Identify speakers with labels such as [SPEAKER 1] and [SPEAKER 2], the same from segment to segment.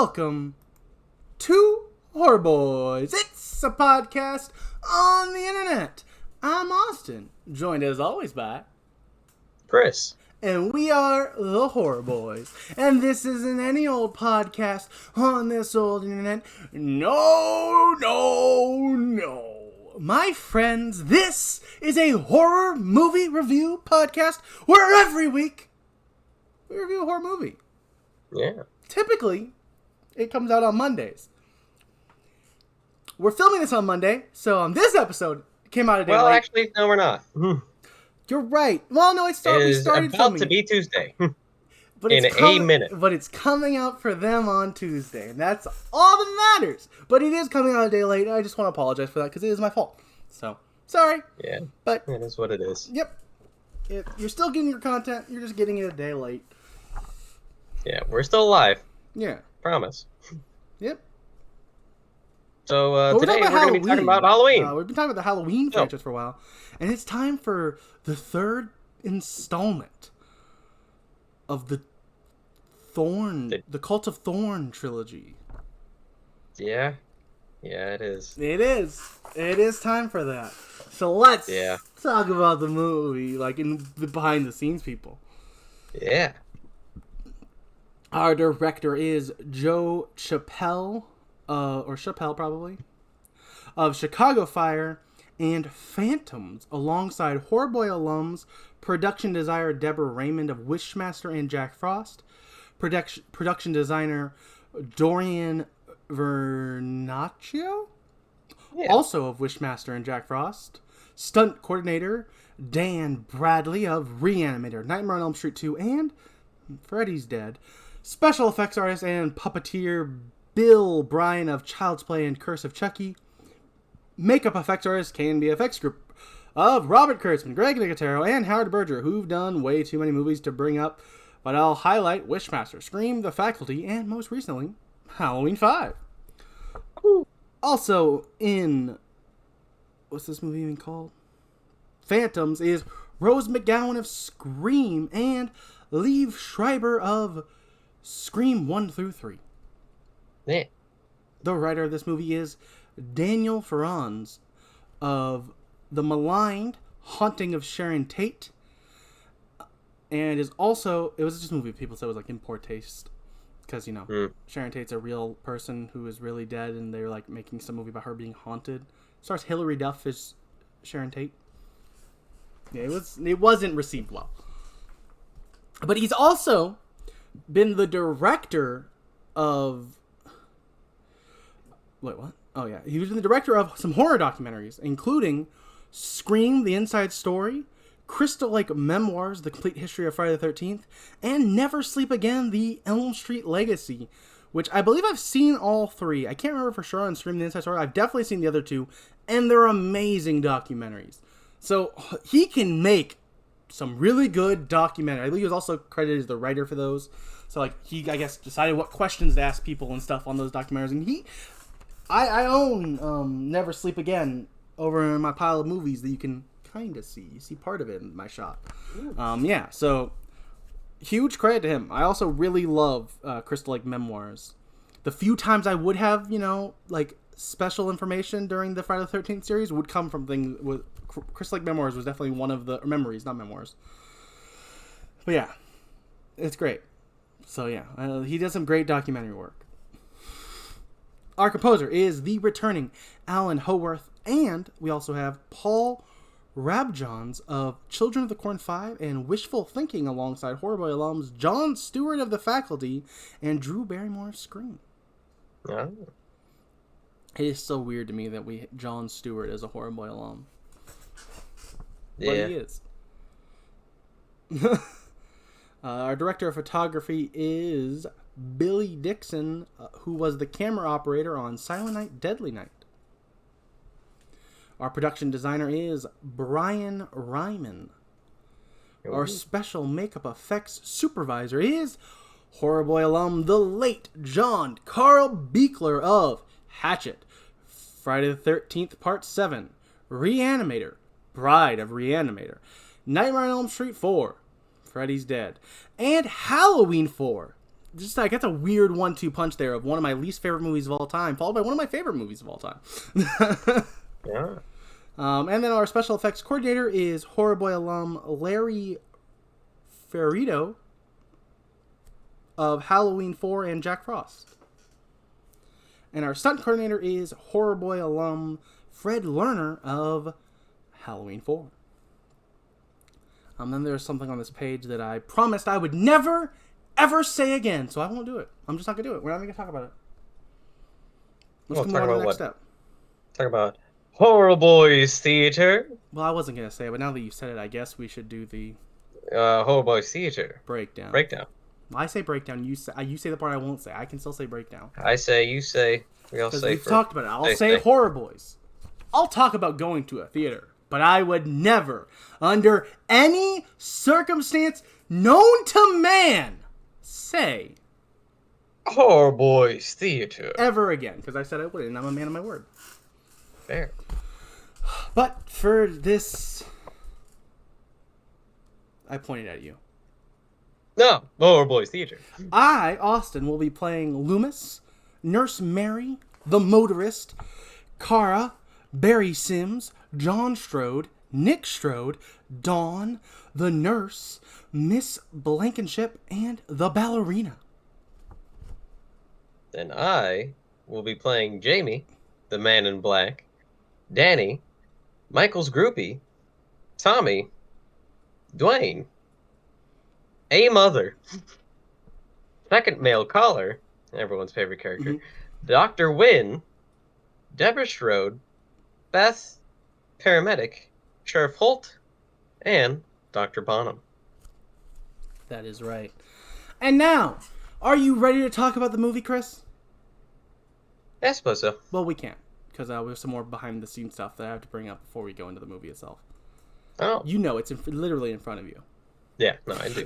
[SPEAKER 1] Welcome to Horror Bois. It's a podcast on the internet. I'm Austin, joined as always by
[SPEAKER 2] Chris.
[SPEAKER 1] And we are the Horror Bois. And this isn't any old podcast on this old internet. No. My friends, this is a horror movie review podcast where every week we review a horror movie.
[SPEAKER 2] Yeah.
[SPEAKER 1] Typically, it comes out on Mondays. We're filming this on Monday, so on this episode, it came out a day late.
[SPEAKER 2] Well, actually, no, we're not.
[SPEAKER 1] You're right. Well, no, we started
[SPEAKER 2] about
[SPEAKER 1] filming
[SPEAKER 2] to be Tuesday.
[SPEAKER 1] but
[SPEAKER 2] in a minute.
[SPEAKER 1] But it's coming out for them on Tuesday, and that's all that matters. But it is coming out a day late, and I just want to apologize for that, because it is my fault. So, sorry.
[SPEAKER 2] Yeah,
[SPEAKER 1] but
[SPEAKER 2] it is what it is.
[SPEAKER 1] Yep. You're still getting your content, you're just getting it a day late.
[SPEAKER 2] Yeah, we're still alive.
[SPEAKER 1] Yeah.
[SPEAKER 2] Promise.
[SPEAKER 1] Yep.
[SPEAKER 2] So today we're going to be talking about Halloween.
[SPEAKER 1] We've been talking about the Halloween franchise for a while, and it's time for the third installment of the Cult of Thorn Trilogy.
[SPEAKER 2] Yeah, it is.
[SPEAKER 1] It is time for that. So let's talk about the movie, like in the behind the scenes people.
[SPEAKER 2] Yeah.
[SPEAKER 1] Our director is Joe Chappelle, or Chappelle probably, of Chicago Fire and Phantoms, alongside Horror Bois alums, production designer Deborah Raymond of Wishmaster and Jack Frost, production designer Dorian Vernaccio, also of Wishmaster and Jack Frost, stunt coordinator Dan Bradley of Reanimator, Nightmare on Elm Street 2, and Freddy's Dead, special effects artist and puppeteer Bill Bryan of Child's Play and Curse of Chucky, makeup effects artist KNBFX Group of Robert Kurtzman, Greg Nicotero, and Howard Berger, who've done way too many movies to bring up, but I'll highlight Wishmaster, Scream, The Faculty, and most recently, Halloween 5. Also in, what's this movie even called? Phantoms is Rose McGowan of Scream and Liev Schreiber of Scream 1 through 3.
[SPEAKER 2] Yeah.
[SPEAKER 1] The writer of this movie is Daniel Farrands of The Maligned, Haunting of Sharon Tate, and is also, it was just a movie people said was like in poor taste, because, you know, Sharon Tate's a real person who is really dead, and they were like making some movie about her being haunted. Stars Hilary Duff as Sharon Tate. Yeah, it wasn't received well. But he's also been the director of... Wait, what? Oh, yeah. He was the director of some horror documentaries, including Scream, The Inside Story, Crystal Lake Memoirs, The Complete History of Friday the 13th, and Never Sleep Again, The Elm Street Legacy, which I believe I've seen all three. I can't remember for sure on Scream, The Inside Story. I've definitely seen the other two, and they're amazing documentaries. So he can make some really good documentaries. I believe he was also credited as the writer for those. So, like, he, I guess, decided what questions to ask people and stuff on those documentaries. And I own Never Sleep Again over in my pile of movies that you can kind of see. You see part of it in my shop. Yeah, so huge credit to him. I also really love Crystal Lake Memoirs. The few times I would have, you know, like, special information during the Friday the 13th series would come from things with... Crystal Lake Memoirs was definitely one of the... Memories, not memoirs. But yeah, it's great. So yeah, he does some great documentary work. Our composer is the returning Alan Howarth, and we also have Paul Rabjohns of Children of the Corn 5 and Wishful Thinking, alongside Horror Bois alums Jon Stewart of The Faculty and Drew Barrymore of Scream.
[SPEAKER 2] Oh.
[SPEAKER 1] It is so weird to me that Jon Stewart is a Horror Bois alum.
[SPEAKER 2] Yeah.
[SPEAKER 1] But he is. Our director of photography is Billy Dixon, who was the camera operator on Silent Night, Deadly Night. Our production designer is Brian Ryman. Our special makeup effects supervisor is Horror Bois alum, the late John Carl Beekler of Hatchet, Friday the 13th Part 7, Reanimator, Bride of Reanimator, Nightmare on Elm Street 4, Freddy's Dead, and Halloween 4, just like that's a weird 1-2 punch there of one of my least favorite movies of all time, followed by one of my favorite movies of all time.
[SPEAKER 2] Yeah.
[SPEAKER 1] And then our special effects coordinator is Horror Boy alum Larry Ferrito of Halloween 4 and Jack Frost. And our stunt coordinator is Horror Boy alum Fred Lerner of Halloween 4. Then there's something on this page that I promised I would never, ever say again, so I won't do it. I'm just not going to do it. We're not even going to talk about it. Let's move on to the next step.
[SPEAKER 2] Talk about Horror Bois Theater.
[SPEAKER 1] Well, I wasn't going to say it, but now that you said it, I guess we should do the...
[SPEAKER 2] Horror Bois Theater.
[SPEAKER 1] Breakdown. I say breakdown. You say the part I won't say. I can still say breakdown.
[SPEAKER 2] I say, you say, we all say.
[SPEAKER 1] We've talked about it. I'll say Horror Boys. I'll talk about going to a theater, but I would never, under any circumstance known to man, say
[SPEAKER 2] Horror Bois Theater
[SPEAKER 1] ever again, because I said I wouldn't, and I'm a man of my word.
[SPEAKER 2] Fair.
[SPEAKER 1] But for this, I pointed at you.
[SPEAKER 2] No, Horror Bois Theater.
[SPEAKER 1] I, Austin, will be playing Loomis, Nurse Mary, the Motorist, Kara, Barry Sims, John Strode, Nick Strode, Dawn, the Nurse, Miss Blankenship, and the Ballerina.
[SPEAKER 2] Then I will be playing Jamie, the Man in Black, Danny, Michael's groupie, Tommy, Dwayne, a mother, second male caller, everyone's favorite character, Dr. Wynn, Deborah Strode, Beth, paramedic, Sheriff Holt, and Dr. Bonham.
[SPEAKER 1] That is right. And now, are you ready to talk about the movie, Chris?
[SPEAKER 2] I suppose so.
[SPEAKER 1] Well, we can't, because there's some more behind-the-scenes stuff that I have to bring up before we go into the movie itself.
[SPEAKER 2] Oh.
[SPEAKER 1] You know, it's literally in front of you.
[SPEAKER 2] Yeah, no, I do.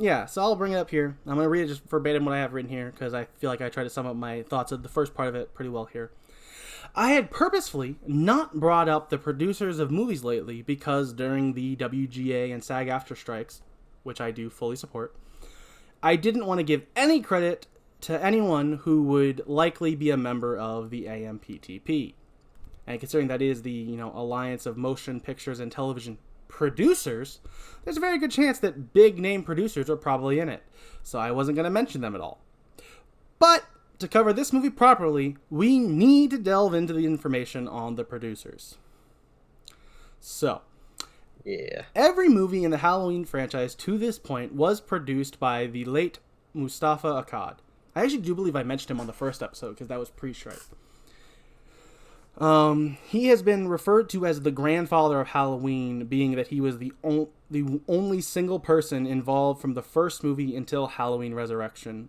[SPEAKER 1] Yeah, so I'll bring it up here. I'm going to read it just verbatim what I have written here, because I feel like I tried to sum up my thoughts of the first part of it pretty well here. I had purposefully not brought up the producers of movies lately because during the WGA and SAG-AFTRA strikes, which I do fully support, I didn't want to give any credit to anyone who would likely be a member of the AMPTP. And considering that is the, Alliance of Motion Pictures and Television Producers, there's a very good chance that big name producers are probably in it. So I wasn't going to mention them at all. But to cover this movie properly, we need to delve into the information on the producers. So,
[SPEAKER 2] yeah.
[SPEAKER 1] Every movie in the Halloween franchise to this point was produced by the late Mustafa Akkad. I actually do believe I mentioned him on the first episode because that was pre-strike. He has been referred to as the grandfather of Halloween, being that he was the only single person involved from the first movie until Halloween Resurrection.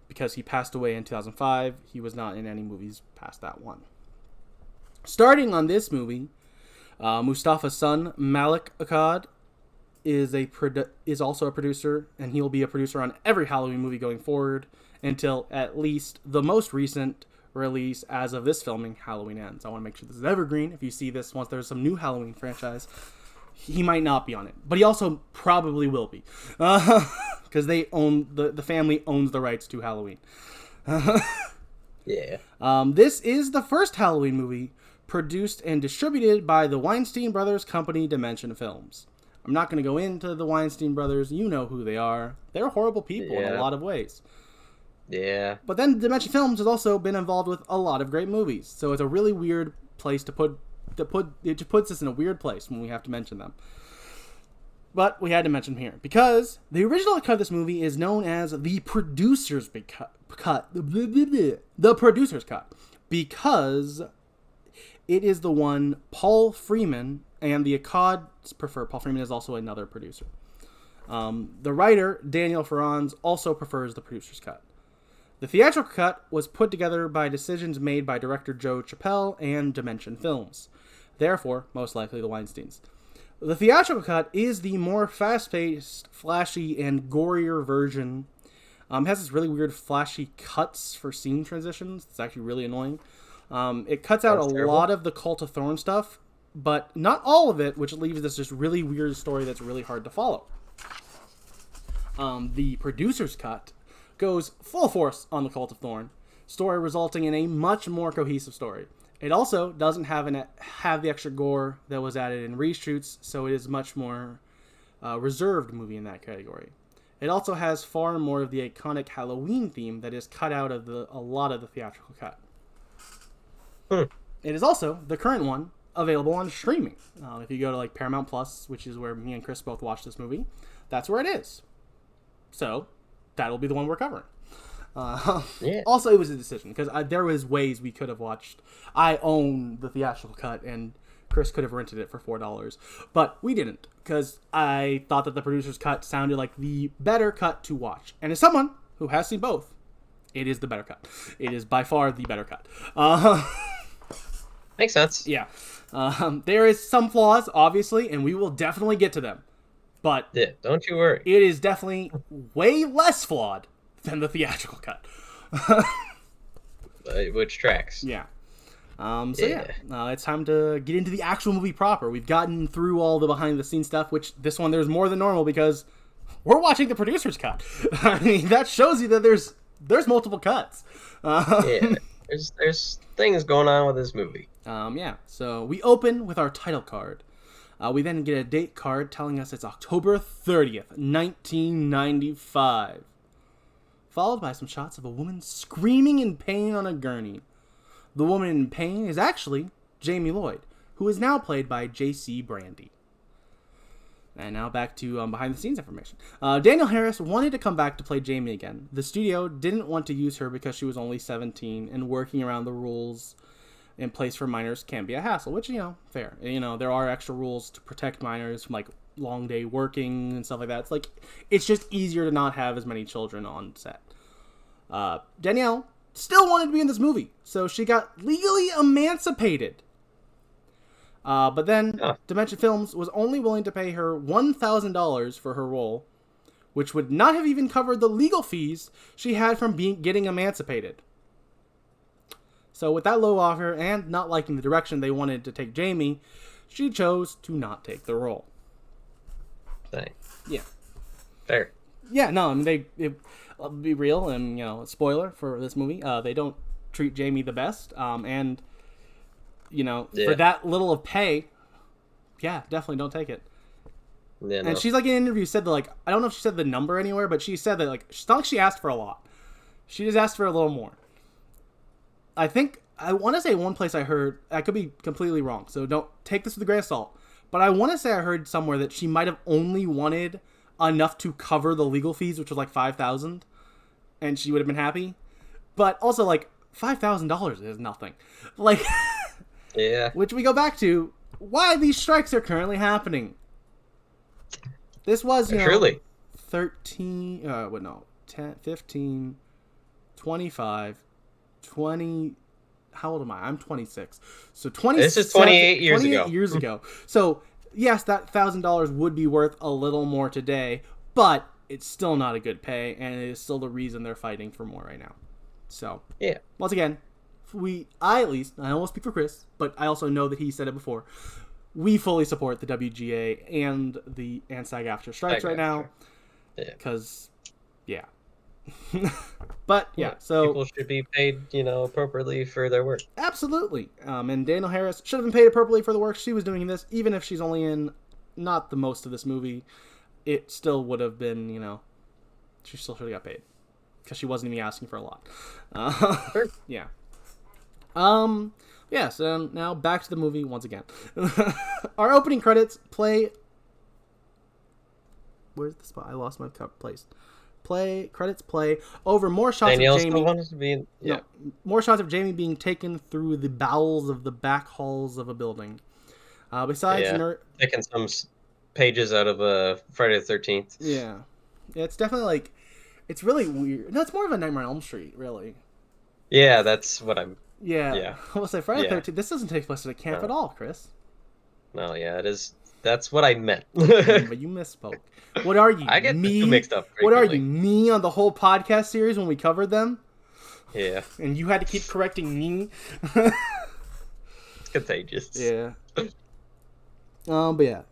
[SPEAKER 1] Because he passed away in 2005, he was not in any movies past that one. Starting on this movie, Mustafa's son, Malik Akkad, is also a producer, and he will be a producer on every Halloween movie going forward until at least the most recent release as of this filming, Halloween Ends. I want to make sure this is evergreen. If you see this once there's some new Halloween franchise, he might not be on it, but he also probably will be, because they own the family owns the rights to Halloween.
[SPEAKER 2] Yeah.
[SPEAKER 1] This is the first Halloween movie produced and distributed by the Weinstein Brothers Company Dimension Films. I'm not going to go into the Weinstein Brothers. You know who they are. They're horrible people in a lot of ways.
[SPEAKER 2] Yeah.
[SPEAKER 1] But then Dimension Films has also been involved with a lot of great movies, so it's a really weird place to put. It just puts us in a weird place when we have to mention them. But we had to mention them here because the original cut of this movie is known as the producer's cut. The producer's cut, because it is the one Paul Freeman and the Akkads prefer. Paul Freeman is also another producer. The writer, Daniel Farrands, also prefers the producer's cut. The theatrical cut was put together by decisions made by director Joe Chappelle and Dimension Films. Therefore, most likely the Weinsteins. The theatrical cut is the more fast-paced, flashy, and gorier version. It has this really weird flashy cuts for scene transitions. It's actually really annoying. It cuts out lot of the Cult of Thorn stuff, but not all of it, which leaves this just really weird story that's really hard to follow. The producer's cut goes full force on the Cult of Thorn story, resulting in a much more cohesive story. It also doesn't have the extra gore that was added in reshoots, so it is much more reserved movie in that category. It also has far more of the iconic Halloween theme that is cut out of a lot of the theatrical cut. It is also the current one available on streaming. If you go to like Paramount Plus, which is where me and Chris both watched this movie, that's where it is. So that'll be the one we're covering. Also, it was a decision because there was ways we could have watched. I own the theatrical cut, and Chris could have rented it for $4, but we didn't because I thought that the producer's cut sounded like the better cut to watch. And as someone who has seen both, it is the better cut. It is by far the better cut.
[SPEAKER 2] Makes sense.
[SPEAKER 1] Yeah. There is some flaws, obviously, and we will definitely get to them. But
[SPEAKER 2] yeah, don't you worry.
[SPEAKER 1] It is definitely way less flawed than the theatrical cut.
[SPEAKER 2] Which tracks.
[SPEAKER 1] Yeah. It's time to get into the actual movie proper. We've gotten through all the behind-the-scenes stuff, which this one there's more than normal because we're watching the producer's cut. I mean, that shows you that there's multiple cuts.
[SPEAKER 2] There's things going on with this movie.
[SPEAKER 1] So we open with our title card. We then get a date card telling us it's October 30th, 1995. Followed by some shots of a woman screaming in pain on a gurney. The woman in pain is actually Jamie Lloyd, who is now played by J.C. Brandy. And now back to behind-the-scenes information. Danielle Harris wanted to come back to play Jamie again. The studio didn't want to use her because she was only 17, and working around the rules in place for minors can be a hassle, which, fair. There are extra rules to protect minors from, like, long day working and stuff like that. It's just easier to not have as many children on set. Danielle still wanted to be in this movie, so she got legally emancipated. But then Dimension Films was only willing to pay her $1,000 for her role, which would not have even covered the legal fees she had from getting emancipated. So with that low offer and not liking the direction they wanted to take Jamie, she chose to not take the role.
[SPEAKER 2] Dang.
[SPEAKER 1] Yeah.
[SPEAKER 2] Fair.
[SPEAKER 1] Yeah, no, I mean, I'll be real, and, spoiler for this movie, they don't treat Jamie the best, and, for that little of pay, yeah, definitely don't take it.
[SPEAKER 2] Yeah, no.
[SPEAKER 1] And she's, in an interview said that, I don't know if she said the number anywhere, but she said that, it's not like she asked for a lot. She just asked for a little more. I want to say one place I heard, I could be completely wrong, so don't take this with a grain of salt, but I want to say I heard somewhere that she might have only wanted enough to cover the legal fees, which was $5,000, and she would have been happy. But also, $5,000 is nothing.
[SPEAKER 2] Yeah.
[SPEAKER 1] Which we go back to why these strikes are currently happening. This was,
[SPEAKER 2] truly
[SPEAKER 1] 13, 10, 15, 25, 20, how old am I? I'm 26. So 20.
[SPEAKER 2] This is 28 years ago.
[SPEAKER 1] 28 years ago. So, yes, that $1,000 would be worth a little more today, but it's still not a good pay, and it is still the reason they're fighting for more right now. So,
[SPEAKER 2] yeah.
[SPEAKER 1] Once again, I won't speak for Chris, but I also know that he said it before, we fully support the WGA and the SAG-AFTRA strikes right now. Because, yeah. But, yeah, so...
[SPEAKER 2] people should be paid, appropriately for their work.
[SPEAKER 1] Absolutely. And Danielle Harris should have been paid appropriately for the work she was doing in this, even if she's only in not the most of this movie. It still would have been, she still should have got paid. Because she wasn't even asking for a lot.
[SPEAKER 2] Sure.
[SPEAKER 1] Yeah. Yeah, so now back to the movie once again. Our opening credits play... Where's the spot? I lost my place. Credits play over more shots
[SPEAKER 2] Danielle
[SPEAKER 1] of Jamie.
[SPEAKER 2] still wants to be in,
[SPEAKER 1] more shots of Jamie being taken through the bowels of the back halls of a building.
[SPEAKER 2] Taking some pages out of Friday the 13th.
[SPEAKER 1] Yeah, it's definitely it's really weird. No, it's more of a Nightmare on Elm Street, really.
[SPEAKER 2] Yeah, that's what I'm.
[SPEAKER 1] Yeah. I will say Friday the 13th. This doesn't take place at a camp at all, Chris.
[SPEAKER 2] No, yeah, it is. That's what I meant.
[SPEAKER 1] But you misspoke. What are you?
[SPEAKER 2] I get
[SPEAKER 1] me?
[SPEAKER 2] The two mixed up.
[SPEAKER 1] What are you? Me on the whole podcast series when we covered them?
[SPEAKER 2] Yeah.
[SPEAKER 1] And you had to keep correcting me.
[SPEAKER 2] It's contagious.
[SPEAKER 1] Yeah. But yeah.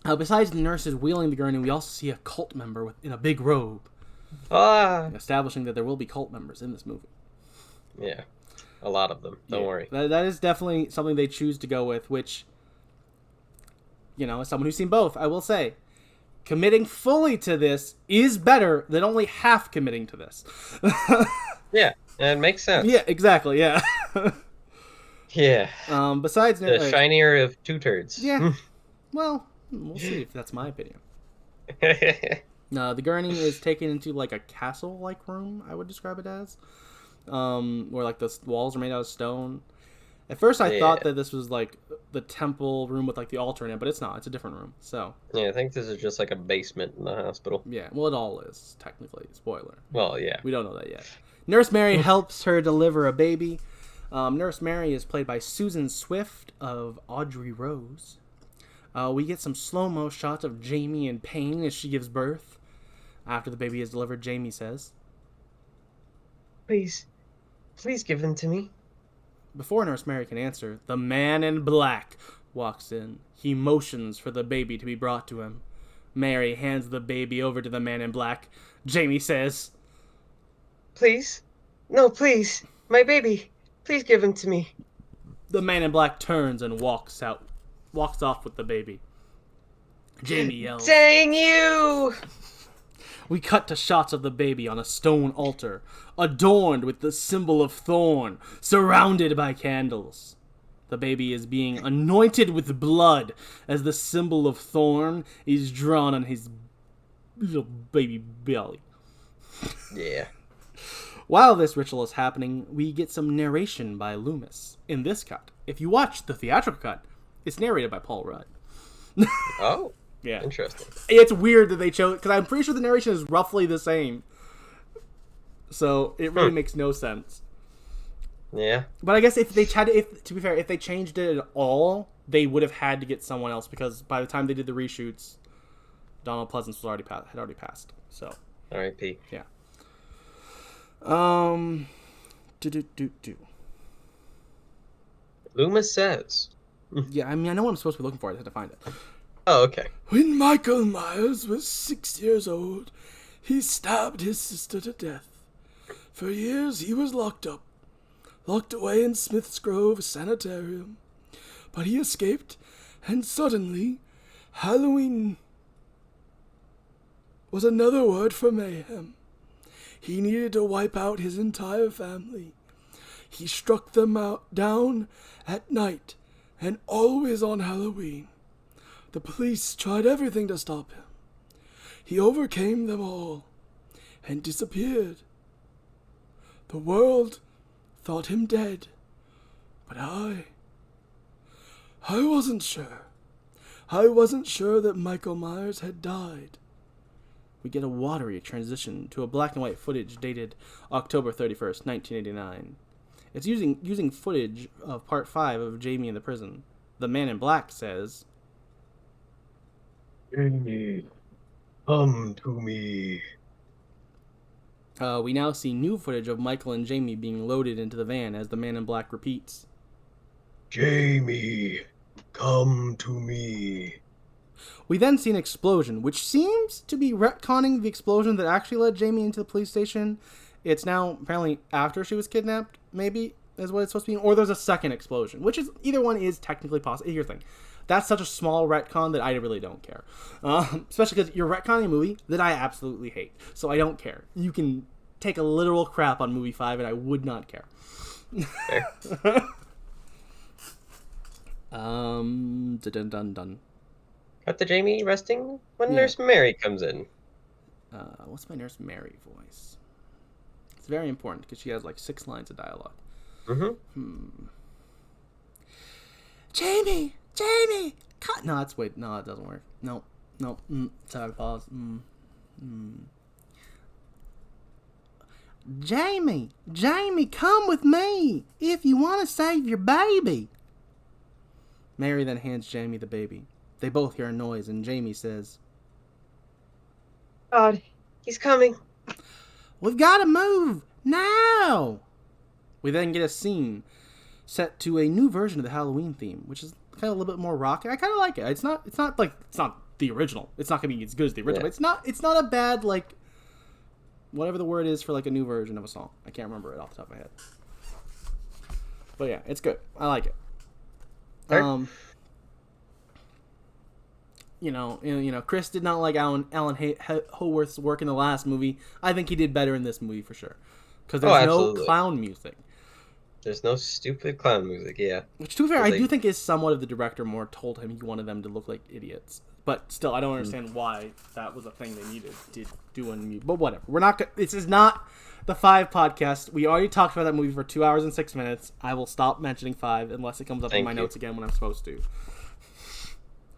[SPEAKER 1] Besides the nurses wheeling the gurney, we also see a cult member in a big robe. Establishing that there will be cult members in this movie.
[SPEAKER 2] Yeah. A lot of them. Don't worry.
[SPEAKER 1] That is definitely something they choose to go with, which, as someone who's seen both, I will say, committing fully to this is better than only half committing to this.
[SPEAKER 2] Yeah, it makes sense.
[SPEAKER 1] Yeah, exactly, yeah.
[SPEAKER 2] Yeah.
[SPEAKER 1] Besides...
[SPEAKER 2] The shinier of two turds.
[SPEAKER 1] Yeah. Well, we'll see if that's my opinion. The gurney is taken into, like, a castle-like room, I would describe it as. Where, like, the walls are made out of stone. At first, I thought that this was, like, the temple room with, like, the altar in it, but it's not. It's a different room, so...
[SPEAKER 2] Yeah, I think this is just, like, a basement in the hospital.
[SPEAKER 1] Yeah, well, it all is, technically. Spoiler.
[SPEAKER 2] Well, yeah.
[SPEAKER 1] We don't know that yet. Nurse Mary helps her deliver a baby. Nurse Mary is played by Susan Swift of Audrey Rose. We get some slow-mo shots of Jamie in pain as she gives birth. After the baby is delivered, Jamie says,
[SPEAKER 2] Please give them to me.
[SPEAKER 1] Before Nurse Mary can answer, the man in black walks in. He motions for the baby to be brought to him. Mary hands the baby over to the man in black. Jamie says,
[SPEAKER 2] Please? No, please. My baby. Please give him to me.
[SPEAKER 1] The man in black turns and walks off with the baby. Jamie yells,
[SPEAKER 2] Dang you!
[SPEAKER 1] We cut to shots of the baby on a stone altar, adorned with the symbol of Thorn, surrounded by candles. The baby is being anointed with blood as the symbol of Thorn is drawn on his little baby belly.
[SPEAKER 2] Yeah.
[SPEAKER 1] While this ritual is happening, we get some narration by Loomis. In this cut, if you watch the theatrical cut, it's narrated by Paul Rudd.
[SPEAKER 2] Oh.
[SPEAKER 1] Yeah.
[SPEAKER 2] Interesting.
[SPEAKER 1] It's weird that they chose, because I'm pretty sure the narration is roughly the same. So it really makes no sense.
[SPEAKER 2] Yeah.
[SPEAKER 1] But I guess to be fair, if they changed it at all, they would have had to get someone else, because by the time they did the reshoots, Donald Pleasance had already passed. So.
[SPEAKER 2] R.I.P.
[SPEAKER 1] Yeah.
[SPEAKER 2] Loomis says.
[SPEAKER 1] Yeah, I mean, I know what I'm supposed to be looking for. I just had to find it.
[SPEAKER 2] Oh, okay.
[SPEAKER 3] When Michael Myers was 6 years old, he stabbed his sister to death. For years, he was locked away in Smith's Grove Sanitarium. But he escaped, and suddenly, Halloween was another word for mayhem. He needed to wipe out his entire family. He struck them down at night, and always on Halloween. The police tried everything to stop him. He overcame them all and disappeared. The world thought him dead, but I wasn't sure. I wasn't sure that Michael Myers had died.
[SPEAKER 1] We get a watery transition to a black and white footage dated October 31st, 1989. It's using footage of part 5 of Jamie in the prison. The man in black says,
[SPEAKER 2] Jamie, come to me.
[SPEAKER 1] We now see new footage of Michael and Jamie being loaded into the van as the man in black repeats,
[SPEAKER 2] Jamie, come to me.
[SPEAKER 1] We then see an explosion, which seems to be retconning the explosion that actually led Jamie into the police station. It's now apparently after she was kidnapped, maybe, is what it's supposed to be. Or there's a second explosion, which is, either one is technically possible. Here's the thing. That's such a small retcon that I really don't care. Especially because you're retconning a movie that I absolutely hate. So I don't care. You can take a literal crap on movie 5 and I would not care. Dun.
[SPEAKER 2] Got the Jamie resting when Nurse Mary comes in.
[SPEAKER 1] What's my Nurse Mary voice? It's very important because she has like 6 lines of dialogue. Jamie! Cut! No, it doesn't work. No. Sorry, pause. Jamie, come with me if you want to save your baby. Mary then hands Jamie the baby. They both hear a noise, and Jamie says,
[SPEAKER 2] God, he's coming.
[SPEAKER 1] We've got to move now. We then get a scene set to a new version of the Halloween theme, which is kind of a little bit more rocky. I kind of like it. It's not the original. It's not gonna be as good as the original.
[SPEAKER 2] Yeah.
[SPEAKER 1] But it's not a bad, like, whatever the word is for like a new version of a song. I can't remember it off the top of my head. But yeah, it's good. I like it.
[SPEAKER 2] Right.
[SPEAKER 1] You know, Chris did not like Alan Howarth's work in the last movie. I think he did better in this movie for sure, because there's no clown music.
[SPEAKER 2] There's no stupid clown music, yeah.
[SPEAKER 1] Which, to be fair, I do think is somewhat of the director more told him he wanted them to look like idiots. But still, I don't understand why that was a thing they needed to do in mute. But whatever. We're not. This is not the 5 podcast. We already talked about that movie for 2 hours and 6 minutes. I will stop mentioning 5 unless it comes up in my notes again when I'm supposed to.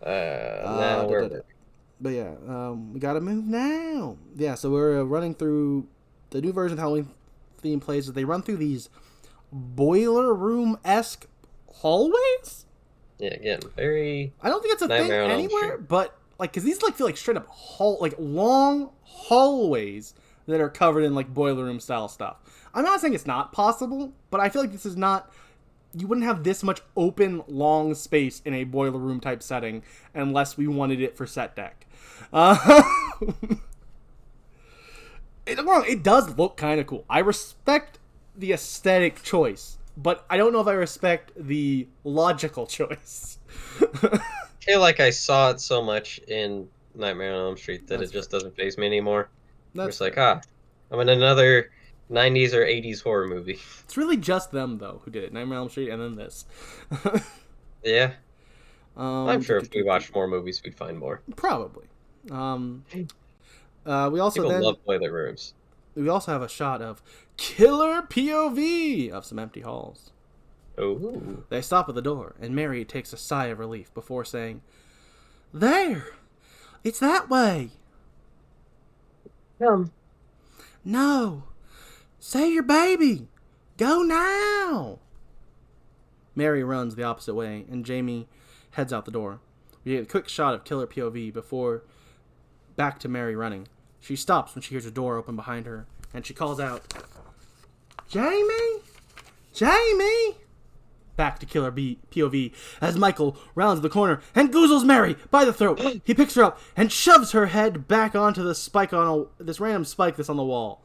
[SPEAKER 1] But yeah, we gotta move now. Yeah, so we're running through the new version of Halloween theme plays. They run through these boiler room-esque hallways.
[SPEAKER 2] Yeah, again, very.
[SPEAKER 1] I don't think it's a thing anywhere, but like, cause these like feel like straight up long hallways that are covered in like boiler room style stuff. I'm not saying it's not possible, but I feel like this is not. You wouldn't have this much open, long space in a boiler room type setting unless we wanted it for set deck. It does look kind of cool. I respect the aesthetic choice, but I don't know if I respect the logical choice.
[SPEAKER 2] I feel like I saw it so much in Nightmare on Elm Street that it just doesn't faze me anymore. It's like, I'm in another 90s or 80s horror movie.
[SPEAKER 1] It's really just them, though, who did it. Nightmare on Elm Street and then this.
[SPEAKER 2] Yeah. I'm sure if we watched more movies, we'd find more.
[SPEAKER 1] Probably. We also
[SPEAKER 2] People love boiler rooms.
[SPEAKER 1] We also have a shot of killer POV of some empty halls.
[SPEAKER 2] Oh.
[SPEAKER 1] They stop at the door, and Mary takes a sigh of relief before saying, "There! It's that way!"
[SPEAKER 2] Come.
[SPEAKER 1] "No! Save your baby! Go now!" Mary runs the opposite way, and Jamie heads out the door. We get a quick shot of killer POV before back to Mary running. She stops when she hears a door open behind her, and she calls out, "Jamie! Jamie!" Back to killer POV as Michael rounds the corner and goozles Mary by the throat. He picks her up and shoves her head back onto the spike this random spike that's on the wall.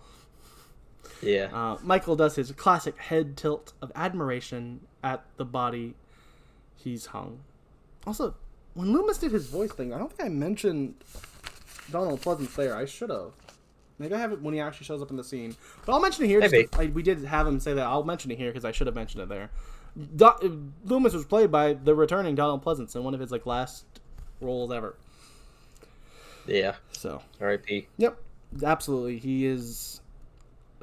[SPEAKER 2] Yeah.
[SPEAKER 1] Michael does his classic head tilt of admiration at the body he's hung. Also, when Loomis did his voice thing, I don't think I mentioned Donald Pleasance there. I should have. Maybe I have it when he actually shows up in the scene. But I'll mention it here.
[SPEAKER 2] Maybe.
[SPEAKER 1] We did have him say that. I'll mention it here because I should have mentioned it there. Loomis was played by the returning Donald Pleasance in one of his last roles ever.
[SPEAKER 2] Yeah.
[SPEAKER 1] So.
[SPEAKER 2] R.I.P.
[SPEAKER 1] Yep. Absolutely. He is,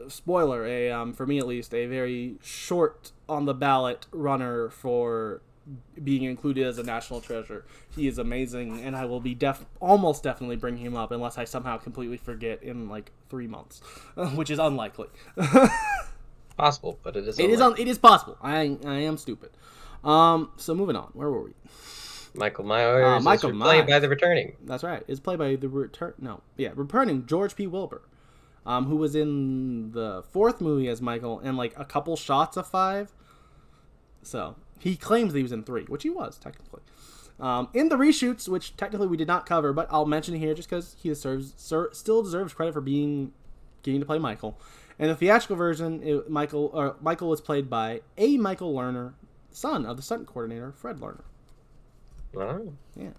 [SPEAKER 1] spoiler, for me at least, a very short on the ballot runner for being included as a national treasure. He is amazing, and I will be almost definitely bringing him up unless I somehow completely forget in 3 months, which is unlikely.
[SPEAKER 2] Possible, but it is.
[SPEAKER 1] It is possible. I am stupid. So moving on. Where were we?
[SPEAKER 2] Michael Myers. Played by the returning.
[SPEAKER 1] That's right. It's played by the returning George P. Wilbur, who was in the 4th movie as Michael and a couple shots of 5. So he claims that he was in 3, which he was technically. In the reshoots, which technically we did not cover, but I'll mention it here just because he still deserves credit for getting to play Michael. In the theatrical version, Michael was played by a Michael Lerner, son of the stunt coordinator Fred Lerner.
[SPEAKER 2] Wow.
[SPEAKER 1] Yeah.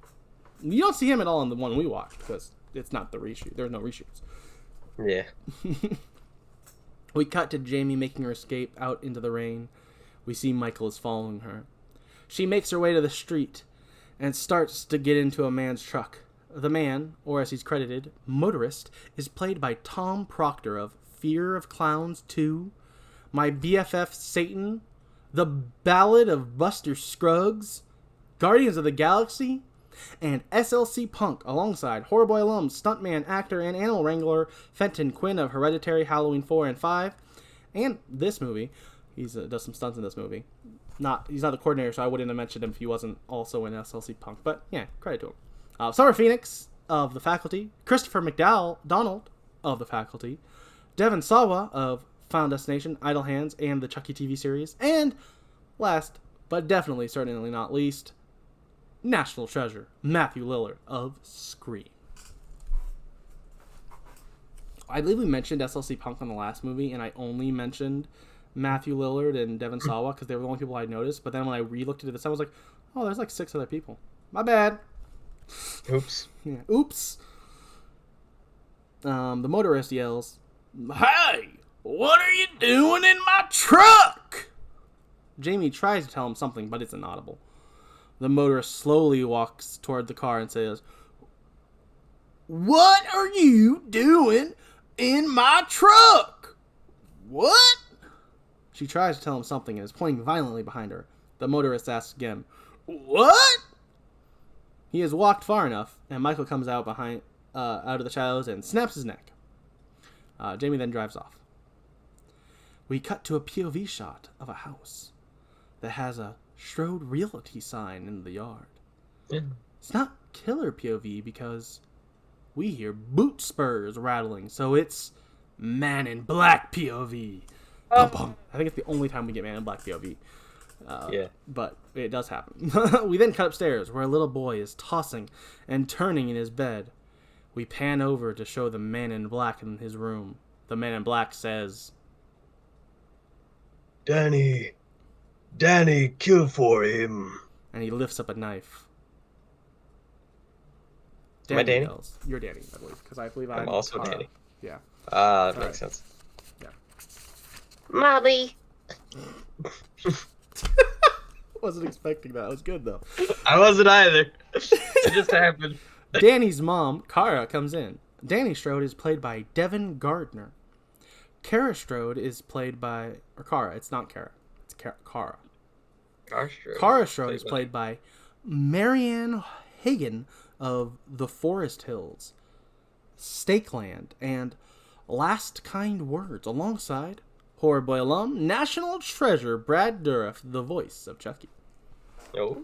[SPEAKER 1] You don't see him at all in the one we watched because it's not the reshoot. There's no reshoots.
[SPEAKER 2] Yeah.
[SPEAKER 1] We cut to Jamie making her escape out into the rain. We see Michael is following her. She makes her way to the street and starts to get into a man's truck. The man, or as he's credited, motorist, is played by Tom Proctor of Fear of Clowns 2, My BFF Satan, The Ballad of Buster Scruggs, Guardians of the Galaxy, and SLC Punk, alongside Horror Boy alum, stuntman, actor, and animal wrangler Fenton Quinn of Hereditary, Halloween 4 and 5, and this movie. He does some stunts in this movie. He's not the coordinator, so I wouldn't have mentioned him if he wasn't also in SLC Punk. But yeah, credit to him. Summer Phoenix of The Faculty, Christopher McDonald of The Faculty, Devon Sawa of Final Destination, Idle Hands, and the Chucky TV series, and last but definitely certainly not least, national treasure, Matthew Lillard of Scream. I believe we mentioned SLC Punk on the last movie, and I only mentioned Matthew Lillard and Devon Sawa because they were the only people I noticed. But then when I re-looked into this, I was like, oh, there's like 6 other people. My bad.
[SPEAKER 2] Oops.
[SPEAKER 1] Yeah. Oops. The motorist yells, "Hey, what are you doing in my truck?" Jamie tries to tell him something, but it's inaudible. The motorist slowly walks toward the car and says, "What are you doing in my truck?" "What?" She tries to tell him something and is pointing violently behind her. The motorist asks again, "What?" He has walked far enough, and Michael comes out of the shadows and snaps his neck. Jamie then drives off. We cut to a POV shot of a house that has a Strode Realty sign in the yard.
[SPEAKER 2] Yeah.
[SPEAKER 1] It's not killer POV because we hear boot spurs rattling, so it's Man in Black POV. Bum, bum. I think it's the only time we get Man in Black POV.
[SPEAKER 2] Yeah.
[SPEAKER 1] But it does happen. We then cut upstairs where a little boy is tossing and turning in his bed. We pan over to show the Man in Black in his room. The Man in Black says,
[SPEAKER 2] Danny, kill for him.
[SPEAKER 1] And he lifts up a knife.
[SPEAKER 2] Am I Danny?
[SPEAKER 1] Yells. You're Danny, I believe, because I believe
[SPEAKER 2] I'm also
[SPEAKER 1] Tara.
[SPEAKER 2] Danny.
[SPEAKER 1] Yeah.
[SPEAKER 2] That makes sense.
[SPEAKER 1] Yeah.
[SPEAKER 4] Mommy.
[SPEAKER 1] Wasn't expecting that. It was good, though.
[SPEAKER 2] I wasn't either. It just happened.
[SPEAKER 1] Danny's mom, Kara, comes in. Danny Strode is played by Devin Gardner. Kara Strode is played by... Or Kara. It's not Kara. It's Kara. Kara Strode is played by Marianne Hagen of The Forest Hills, Stakeland, and Last Kind Words, alongside Horror Boy alum, national treasure Brad Dourif, the voice of Chucky.
[SPEAKER 2] Oh.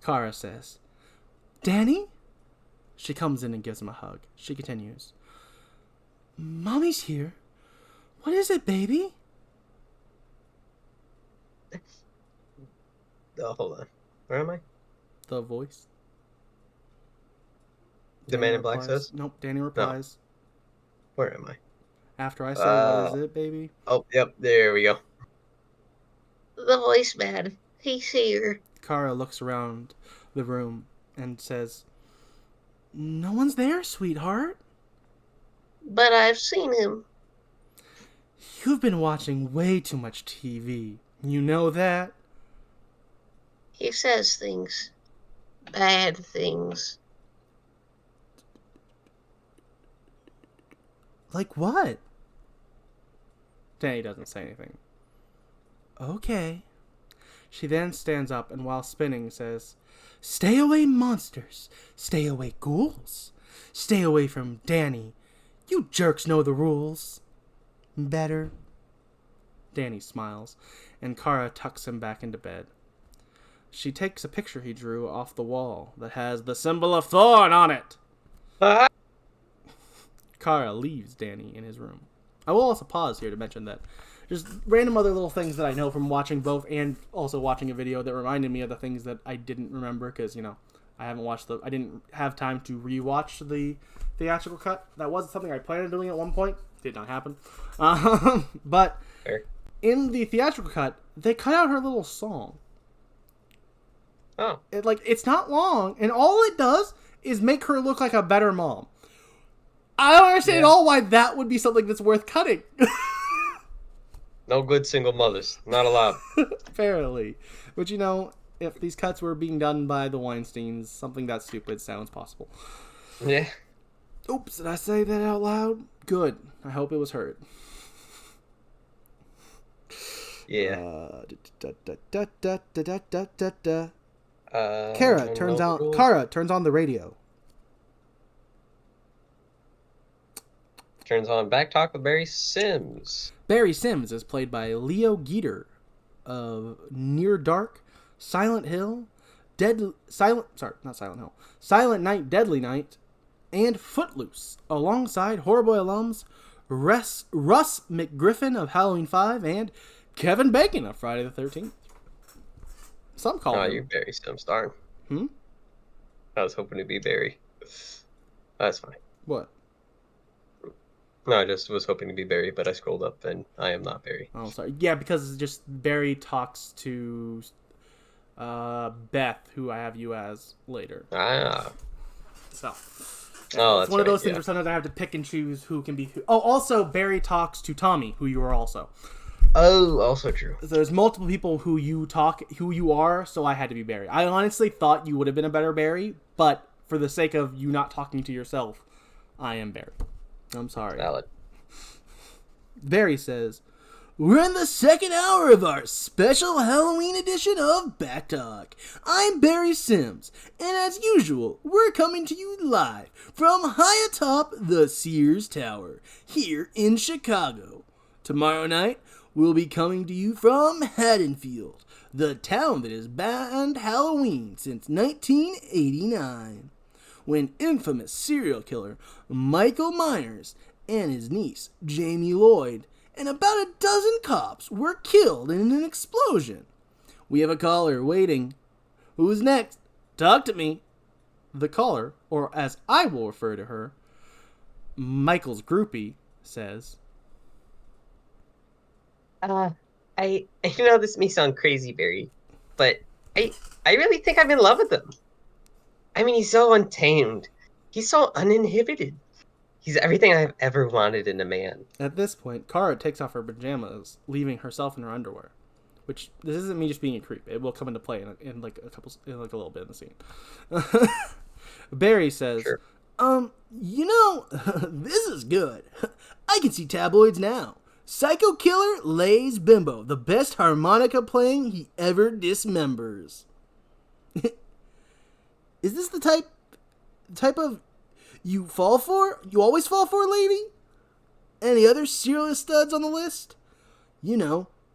[SPEAKER 1] Kara says, "Danny?" She comes in and gives him a hug. She continues, "Mommy's here. What is it, baby?"
[SPEAKER 2] Oh, hold on. Where am I?
[SPEAKER 1] The voice.
[SPEAKER 2] The Man in Black says?
[SPEAKER 1] Nope, Danny replies.
[SPEAKER 2] No. Where am I?
[SPEAKER 1] After I say, "What is it, baby?"
[SPEAKER 2] Oh, yep, there we go.
[SPEAKER 4] The voice man. He's here.
[SPEAKER 1] Kara looks around the room and says, "No one's there, sweetheart."
[SPEAKER 4] But I've seen him.
[SPEAKER 1] "You've been watching way too much TV. You know that?"
[SPEAKER 4] He says things. Bad things.
[SPEAKER 1] "Like what?" Danny doesn't say anything. "Okay." She then stands up and while spinning says, "Stay away, monsters. Stay away, ghouls. Stay away from Danny. You jerks know the rules. Better." Danny smiles, and Kara tucks him back into bed. She takes a picture he drew off the wall that has the symbol of Thorn on it. Kara leaves Danny in his room. I will also pause here to mention that just random other little things that I know from watching both and also watching a video that reminded me of the things that I didn't remember because, I didn't have time to rewatch the theatrical cut. That was something I planned on doing at one point. Did not happen. But
[SPEAKER 2] Fair.
[SPEAKER 1] In the theatrical cut, they cut out her little song.
[SPEAKER 2] Oh.
[SPEAKER 1] It's not long, and all it does is make her look like a better mom. I don't understand at all why that would be something that's worth cutting.
[SPEAKER 2] No good single mothers. Not allowed.
[SPEAKER 1] Apparently. But if these cuts were being done by the Weinsteins, something that stupid sounds possible.
[SPEAKER 2] Yeah.
[SPEAKER 1] Oops, did I say that out loud? Good. I hope it was heard.
[SPEAKER 2] Yeah.
[SPEAKER 1] Kara turns on the radio.
[SPEAKER 2] Turns on Back Talk with Barry Sims.
[SPEAKER 1] Barry Sims is played by Leo Geter of Near Dark, Silent Night, Deadly Night, and Footloose, alongside Horror Boy alums Russ McGriffin of Halloween 5 and Kevin Bacon of Friday the 13th. Some call him.
[SPEAKER 2] You're Barry Sims, darn. I was hoping to be Barry. That's fine.
[SPEAKER 1] What?
[SPEAKER 2] No, I just was hoping to be Barry, but I scrolled up and I am not Barry.
[SPEAKER 1] Oh, sorry. Yeah, because it's just Barry talks to Beth, who I have you as later.
[SPEAKER 2] Ah.
[SPEAKER 1] So.
[SPEAKER 2] Oh, that's
[SPEAKER 1] it's one of those
[SPEAKER 2] right,
[SPEAKER 1] things where sometimes I have to pick and choose who can be who. Oh, also, Barry talks to Tommy, who you are also.
[SPEAKER 2] Oh, also true.
[SPEAKER 1] So there's multiple people who you are, so I had to be Barry. I honestly thought you would have been a better Barry, but for the sake of you not talking to yourself, I am Barry. I'm sorry.
[SPEAKER 2] Valid.
[SPEAKER 1] Barry says, "We're in the second hour of our special Halloween edition of Back Talk. I'm Barry Sims, and as usual, we're coming to you live from high atop the Sears Tower here in Chicago. Tomorrow night, we'll be coming to you from Haddonfield, the town that has banned Halloween since 1989. When infamous serial killer Michael Myers and his niece Jamie Lloyd and about a dozen cops were killed in an explosion. We have a caller waiting. Who's next? Talk to me." The caller, or as I will refer to her, Michael's groupie, says,
[SPEAKER 2] I know this may sound crazy, Barry, but I really think I'm in love with him. I mean, he's so untamed. He's so uninhibited. He's everything I've ever wanted in a man.
[SPEAKER 1] At this point, Kara takes off her pajamas, leaving herself in her underwear. Which, this isn't me just being a creep. It will come into play in like a little bit in the scene. Barry says,
[SPEAKER 2] Sure.
[SPEAKER 1] This is good. I can see tabloids now. Psycho killer lays bimbo, the best harmonica playing he ever dismembers. Is this the type of you fall for? You always fall for, lady? Any other serial studs on the list?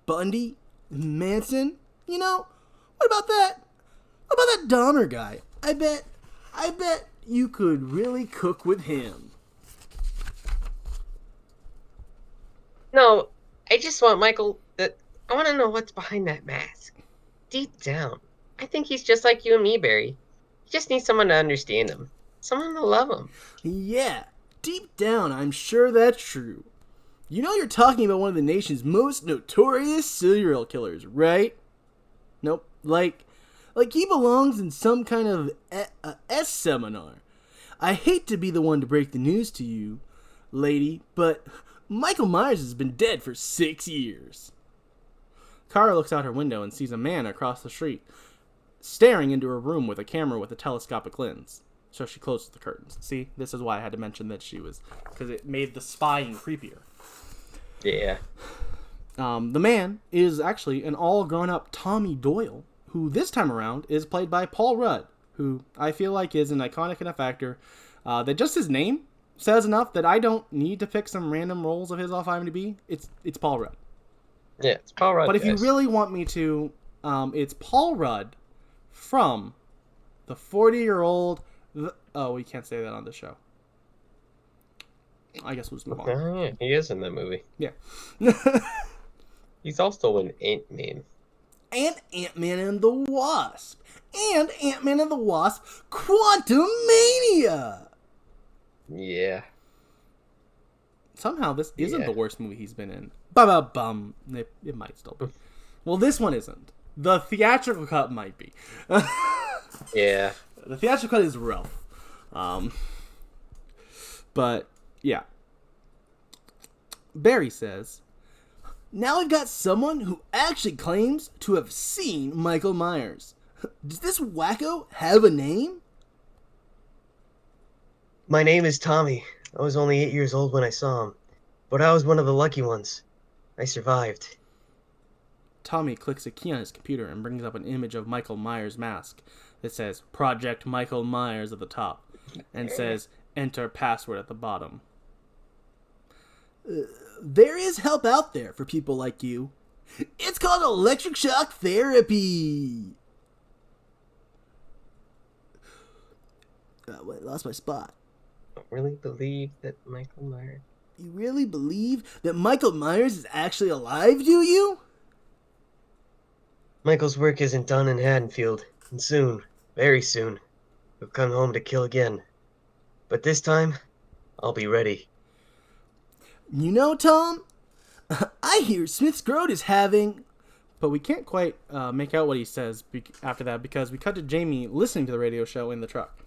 [SPEAKER 1] Bundy, Manson, what about that? What about that Dahmer guy? I bet you could really cook with him.
[SPEAKER 2] No, I just want Michael. I want to know what's behind that mask. Deep down, I think he's just like you and me, Barry. He just needs someone to understand him. Someone to love him.
[SPEAKER 1] Yeah, deep down, I'm sure that's true. You're talking about one of the nation's most notorious serial killers, right? Nope. Like he belongs in some kind of S seminar. I hate to be the one to break the news to you, lady, but Michael Myers has been dead for 6 years. Kara looks out her window and sees a man across the street, staring into her room with a camera with a telescopic lens. So she closes the curtains. See, this is why I had to mention that she was, because it made the spying creepier.
[SPEAKER 2] Yeah.
[SPEAKER 1] The man is actually an all grown up Tommy Doyle, who this time around is played by Paul Rudd, who I feel like is an iconic enough actor that just his name says enough that I don't need to pick some random roles of his off IMDb. It's Paul Rudd.
[SPEAKER 2] Yeah, it's Paul Rudd.
[SPEAKER 1] But if you really want me to, it's Paul Rudd from the 40-year-old. Oh, we can't say that on the show. I guess we'll just move on.
[SPEAKER 2] Oh, yeah, he is in that movie.
[SPEAKER 1] Yeah.
[SPEAKER 2] He's also in Ant-Man.
[SPEAKER 1] And Ant-Man and the Wasp. And Ant-Man and the Wasp Quantumania.
[SPEAKER 2] Yeah.
[SPEAKER 1] Somehow this isn't the worst movie he's been in. Ba-ba-bum. It might still be. Well, this one isn't. The theatrical cut might be.
[SPEAKER 2] Yeah.
[SPEAKER 1] The theatrical cut is rough. But, yeah. Barry says, "Now we've got someone who actually claims to have seen Michael Myers. Does this wacko have a name?"
[SPEAKER 2] My name is Tommy. I was only 8 years old when I saw him, but I was one of the lucky ones. I survived.
[SPEAKER 1] Tommy clicks a key on his computer and brings up an image of Michael Myers' mask that says Project Michael Myers at the top and says enter password at the bottom. There is help out there for people like you. It's called electric shock therapy. I lost my spot.
[SPEAKER 2] I don't really believe that Michael Myers...
[SPEAKER 1] You really believe that Michael Myers is actually alive, do you?
[SPEAKER 2] Michael's work isn't done in Haddonfield. And soon. Very soon. we'll come home to kill again. But this time, I'll be ready.
[SPEAKER 1] You know, Tom, I hear Smith's Grove is having... But we can't quite make out what he says after that because we cut to Jamie listening to the radio show in the truck.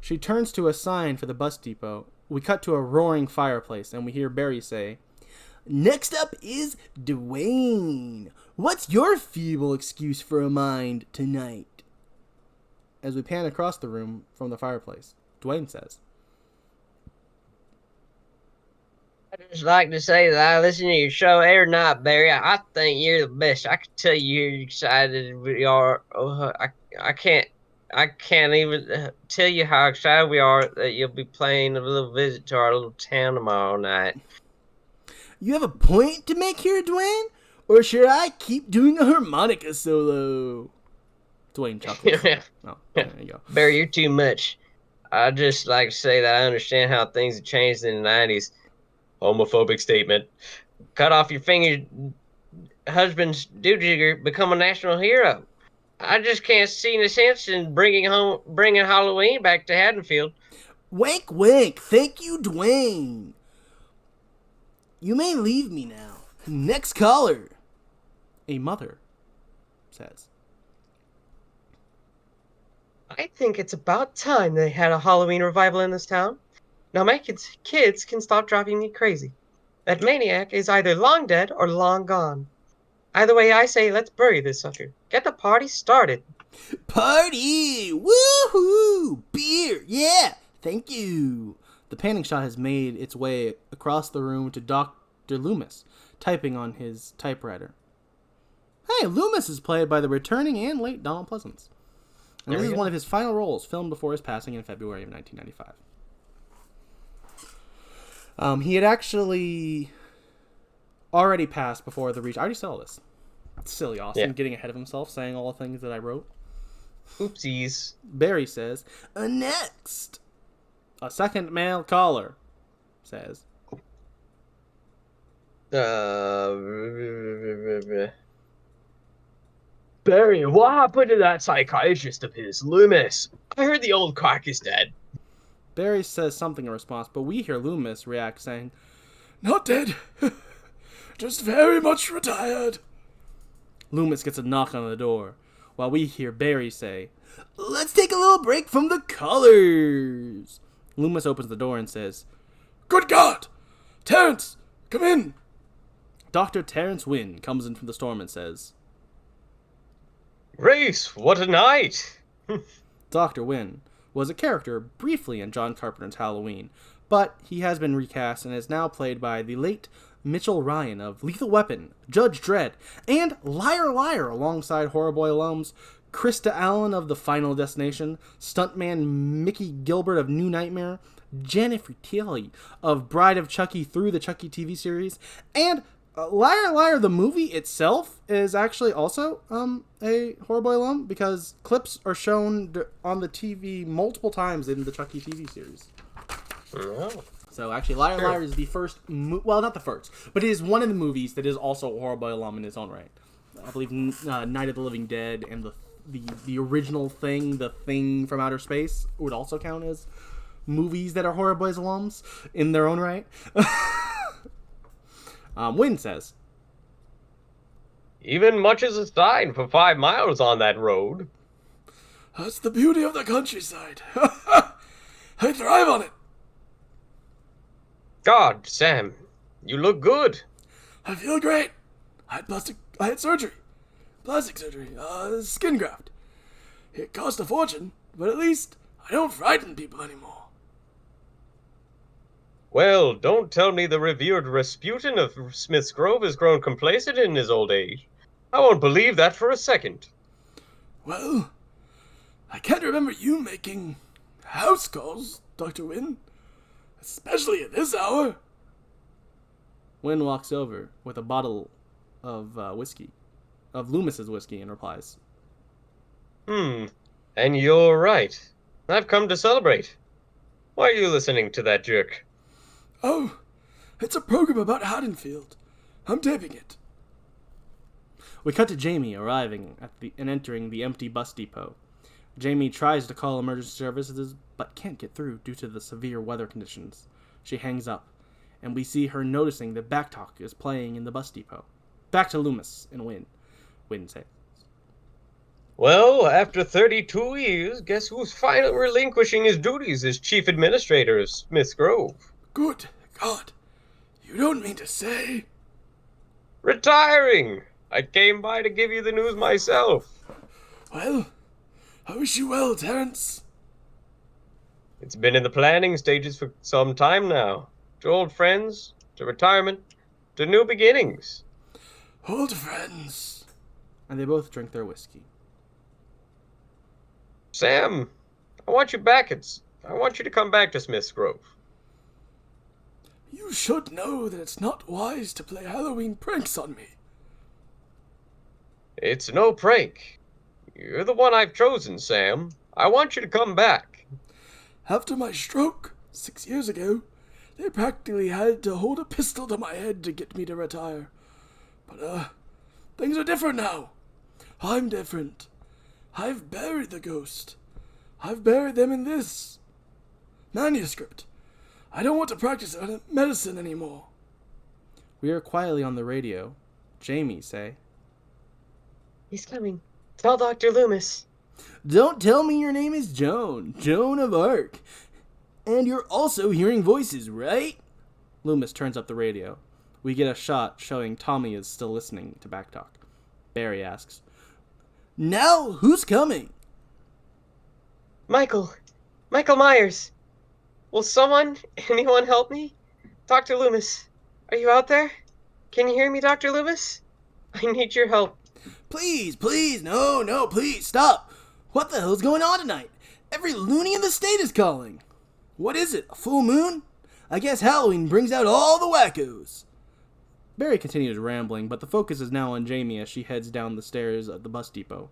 [SPEAKER 1] She turns to a sign for the bus depot. We cut to a roaring fireplace, and we hear Barry say, "Next up is Dwayne. What's your feeble excuse for a mind tonight?" As we pan across the room from the fireplace, Dwayne says,
[SPEAKER 2] I'd just like to say that I listen to your show every night, Barry. I think you're the best. I can tell you how excited we are. I can't even tell you how excited we are that you'll be paying a little visit to our little town tomorrow night.
[SPEAKER 1] "You have a point to make here, Dwayne? Or should I keep doing a harmonica solo?" Dwayne chuckles. Oh, there you go.
[SPEAKER 2] Barry, you're too much. I'd just like to say that I understand how things have changed in the 90s. Homophobic statement. Cut off your finger, husband's doojigger, become a national hero. I just can't see any sense in bringing Halloween back to Haddonfield.
[SPEAKER 1] Wink, wink. Thank you, Dwayne. You may leave me now. Next caller. A mother says,
[SPEAKER 2] I think it's about time they had a Halloween revival in this town. Now my kids can stop driving me crazy. That maniac is either long dead or long gone. Either way, I say let's bury this sucker. Get the party started.
[SPEAKER 1] "Party! Woohoo! Beer! Yeah! Thank you!" The panning shot has made its way across the room to Dr. Loomis, typing on his typewriter. Hey, Loomis is played by the returning and late Donald Pleasance. And this is one of his final roles, filmed before his passing in February of 1995. He had actually already passed before the reach. I already said all this. It's silly, Austin, getting ahead of himself, saying all the things that I wrote.
[SPEAKER 2] Oopsies.
[SPEAKER 1] Barry says, "Next." A second male caller says,
[SPEAKER 2] Barry, what happened to that psychiatrist of his, Loomis? I heard the old quack is dead.
[SPEAKER 1] Barry says something in response, but we hear Loomis react saying,
[SPEAKER 3] Not dead. Just very much retired.
[SPEAKER 1] Loomis gets a knock on the door, while we hear Barry say, "Let's take a little break from the colors." Loomis opens the door and says,
[SPEAKER 3] Good God! Terrence, come in.
[SPEAKER 1] Dr. Terrence Wynn comes in from the storm and says,
[SPEAKER 2] Race, what a night!
[SPEAKER 1] Dr. Wynn was a character briefly in John Carpenter's Halloween, but he has been recast and is now played by the late Mitchell Ryan of Lethal Weapon, Judge Dredd, and Liar Liar alongside Horror Boy alums Krista Allen of The Final Destination, stuntman Mickey Gilbert of New Nightmare, Janet Fratelli of Bride of Chucky through the Chucky TV series, and Liar Liar the movie itself is actually also a Horror Boy alum because clips are shown on the TV multiple times in the Chucky TV series.
[SPEAKER 2] Oh.
[SPEAKER 1] So actually, Liar Liar is the first, well, not the first, but it is one of the movies that is also a Horror Boy alum in its own right. I believe Night of the Living Dead and the original Thing, the Thing from Outer Space, would also count as movies that are Horror Boys alums in their own right. Wynn says,
[SPEAKER 2] Even much as a sign for 5 miles on that road.
[SPEAKER 3] That's the beauty of the countryside. I thrive on it.
[SPEAKER 2] God, Sam, you look good.
[SPEAKER 3] I feel great. I had surgery. Plastic surgery. Skin graft. It cost a fortune, but at least I don't frighten people anymore.
[SPEAKER 2] Well, don't tell me the revered Rasputin of Smith's Grove has grown complacent in his old age. I won't believe that for a second.
[SPEAKER 3] Well, I can't remember you making house calls, Dr. Wynn. Especially at this hour.
[SPEAKER 1] Wynn walks over with a bottle of whiskey, of Loomis's whiskey, and replies,
[SPEAKER 2] And you're right. I've come to celebrate. Why are you listening to that jerk?
[SPEAKER 3] Oh, it's a program about Haddonfield. I'm taping it.
[SPEAKER 1] We cut to Jamie arriving and entering the empty bus depot. Jamie tries to call emergency services, but can't get through due to the severe weather conditions. She hangs up, and we see her noticing that Backtalk is playing in the bus depot. Back to Loomis and Wynn. Wynn says,
[SPEAKER 2] Well, after 32 years, guess who's finally relinquishing his duties as chief administrator of Smith's Grove?
[SPEAKER 3] Good God. You don't mean to say...
[SPEAKER 2] Retiring! I came by to give you the news myself.
[SPEAKER 3] Well, I wish you well, Terence.
[SPEAKER 2] It's been in the planning stages for some time now. To old friends, to retirement, to new beginnings.
[SPEAKER 3] Old friends.
[SPEAKER 1] and they both drink their whiskey.
[SPEAKER 2] Sam, I want you to come back to Smith's Grove.
[SPEAKER 3] You should know that it's not wise to play Halloween pranks on me.
[SPEAKER 2] It's no prank. You're the one I've chosen, Sam. I want you to come back.
[SPEAKER 3] After my stroke, 6 years ago, they practically had to hold a pistol to my head to get me to retire. But, things are different now. I'm different. I've buried the ghost. I've buried them in this manuscript. I don't want to practice medicine anymore.
[SPEAKER 1] We are quietly on the radio. Jamie say,
[SPEAKER 2] He's coming. Tell Dr. Loomis.
[SPEAKER 1] "Don't tell me your name is Joan of Arc. And you're also hearing voices, right?" Loomis turns up the radio. We get a shot showing Tommy is still listening to Backtalk. Barry asks, "Now who's coming?"
[SPEAKER 2] Michael Myers. Will anyone help me? Dr. Loomis, are you out there? Can you hear me, Dr. Loomis? I need your help.
[SPEAKER 1] Please, no, please, stop. What the hell's going on tonight? Every loony in the state is calling. What is it, a full moon? I guess Halloween brings out all the wackos. Barry continues rambling, but the focus is now on Jamie as she heads down the stairs at the bus depot.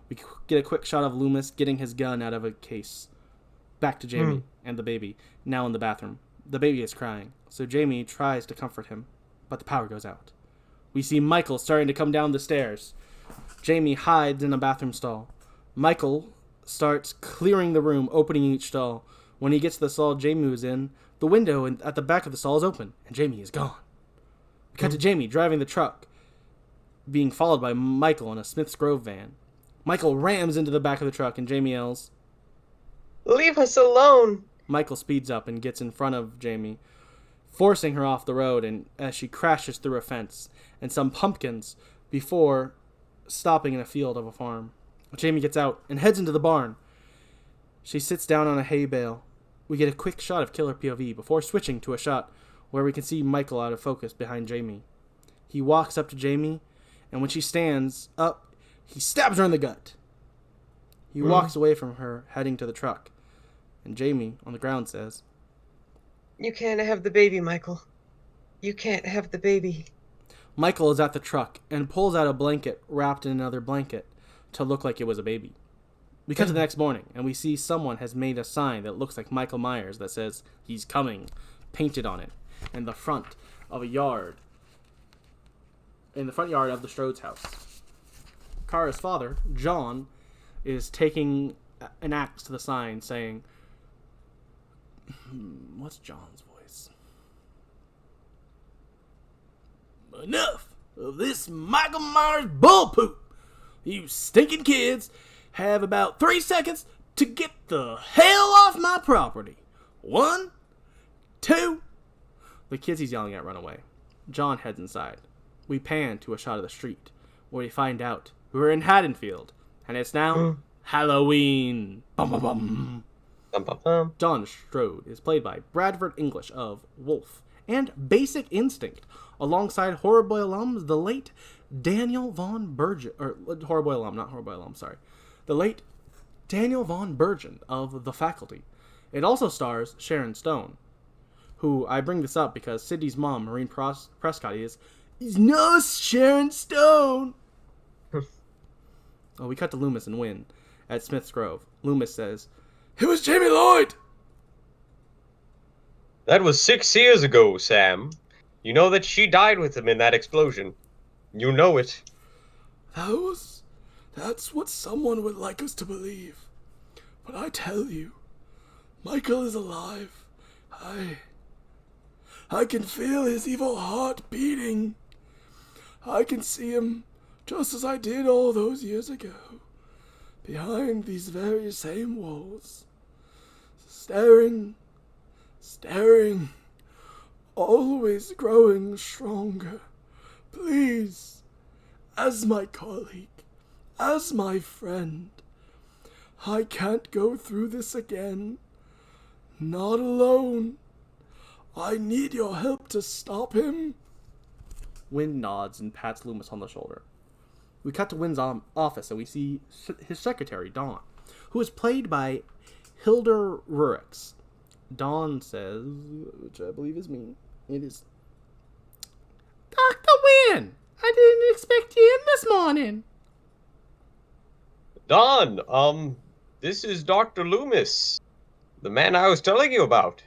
[SPEAKER 1] We get a quick shot of Loomis getting his gun out of a case. Back to Jamie and the baby, now in the bathroom. The baby is crying, so Jamie tries to comfort him, but the power goes out. We see Michael starting to come down the stairs. Jamie hides in a bathroom stall. Michael starts clearing the room, opening each stall. When he gets to the stall Jamie was in, the window at the back of the stall is open, and Jamie is gone. We cut to Jamie driving the truck, being followed by Michael in a Smith's Grove van. Michael rams into the back of the truck, and Jamie yells,
[SPEAKER 2] Leave us alone.
[SPEAKER 1] Michael speeds up and gets in front of Jamie, forcing her off the road and as she crashes through a fence and some pumpkins before stopping in a field of a farm. Jamie gets out and heads into the barn. She sits down on a hay bale. We get a quick shot of killer POV before switching to a shot where we can see Michael out of focus behind Jamie. He walks up to Jamie, and when she stands up, he stabs her in the gut. He walks away from her, heading to the truck. And Jamie, on the ground, says,
[SPEAKER 2] You can't have the baby, Michael. You can't have the baby.
[SPEAKER 1] Michael is at the truck and pulls out a blanket wrapped in another blanket to look like it was a baby. We cut to the next morning, and we see someone has made a sign that looks like Michael Myers that says, "He's coming," painted on it, in the front of the yard of the Strode's house. Kara's father, John, is taking an axe to the sign, saying, what's John's voice? "Enough of this Michael Myers bull poop. You stinking kids have about 3 seconds to get the hell off my property. 1, 2. The kids he's yelling at run away. John heads inside. We pan to a shot of the street, where we find out we're in Haddonfield, and it's now Halloween. Bum, bum, bum.
[SPEAKER 2] Bum, bum, bum.
[SPEAKER 1] John Strode is played by Bradford English of Wolf and Basic Instinct, alongside Horror Bois alums the late Daniel Von Bergen, the late Daniel Von Bergen of The Faculty. It also stars Sharon Stone, who I bring this up because Sydney's mom, Maureen Prescott, is no Sharon Stone. We cut to Loomis and Wynn at Smith's Grove. Loomis says,
[SPEAKER 3] It was Jamie Lloyd!
[SPEAKER 2] That was 6 years ago, Sam. You know that she died with him in that explosion. You know it.
[SPEAKER 3] That's what someone would like us to believe. But I tell you, Michael is alive. I can feel his evil heart beating. I can see him just as I did all those years ago, behind these very same walls, staring, always growing stronger. Please, as my colleague, as my friend, I can't go through this again. Not alone. I need your help to stop him.
[SPEAKER 1] Wynn nods and pats Loomis on the shoulder. We cut to Wynn's office and we see his secretary, Dawn, who is played by Hildur Rurix. Dawn says, which I believe is me, it is, Dr. Wynn, I didn't expect you in this morning.
[SPEAKER 2] Dawn, this is Dr. Loomis, the man I was telling you about.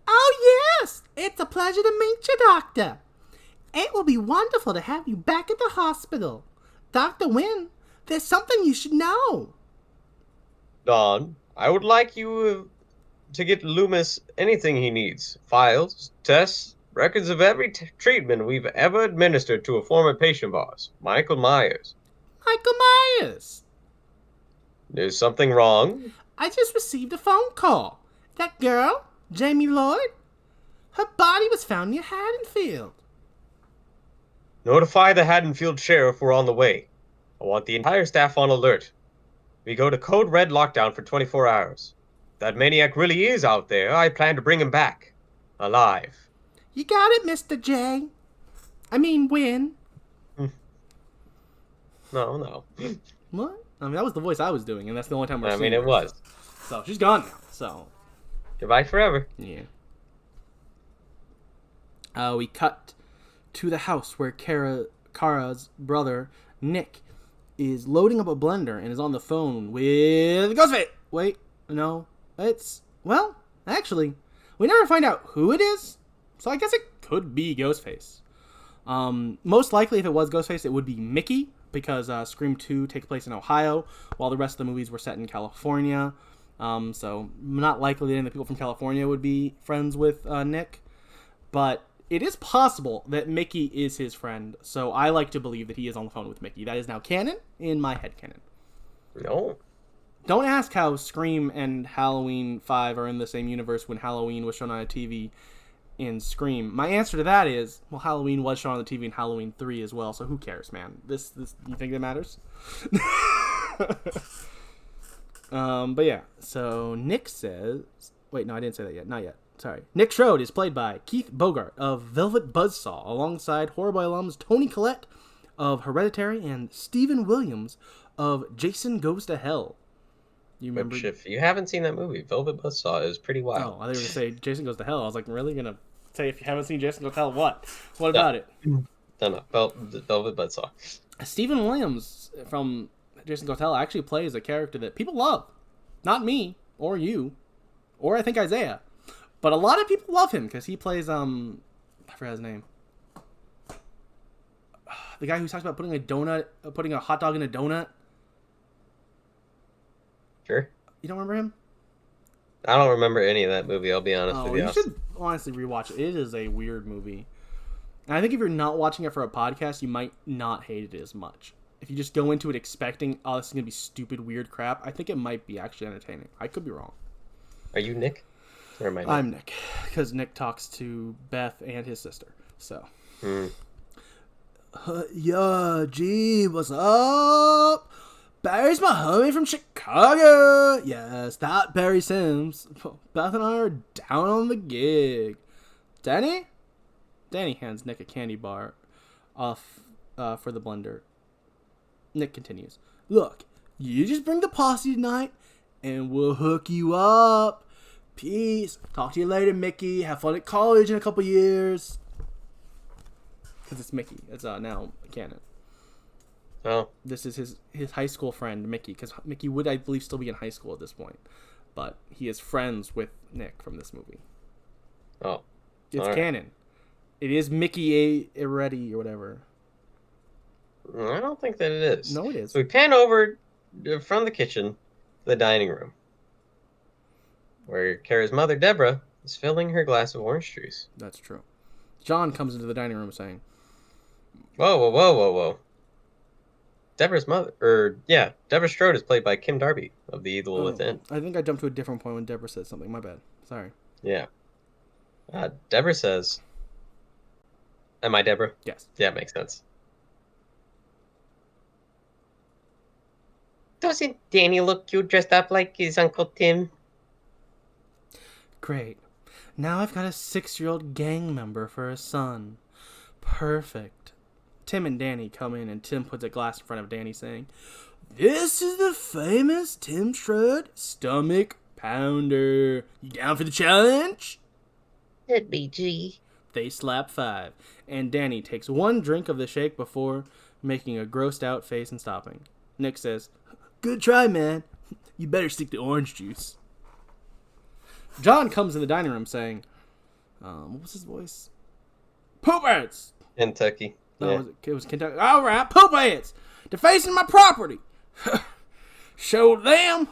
[SPEAKER 1] Oh, yes! It's a pleasure to meet you, Doctor. It will be wonderful to have you back at the hospital. Dr. Wynn, there's something you should know.
[SPEAKER 2] Dawn, I would like you to get Loomis anything he needs. Files, tests, records of every treatment we've ever administered to a former patient of ours, Michael Myers.
[SPEAKER 1] Michael Myers.
[SPEAKER 2] There's something wrong?
[SPEAKER 1] I just received a phone call. That girl, Jamie Lloyd, her body was found near Haddonfield.
[SPEAKER 2] Notify the Haddonfield Sheriff we're on the way. I want the entire staff on alert. We go to Code Red lockdown for 24 hours. If that maniac really is out there, I plan to bring him back. Alive.
[SPEAKER 1] You got it, Mr. J. I mean, Wynn.
[SPEAKER 2] No.
[SPEAKER 1] What? I mean, that was the voice I was doing, and that's the only time we're
[SPEAKER 2] I
[SPEAKER 1] seeing
[SPEAKER 2] mean,
[SPEAKER 1] her.
[SPEAKER 2] it was.
[SPEAKER 1] So, she's gone now, so.
[SPEAKER 2] Goodbye forever.
[SPEAKER 1] Yeah. We cut to the house where Kara's brother, Nick, is loading up a blender and is on the phone with Ghostface. Wait, no. Well, actually, we never find out who it is, so I guess it could be Ghostface. Most likely, if it was Ghostface, it would be Mickey, because Scream 2 takes place in Ohio, while the rest of the movies were set in California. So not likely that any of the people from California would be friends with Nick. But it is possible that Mickey is his friend, so I like to believe that he is on the phone with Mickey. That is now canon in my head canon.
[SPEAKER 2] No.
[SPEAKER 1] Don't ask how Scream and Halloween 5 are in the same universe when Halloween was shown on a TV in Scream. My answer to that is, well, Halloween was shown on the TV in Halloween 3 as well, so who cares, man? This you think that matters? But yeah, so Nick says... Wait, no, I didn't say that yet. Not yet. Sorry. Nick Strode is played by Keith Bogart of Velvet Buzzsaw, alongside Horror Bois alums Toni Collette of Hereditary and Stephen Williams of Jason Goes to Hell. You remember?
[SPEAKER 2] If you haven't seen that movie, Velvet Buzzsaw is pretty wild.
[SPEAKER 1] Oh, I thought you were going to say Jason Goes to Hell. I was like, really going to say if you haven't seen Jason Goes to Hell, what? What about it?
[SPEAKER 2] No. Velvet Buzzsaw.
[SPEAKER 1] Stephen Williams from Jason Goes to Hell actually plays a character that people love. Not me, or you, or I think Isaiah. But a lot of people love him because he plays, I forgot his name. The guy who talks about putting a hot dog in a donut.
[SPEAKER 2] Sure.
[SPEAKER 1] You don't remember him?
[SPEAKER 2] I don't remember any of that movie, I'll be honest with you.
[SPEAKER 1] You should honestly rewatch it. It is a weird movie. And I think if you're not watching it for a podcast, you might not hate it as much. If you just go into it expecting, oh, this is going to be stupid, weird crap, I think it might be actually entertaining. I could be wrong.
[SPEAKER 2] Are you Nick? Or am I Nick?
[SPEAKER 1] I'm Nick, because Nick talks to Beth and his sister. So. Yeah, gee, what's up? Barry's my homie from Chicago. Yes, that Barry Sims. Beth and I are down on the gig. Danny? Danny hands Nick a candy bar off for the blender. Nick continues. Look, you just bring the posse tonight, and we'll hook you up. Peace. Talk to you later, Mickey. Have fun at college in a couple years. Because it's Mickey. It's now canon.
[SPEAKER 2] Oh.
[SPEAKER 1] This is his high school friend, Mickey. Because Mickey would, I believe, still be in high school at this point. But he is friends with Nick from this movie.
[SPEAKER 2] Oh.
[SPEAKER 1] It's canon. It is Mickey Reddy or whatever.
[SPEAKER 2] I don't think that it is.
[SPEAKER 1] No, it is.
[SPEAKER 2] So we pan over from the kitchen to the dining room. where Kara's mother, Deborah, is filling her glass of orange juice.
[SPEAKER 1] That's true. John comes into the dining room saying,
[SPEAKER 2] Whoa, whoa, whoa, whoa, whoa. Deborah Strode is played by Kim Darby of The Evil Within.
[SPEAKER 1] I think I jumped to a different point when Deborah said something. My bad. Sorry.
[SPEAKER 2] Yeah. Deborah says, am I Deborah?
[SPEAKER 1] Yes.
[SPEAKER 2] Yeah, makes sense. Doesn't Danny look cute dressed up like his Uncle Tim?
[SPEAKER 1] Great. Now I've got a 6-year-old gang member for a son. Perfect. Tim and Danny come in, and Tim puts a glass in front of Danny, saying, "This is the famous Tim Strud Stomach Pounder. You down for the challenge?"
[SPEAKER 4] That'd be G.
[SPEAKER 1] They slap 5, and Danny takes one drink of the shake before making a grossed out face and stopping. Nick says, "Good try, man. You better stick to orange juice." John comes in the dining room saying, what was his voice? "Poop heads!"
[SPEAKER 2] Kentucky.
[SPEAKER 1] No,
[SPEAKER 2] Yeah.
[SPEAKER 1] it was Kentucky. All right, poop heads! Defacing my property! Show them!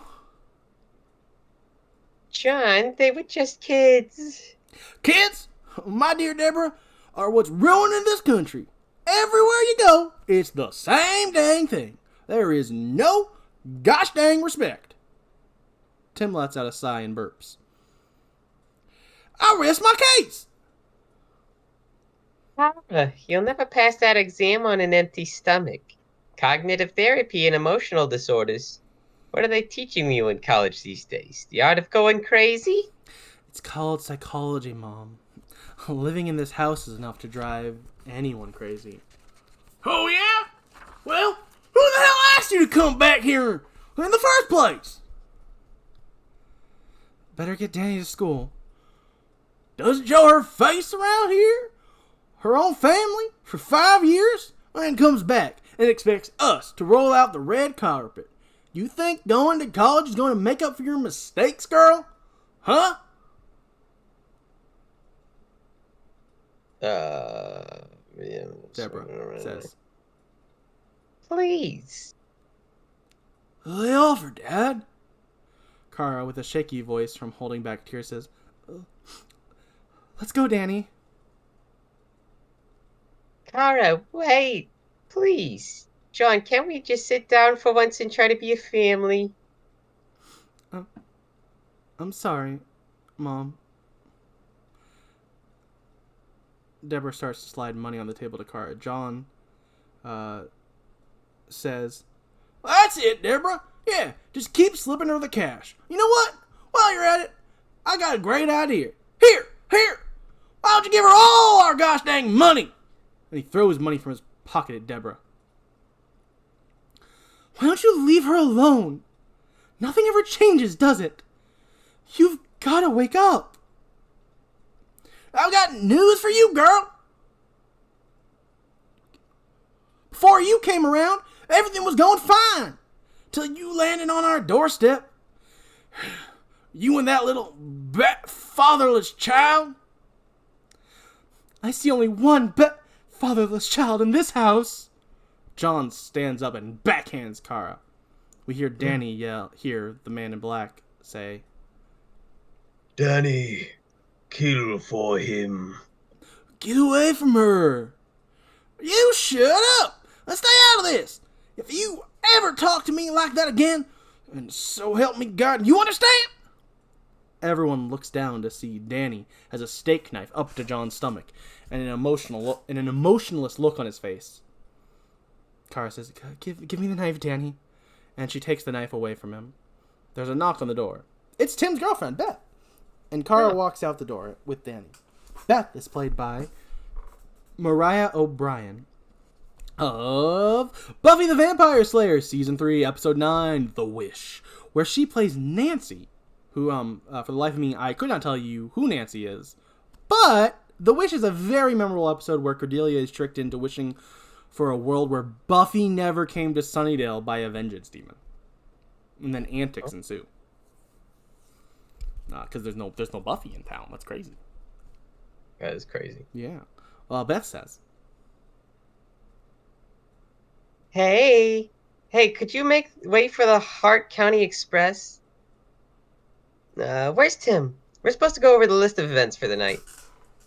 [SPEAKER 2] John, they were just kids.
[SPEAKER 1] Kids, my dear Deborah, are what's ruining this country. Everywhere you go, it's the same dang thing. There is no gosh dang respect. Tim lets out a sigh and burps. I rest my case.
[SPEAKER 2] You'll never pass that exam on an empty stomach. Cognitive therapy and emotional disorders. What are they teaching you in college these days? The art of going crazy?
[SPEAKER 1] It's called psychology, Mom. Living in this house is enough to drive anyone crazy. Oh, yeah? Well, who the hell asked you to come back here in the first place? Better get Danny to school. Doesn't show her face around here? Her own family? For 5 years? And comes back and expects us to roll out the red carpet. You think going to college is going to make up for your mistakes, girl? Huh?
[SPEAKER 2] Yeah,
[SPEAKER 1] Deborah says.
[SPEAKER 2] Please.
[SPEAKER 1] Lay off her, Dad. Kara, with a shaky voice from holding back tears, says, "Let's go, Danny."
[SPEAKER 2] Kara, wait. Please. John, can't we just sit down for once and try to be a family?
[SPEAKER 1] I'm sorry, Mom. Deborah starts to slide money on the table to Kara. John says, "That's it, Deborah. Yeah, just keep slipping her the cash. You know what? While you're at it, I got a great idea. Here. Why don't you give her all our gosh dang money?" And he throws money from his pocket at Deborah. "Why don't you leave her alone? Nothing ever changes, does it? You've got to wake up. I've got news for you, girl. Before you came around, everything was going fine. Till you landed on our doorstep. You and that little fatherless child. I see only one fatherless child in this house." John stands up and backhands Kara. We hear Danny hear the man in black say,
[SPEAKER 3] Danny, kill for him.
[SPEAKER 1] "Get away from her. You shut up. Let's stay out of this. If you ever talk to me like that again, and so help me God, you understand?" Everyone looks down to see Danny has a steak knife up to John's stomach and an emotionless look on his face. Kara says, Give me the knife, Danny. And she takes the knife away from him. There's a knock on the door. It's Tim's girlfriend, Beth. And Kara walks out the door with Danny. Beth is played by Mariah O'Brien of Buffy the Vampire Slayer, Season 3, Episode 9, The Wish, where she plays Nancy, who, for the life of me, I could not tell you who Nancy is. But The Wish is a very memorable episode where Cordelia is tricked into wishing for a world where Buffy never came to Sunnydale by a vengeance demon. And then antics ensue. Because there's no Buffy in town. That's crazy.
[SPEAKER 2] That is crazy.
[SPEAKER 1] Yeah. Well, Beth says,
[SPEAKER 2] Hey, could you make way for the Hart County Express? Where's Tim? We're supposed to go over the list of events for the night.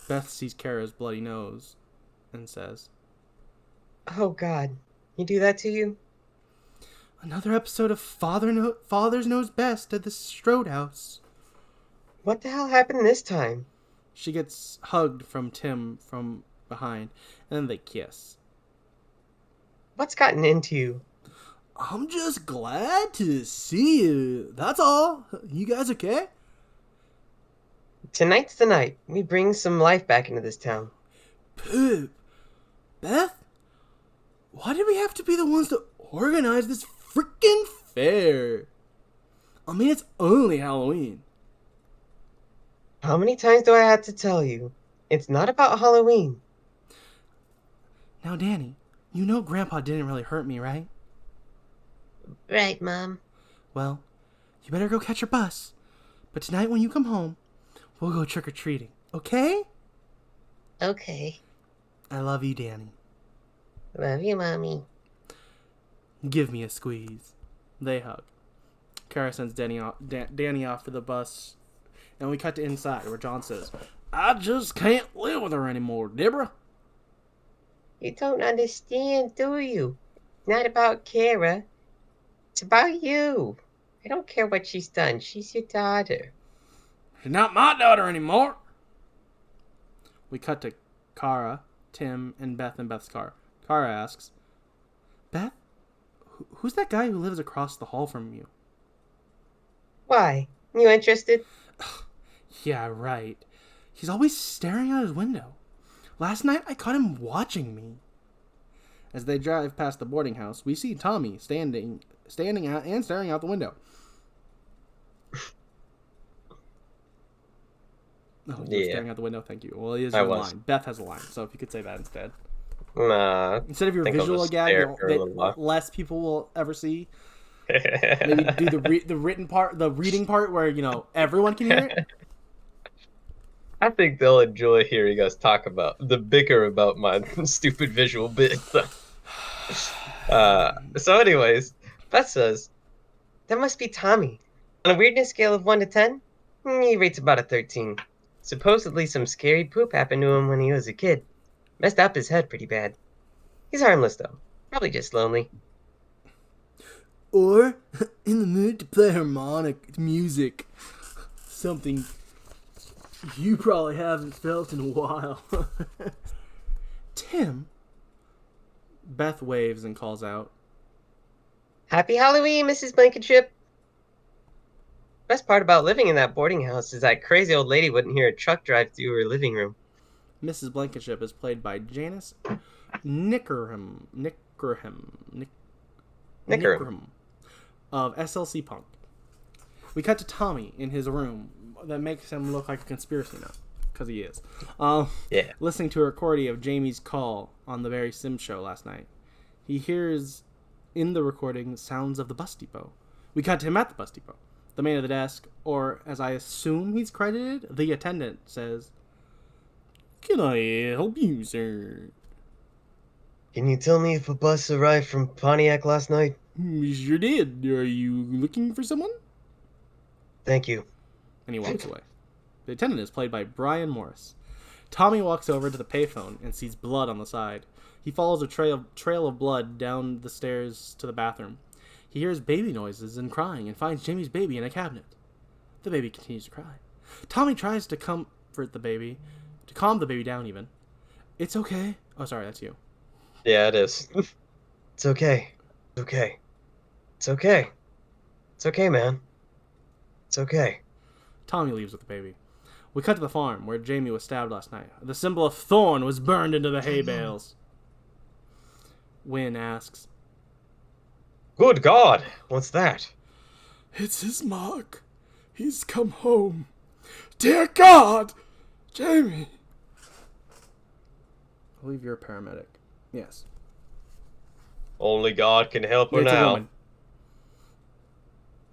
[SPEAKER 1] Beth sees Kara's bloody nose and says,
[SPEAKER 2] Oh, God. He do that to you?
[SPEAKER 1] another episode of Father's Knows Best at the Strode House.
[SPEAKER 2] What the hell happened this time?
[SPEAKER 1] She gets hugged from Tim from behind, and then they kiss.
[SPEAKER 2] What's gotten into you?
[SPEAKER 1] I'm just glad to see you. That's all. You guys okay?
[SPEAKER 2] Tonight's the night. We bring some life back into this town.
[SPEAKER 1] Poop. Beth? Why did we have to be the ones to organize this freaking fair? I mean, it's only Halloween.
[SPEAKER 2] How many times do I have to tell you? It's not about Halloween.
[SPEAKER 1] Now, Danny, you know Grandpa didn't really hurt me, right?
[SPEAKER 4] Right, Mom.
[SPEAKER 1] Well, you better go catch your bus. But tonight when you come home, we'll go trick-or-treating, okay?
[SPEAKER 4] Okay.
[SPEAKER 1] I love you, Danny.
[SPEAKER 4] Love you, Mommy.
[SPEAKER 1] Give me a squeeze. They hug. Kara sends Danny off to the bus, and we cut to inside where John says, I just can't live with her anymore, Deborah.
[SPEAKER 2] You don't understand, do you? It's not about Kara. It's about you. I don't care what she's done. She's your daughter.
[SPEAKER 1] She's not my daughter anymore. We cut to Kara, Tim, and Beth in Beth's car. Kara asks, Beth, who's that guy who lives across the hall from you?
[SPEAKER 2] Why? You interested?
[SPEAKER 1] Yeah, right. He's always staring out his window. Last night, I caught him watching me. As they drive past the boarding house, we see Tommy standing out and staring out the window. Oh, you're staring out the window? Thank you. Well, he is a line. Beth has a line, so if you could say that instead.
[SPEAKER 2] Nah.
[SPEAKER 1] Instead of your visual gag that less people will ever see, maybe do the written part, the reading part where, everyone can hear it.
[SPEAKER 2] I think they'll enjoy hearing us talk about the bicker about my stupid visual bit. So anyways, Beth says, that must be Tommy. On a weirdness scale of 1 to 10, he rates about a 13. Supposedly some scary poop happened to him when he was a kid. Messed up his head pretty bad. He's harmless though. Probably just lonely.
[SPEAKER 1] Or in the mood to play harmonic music. Something you probably haven't felt in a while. Tim. Beth waves and calls out,
[SPEAKER 2] Happy Halloween, Mrs. Blankenship. Best part about living in that boarding house is that crazy old lady wouldn't hear a truck drive through her living room.
[SPEAKER 1] Mrs. Blankenship is played by Janice Nickerham of SLC Punk. We cut to Tommy in his room that makes him look like a conspiracy nut, because he is. Listening to a recording of Jamie's call on the Barry Sims show last night. He hears in the recording sounds of the bus depot. We cut to him at the bus depot. The man at the desk, or as I assume he's credited, the attendant, says, Can I help you, sir?
[SPEAKER 2] Can you tell me if a bus arrived from Pontiac last night?
[SPEAKER 1] Sure did. Are you looking for someone?
[SPEAKER 2] Thank you.
[SPEAKER 1] And he walks away. The attendant is played by Brian Morris. Tommy walks over to the payphone and sees blood on the side. He follows a trail of blood down the stairs to the bathroom. He hears baby noises and crying and finds Jamie's baby in a cabinet. The baby continues to cry. Tommy tries to calm the baby down even. It's okay. Oh, sorry, that's you.
[SPEAKER 2] Yeah, it is. It's okay. It's okay. It's okay. It's okay, man. It's okay.
[SPEAKER 1] Tommy leaves with the baby. We cut to the farm where Jamie was stabbed last night. The symbol of Thorn was burned into the hay bales. Wynn asks,
[SPEAKER 2] Good God! What's that?
[SPEAKER 3] It's his mark. He's come home. Dear God! Jamie!
[SPEAKER 1] I believe you're a paramedic. Yes.
[SPEAKER 2] Only God can help her
[SPEAKER 1] It's a
[SPEAKER 2] now.
[SPEAKER 1] woman.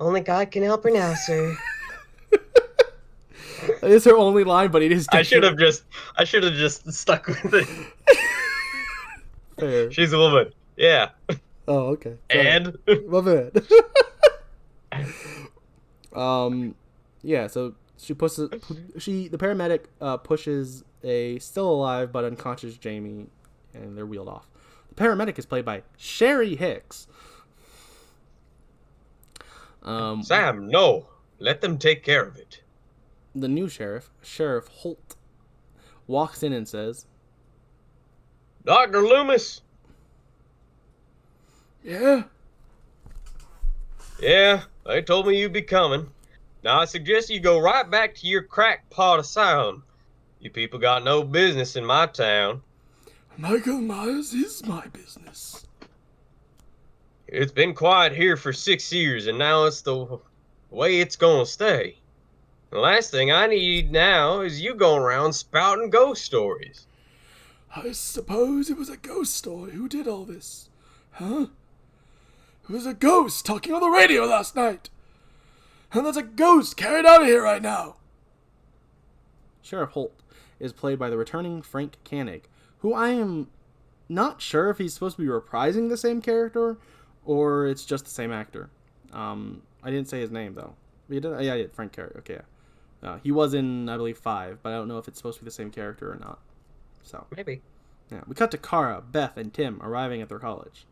[SPEAKER 2] Only God can help her now, sir.
[SPEAKER 1] That is her only line, but it is different.
[SPEAKER 2] I should have just stuck with it.
[SPEAKER 1] Fair.
[SPEAKER 2] She's a woman. Yeah.
[SPEAKER 1] Oh, okay.
[SPEAKER 2] And?
[SPEAKER 1] My bad. Yeah, so the paramedic pushes a still alive but unconscious Jamie, and they're wheeled off. The paramedic is played by Sherry Hicks.
[SPEAKER 2] Sam, no. Let them take care of it.
[SPEAKER 1] The new sheriff, Sheriff Holt, walks in and says,
[SPEAKER 2] Dr. Loomis.
[SPEAKER 3] Yeah?
[SPEAKER 2] Yeah, they told me you'd be coming. Now I suggest you go right back to your crackpot asylum. You people got no business in my town.
[SPEAKER 3] Michael Myers is my business.
[SPEAKER 2] It's been quiet here for 6 years, and now it's the way it's gonna stay. The last thing I need now is you going around spouting ghost stories.
[SPEAKER 3] I suppose it was a ghost story who did all this. Huh? It was a ghost talking on the radio last night. And there's a ghost carried out of here right now.
[SPEAKER 1] Sheriff Holt is played by the returning Frank Koenig, who I am not sure if he's supposed to be reprising the same character or it's just the same actor. I didn't say his name, though. Yeah, I did. Frank Koenig. Okay, yeah. He was in, I believe, 5, but I don't know if it's supposed to be the same character or not. So
[SPEAKER 2] Maybe.
[SPEAKER 1] yeah, we cut to Kara, Beth, and Tim arriving at their college.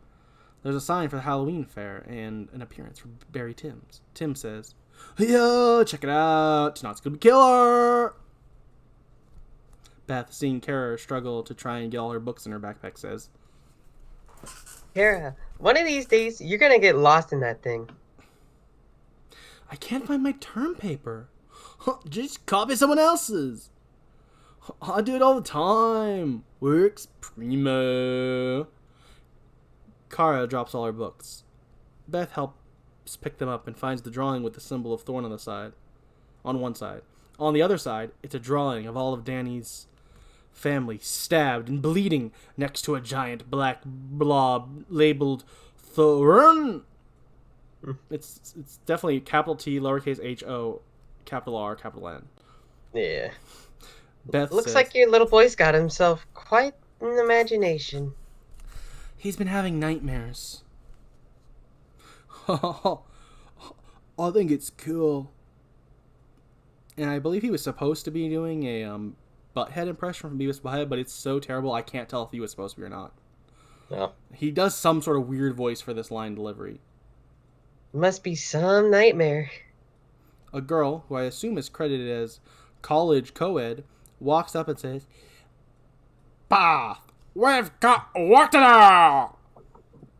[SPEAKER 1] There's a sign for the Halloween fair and an appearance for Barry Timms. Tim says, "Yo, check it out. Tonight's gonna be killer." Beth, seeing Kara struggle to try and get all her books in her backpack, says,
[SPEAKER 2] Kara, one of these days, you're gonna get lost in that thing.
[SPEAKER 1] "I can't find my term paper." "Just copy someone else's." "I do it all the time. Works primo." Kara drops all her books. Beth helps pick them up and finds the drawing with the symbol of Thorn on one side. On the other side, it's a drawing of all of Danny's family stabbed and bleeding next to a giant black blob labeled Thorn. It's definitely capital T, lowercase H-O, capital R, capital N.
[SPEAKER 2] Yeah.
[SPEAKER 1] Beth
[SPEAKER 2] Looks
[SPEAKER 1] says,
[SPEAKER 2] like your little boy's got himself quite an imagination.
[SPEAKER 1] "He's been having nightmares." "I think it's cool." And I believe he was supposed to be doing a Butthead impression from Beavis Butthead, but it's so terrible I can't tell if he was supposed to be or not.
[SPEAKER 2] No.
[SPEAKER 1] He does some sort of weird voice for this line delivery.
[SPEAKER 2] Must be some nightmare.
[SPEAKER 1] A girl, who I assume is credited as college co-ed, walks up and says, "Bah! We've got work to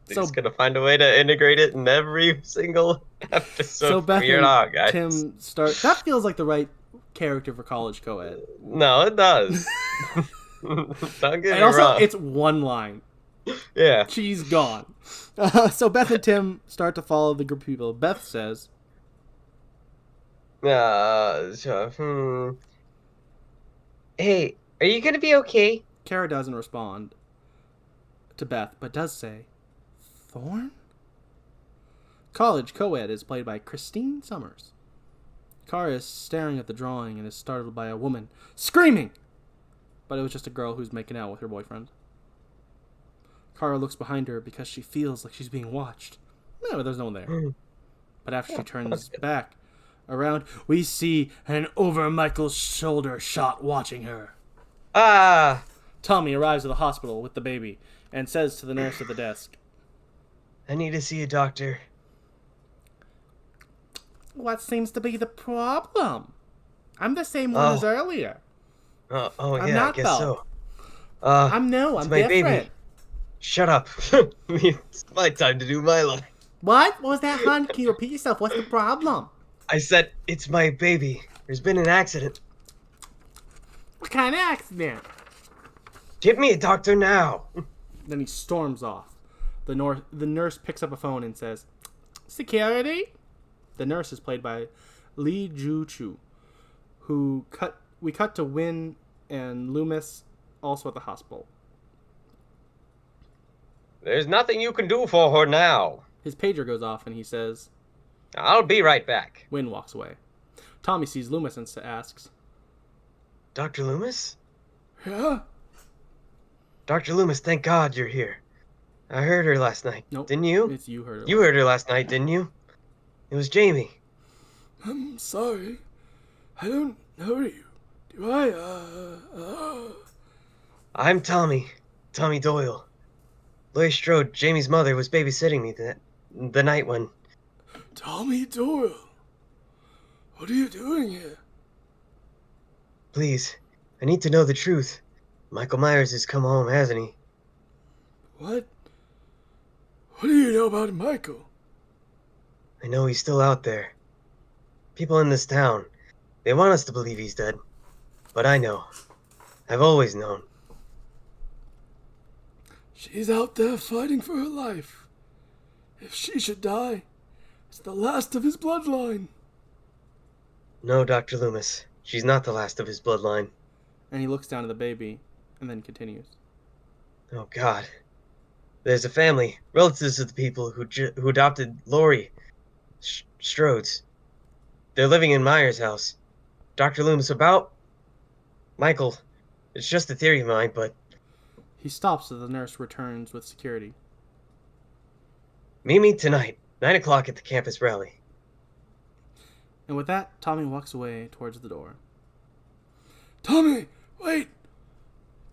[SPEAKER 1] do!"
[SPEAKER 2] He's gonna find a way to integrate it in every single episode.
[SPEAKER 1] So Beth
[SPEAKER 2] Weird
[SPEAKER 1] and
[SPEAKER 2] out, guys.
[SPEAKER 1] Tim start. That feels like the right character for college co-ed.
[SPEAKER 2] No, it does. Don't get me
[SPEAKER 1] And also,
[SPEAKER 2] wrong.
[SPEAKER 1] it's one line.
[SPEAKER 2] Yeah.
[SPEAKER 1] She's gone. So Beth and Tim start to follow the group of people. Beth says,
[SPEAKER 2] Hey, are you gonna be okay?
[SPEAKER 1] Kara doesn't respond to Beth, but does say, "Thorn?" College co-ed is played by Christine Summers. Kara is staring at the drawing and is startled by a woman screaming, but it was just a girl who's making out with her boyfriend. Kara looks behind her because she feels like she's being watched. No, but there's no one there. But after she turns back around, we see an over Michael's shoulder shot watching her.
[SPEAKER 2] Ah!
[SPEAKER 1] Tommy arrives at the hospital with the baby and says to the nurse at the desk,
[SPEAKER 2] I need to see a doctor.
[SPEAKER 1] "What seems to be the problem? I'm the same one as earlier.
[SPEAKER 2] Oh
[SPEAKER 1] I'm
[SPEAKER 2] yeah, I
[SPEAKER 1] not,
[SPEAKER 2] guess
[SPEAKER 1] though.
[SPEAKER 2] so.
[SPEAKER 1] I'm
[SPEAKER 2] it's my
[SPEAKER 1] different."
[SPEAKER 2] baby. Shut up. It's my time to do my life.
[SPEAKER 1] What was that, hon? Can you repeat yourself? What's the problem?
[SPEAKER 2] I said, it's my baby. There's been an accident.
[SPEAKER 1] What kind of accident?
[SPEAKER 2] Give me a doctor now.
[SPEAKER 1] Then he storms off. The nurse picks up a phone and says, "Security?" The nurse is played by Lee Ju-Chu, we cut to Win and Loomis, also at the hospital.
[SPEAKER 2] There's nothing you can do for her now.
[SPEAKER 1] His pager goes off and he says,
[SPEAKER 2] I'll be right back.
[SPEAKER 1] Win walks away. Tommy sees Loomis and asks,
[SPEAKER 2] Dr. Loomis?
[SPEAKER 3] Yeah?
[SPEAKER 2] Dr. Loomis, thank God you're here. I heard her last night.
[SPEAKER 1] Nope.
[SPEAKER 2] Didn't you?
[SPEAKER 1] It's you heard her.
[SPEAKER 2] You heard her last night, didn't you? It was Jamie.
[SPEAKER 3] I'm sorry. I don't know you. Do I?
[SPEAKER 2] I'm Tommy. Tommy Doyle. Laurie Strode, Jamie's mother, was babysitting me the night when...
[SPEAKER 3] Tommy Doyle. What are you doing here?
[SPEAKER 2] Please, I need to know the truth. Michael Myers has come home, hasn't he?
[SPEAKER 3] What? What do you know about Michael?
[SPEAKER 2] I know he's still out there. People in this town, they want us to believe he's dead. But I know. I've always known.
[SPEAKER 3] She's out there fighting for her life. If she should die, it's the last of his bloodline.
[SPEAKER 2] No, Dr. Loomis. She's not the last of his bloodline.
[SPEAKER 1] And he looks down at the baby and then continues.
[SPEAKER 2] Oh, God. There's a family, relatives of the people who adopted Laurie Strode's. They're living in Myers' house. Dr. Loomis, about Michael. It's just a theory of mine, but...
[SPEAKER 1] He stops as the nurse returns with security.
[SPEAKER 2] Meet me tonight, 9 o'clock at the campus rally.
[SPEAKER 1] And with that, Tommy walks away towards the door.
[SPEAKER 3] Tommy, wait!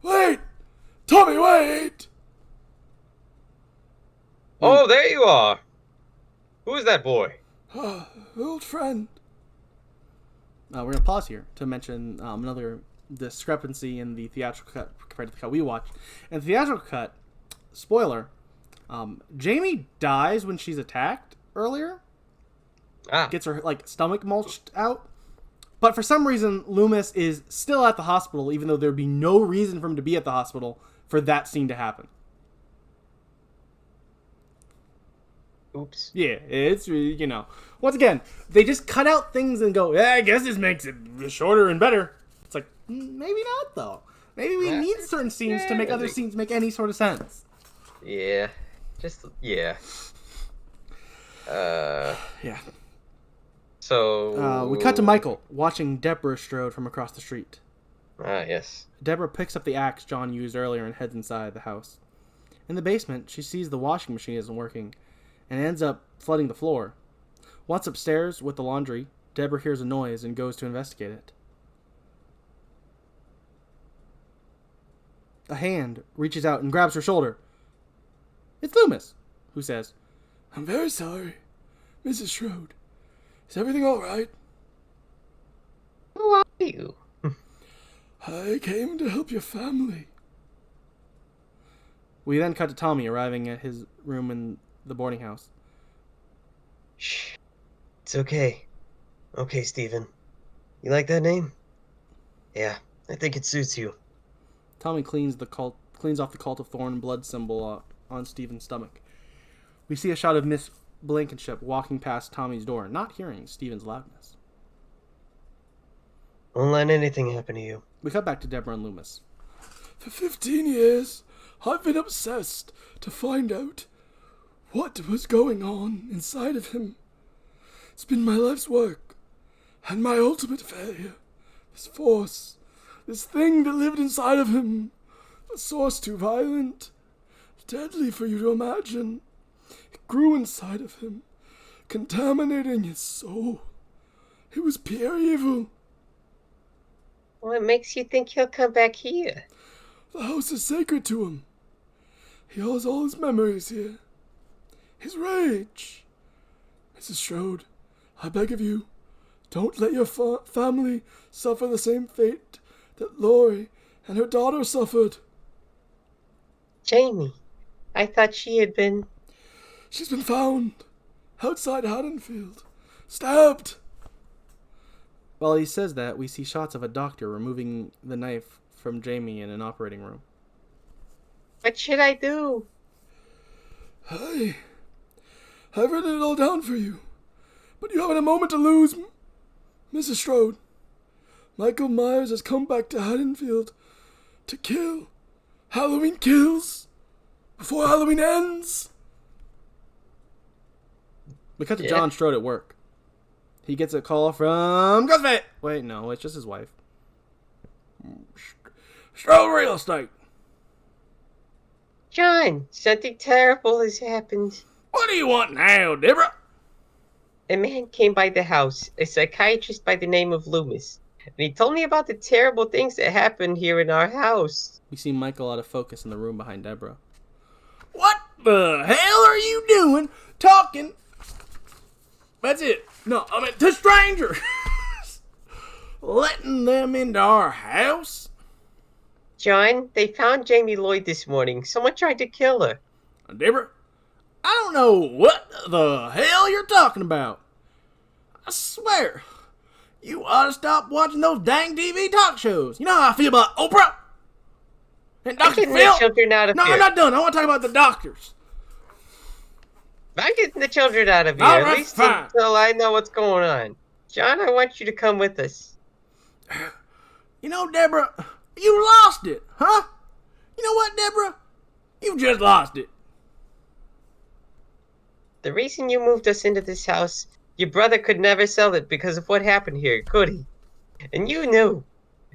[SPEAKER 3] Wait! Tommy, wait!
[SPEAKER 2] Oh, there you are! Who is that boy?
[SPEAKER 3] Old friend.
[SPEAKER 1] We're going to pause here to mention another discrepancy in the theatrical cut compared to the cut we watched. In the theatrical cut, spoiler, Jamie dies when she's attacked earlier. Gets her stomach mulched out. But for some reason, Loomis is still at the hospital, even though there'd be no reason for him to be at the hospital for that scene to happen.
[SPEAKER 2] Oops.
[SPEAKER 1] Yeah, it's, once again, they just cut out things and go, I guess this makes it shorter and better. It's like, maybe not, though. Maybe we need certain scenes to make other scenes make any sort of sense.
[SPEAKER 2] Yeah. Yeah.
[SPEAKER 1] Yeah.
[SPEAKER 2] So...
[SPEAKER 1] we cut to Michael, watching Deborah Strode from across the street.
[SPEAKER 2] Ah, yes.
[SPEAKER 1] Deborah picks up the axe John used earlier and heads inside the house. In the basement, she sees the washing machine isn't working, and ends up flooding the floor. Once upstairs with the laundry, Deborah hears a noise and goes to investigate it. A hand reaches out and grabs her shoulder. It's Loomis, who says,
[SPEAKER 3] I'm very sorry, Mrs. Strode. Is everything all right?
[SPEAKER 2] Who are you?
[SPEAKER 3] I came to help your family.
[SPEAKER 1] We then cut to Tommy arriving at his room in the boarding house.
[SPEAKER 2] Shh. It's okay. Okay, Stephen. You like that name? Yeah, I think it suits you.
[SPEAKER 1] Tommy cleans off the Cult of Thorn blood symbol on Stephen's stomach. We see a shot of Miss Blankenship walking past Tommy's door, not hearing Stephen's loudness.
[SPEAKER 2] Won't let anything happen to you.
[SPEAKER 1] We cut back to Deborah and Loomis.
[SPEAKER 3] For 15 years, I've been obsessed to find out what was going on inside of him. It's been my life's work, and my ultimate failure. This force, this thing that lived inside of him, a source too violent, deadly for you to imagine. It grew inside of him, contaminating his soul. It was pure evil.
[SPEAKER 4] What makes you think he'll come back here?
[SPEAKER 3] The house is sacred to him. He holds all his memories here. His rage. Mrs. Strode, I beg of you, don't let your family suffer the same fate that Laurie and her daughter suffered.
[SPEAKER 4] Jamie, I thought she had been...
[SPEAKER 3] She's been found outside Haddonfield, stabbed.
[SPEAKER 1] While he says that, we see shots of a doctor removing the knife from Jamie in an operating room.
[SPEAKER 4] What should I do?
[SPEAKER 3] I've written it all down for you, but you haven't a moment to lose, Mrs. Strode. Michael Myers has come back to Haddonfield to kill. Halloween kills before Halloween ends.
[SPEAKER 1] We cut to John Strode at work. He gets a call from Ghostface. Wait, no, it's just his wife. Strode Real Estate.
[SPEAKER 4] John, something terrible has happened.
[SPEAKER 1] What do you want now, Deborah?
[SPEAKER 2] a man came by the house, a psychiatrist by the name of Loomis, and he told me about the terrible things that happened here in our house.
[SPEAKER 1] We see Michael out of focus in the room behind Deborah. What the hell are you doing talking? That's it. No, I mean to strangers. Letting them into our house?
[SPEAKER 2] John, they found Jamie Lloyd this morning. Someone tried to kill her.
[SPEAKER 1] Deborah, I don't know what the hell you're talking about. I swear, you ought to stop watching those dang TV talk shows. You know how I feel about Oprah? And Dr.
[SPEAKER 2] Getting
[SPEAKER 1] Phil?
[SPEAKER 2] the children out of
[SPEAKER 1] No,
[SPEAKER 2] here.
[SPEAKER 1] I'm not done. I want to talk about the doctors.
[SPEAKER 2] I'm getting the children out of here,
[SPEAKER 1] All
[SPEAKER 2] at
[SPEAKER 1] right,
[SPEAKER 2] least
[SPEAKER 1] fine.
[SPEAKER 2] until I know what's going on. John, I want you to come with us.
[SPEAKER 1] You know, Deborah, you lost it, huh? You know what, Deborah? You just lost it.
[SPEAKER 2] The reason you moved us into this house, your brother could never sell it because of what happened here, could he? And you knew.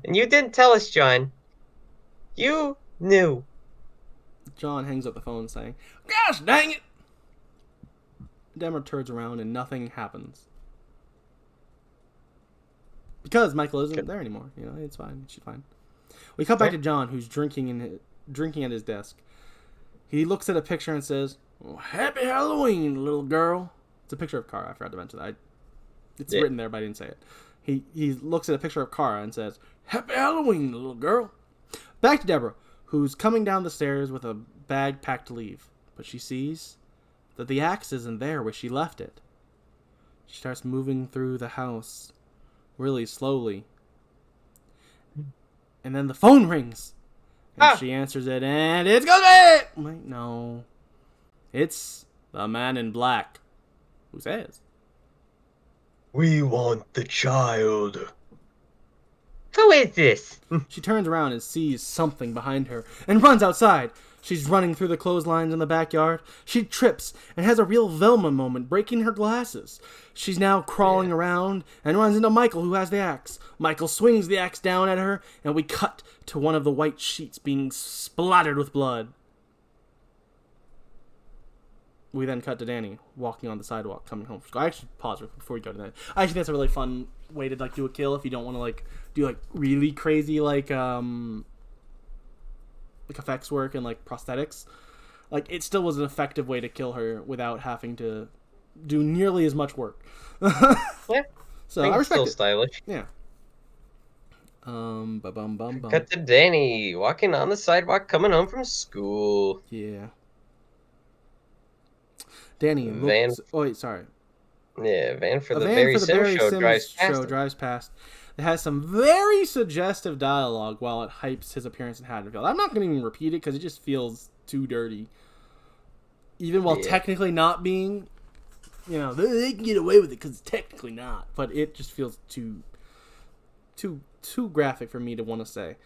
[SPEAKER 2] And you didn't tell us, John. You knew.
[SPEAKER 1] John hangs up the phone saying, gosh dang it. Deborah turns around and nothing happens. Because Michael isn't there anymore. You know, it's fine. She's fine. We cut back to John, who's drinking at his desk. He looks at a picture and says, oh, happy Halloween, little girl. It's a picture of Kara. I forgot to mention that. It's written there, but I didn't say it. He looks at a picture of Kara and says, happy Halloween, little girl. Back to Deborah, who's coming down the stairs with a bag packed to leave. But she sees that the axe isn't there where she left it. She starts moving through the house really slowly. And then the phone rings. And she answers it, and it's Ghostface! Wait, no. It's the man in black. Who says?
[SPEAKER 3] We want the child.
[SPEAKER 2] Who is this?
[SPEAKER 1] She turns around and sees something behind her and runs outside. She's running through the clotheslines in the backyard. She trips and has a real Velma moment, breaking her glasses. She's now crawling around and runs into Michael, who has the axe. Michael swings the axe down at her, and we cut to one of the white sheets being splattered with blood. We then cut to Danny walking on the sidewalk coming home from school. I actually pause before we go to that. I actually think that's a really fun way to do a kill if you don't want to do really crazy effects work and prosthetics. It still was an effective way to kill her without having to do nearly as much work.
[SPEAKER 2] Yeah.
[SPEAKER 1] So I respect
[SPEAKER 2] still
[SPEAKER 1] it.
[SPEAKER 2] stylish.
[SPEAKER 1] Yeah.
[SPEAKER 2] Cut to Danny walking on the sidewalk coming home from school.
[SPEAKER 1] Yeah. Danny looks... Oh, wait, sorry.
[SPEAKER 2] Yeah, van for the
[SPEAKER 1] van
[SPEAKER 2] Barry
[SPEAKER 1] for the
[SPEAKER 2] Sims
[SPEAKER 1] Barry
[SPEAKER 2] show
[SPEAKER 1] Sims
[SPEAKER 2] drives past.
[SPEAKER 1] show
[SPEAKER 2] him.
[SPEAKER 1] drives past. It has some very suggestive dialogue while it hypes his appearance in Haddonfield. I'm not going to even repeat it because it just feels too dirty. Even while technically not being, they can get away with it because it's technically not. But it just feels too graphic for me to want to say.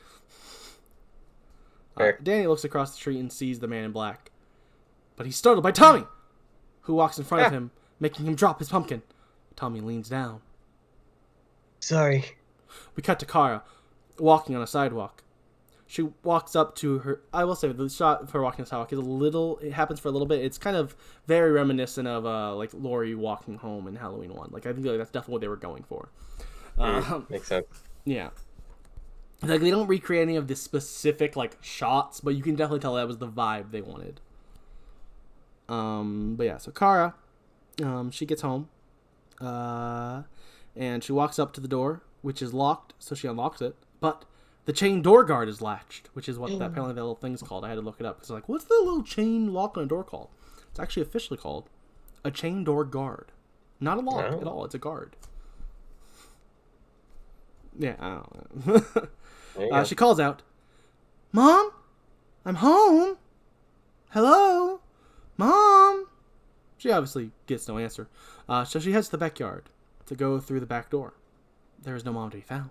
[SPEAKER 1] Danny looks across the street and sees the man in black. But he's startled by Tommy, who walks in front of him, making him drop his pumpkin. Tommy leans down.
[SPEAKER 2] Sorry.
[SPEAKER 1] We cut to Kara, walking on a sidewalk. She walks up to her... I will say, the shot of her walking on the sidewalk is it happens for a little bit. It's kind of very reminiscent of, Laurie walking home in Halloween 1. I think that's definitely what they were going for.
[SPEAKER 2] Makes sense.
[SPEAKER 1] Yeah. They don't recreate any of the specific, shots, but you can definitely tell that was the vibe they wanted. But yeah, so Kara, she gets home, and she walks up to the door, which is locked, so she unlocks it, but the chain door guard is latched, which is what apparently that little thing's called. I had to look it up, because what's the little chain lock on a door called? It's actually officially called a chain door guard. Not a lock at all, it's a guard. Yeah, I don't know. She calls out, Mom? I'm home? Hello? Mom? She obviously gets no answer. So she heads to the backyard to go through the back door. There is no mom to be found.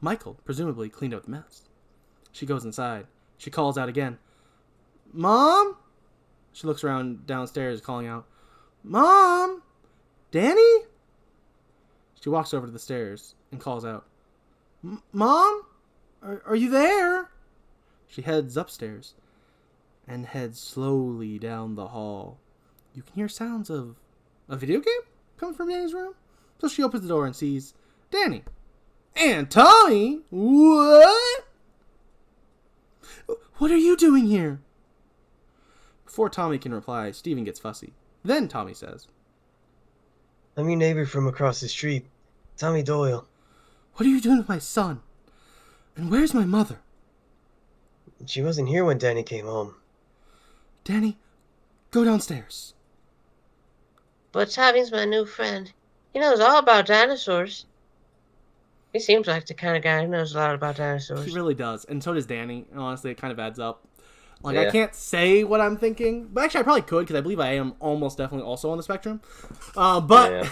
[SPEAKER 1] Michael, presumably, cleaned up the mess. She goes inside. She calls out again. Mom? She looks around downstairs, calling out, Mom? Danny? She walks over to the stairs and calls out, Mom? Are you there? She heads upstairs and heads slowly down the hall. You can hear sounds of a video game? coming from Danny's room. So she opens the door and sees Danny. And Tommy? What? What are you doing here? Before Tommy can reply, Steven gets fussy. Then Tommy says,
[SPEAKER 2] I'm your neighbor from across the street, Tommy Doyle.
[SPEAKER 1] what are you doing with my son? And where's my mother?
[SPEAKER 2] She wasn't here when Danny came home.
[SPEAKER 1] Danny, go downstairs.
[SPEAKER 4] But Tommy's my new friend. He knows all about dinosaurs. He seems like the kind of guy who knows a lot about dinosaurs.
[SPEAKER 1] He really does. And so does Danny. Honestly, it kind of adds up. Like,
[SPEAKER 2] Yeah.
[SPEAKER 1] I can't say what I'm thinking. But actually, I probably could, because I believe I am almost definitely also on the spectrum. But
[SPEAKER 2] Yeah.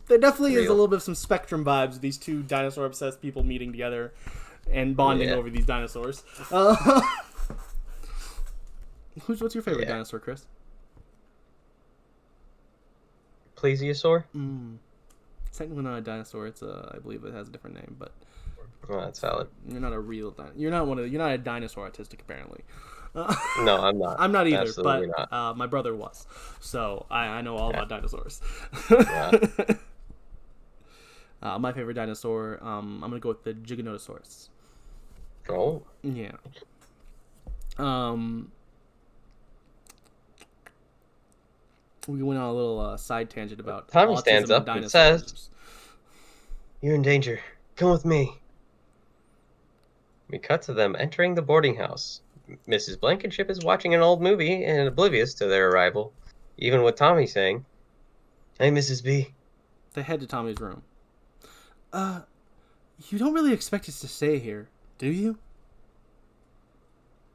[SPEAKER 1] there definitely is a
[SPEAKER 2] Real.
[SPEAKER 1] little bit of some spectrum vibes of these two dinosaur-obsessed people meeting together and bonding
[SPEAKER 2] Yeah.
[SPEAKER 1] over these dinosaurs. What's your favorite
[SPEAKER 2] Yeah.
[SPEAKER 1] dinosaur, Chris?
[SPEAKER 2] Plesiosaur?
[SPEAKER 1] It's technically not a dinosaur. It's I believe it has a different name, but
[SPEAKER 2] Oh, that's valid.
[SPEAKER 1] you're not a real You're not a dinosaur autistic, apparently.
[SPEAKER 2] No, I'm not.
[SPEAKER 1] I'm not either,
[SPEAKER 2] Absolutely
[SPEAKER 1] but
[SPEAKER 2] not.
[SPEAKER 1] my brother was, so I know all about dinosaurs.
[SPEAKER 2] Yeah.
[SPEAKER 1] My favorite dinosaur, I'm gonna go with the Giganotosaurus.
[SPEAKER 2] Oh,
[SPEAKER 1] Yeah. We went on a little side tangent about
[SPEAKER 2] Tommy
[SPEAKER 1] autism
[SPEAKER 2] stands
[SPEAKER 1] and
[SPEAKER 2] up and
[SPEAKER 1] dinosaurs.
[SPEAKER 2] says, you're in danger. Come with me. We cut to them entering the boarding house. Mrs. Blankenship is watching an old movie and oblivious to their arrival, even with Tommy saying, Hey, Mrs. B.
[SPEAKER 1] They head to Tommy's room. You don't really expect us to stay here, do you?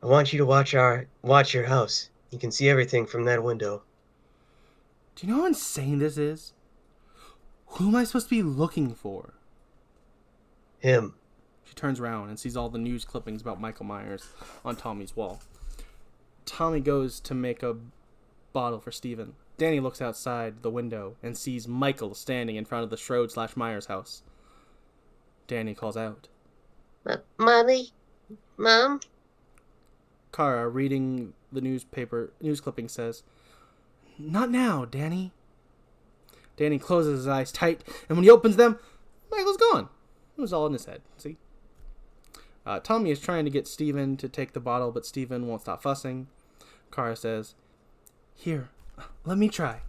[SPEAKER 2] I want you to watch your house. You can see everything from that window.
[SPEAKER 1] Do you know how insane this is? Who am I supposed to be looking for?
[SPEAKER 2] Him.
[SPEAKER 1] She turns around and sees all the news clippings about Michael Myers on Tommy's wall. Tommy goes to make a bottle for Steven. Danny looks outside the window and sees Michael standing in front of the Strode/Myers house. Danny calls out.
[SPEAKER 4] Mommy? Mom?
[SPEAKER 1] Kara, reading the news clipping, says, Not now, Danny. Danny closes his eyes tight, and when he opens them, Michael's gone. It was all in his head, see? Tommy is trying to get Steven to take the bottle, but Steven won't stop fussing. Kara says, Here, let me try.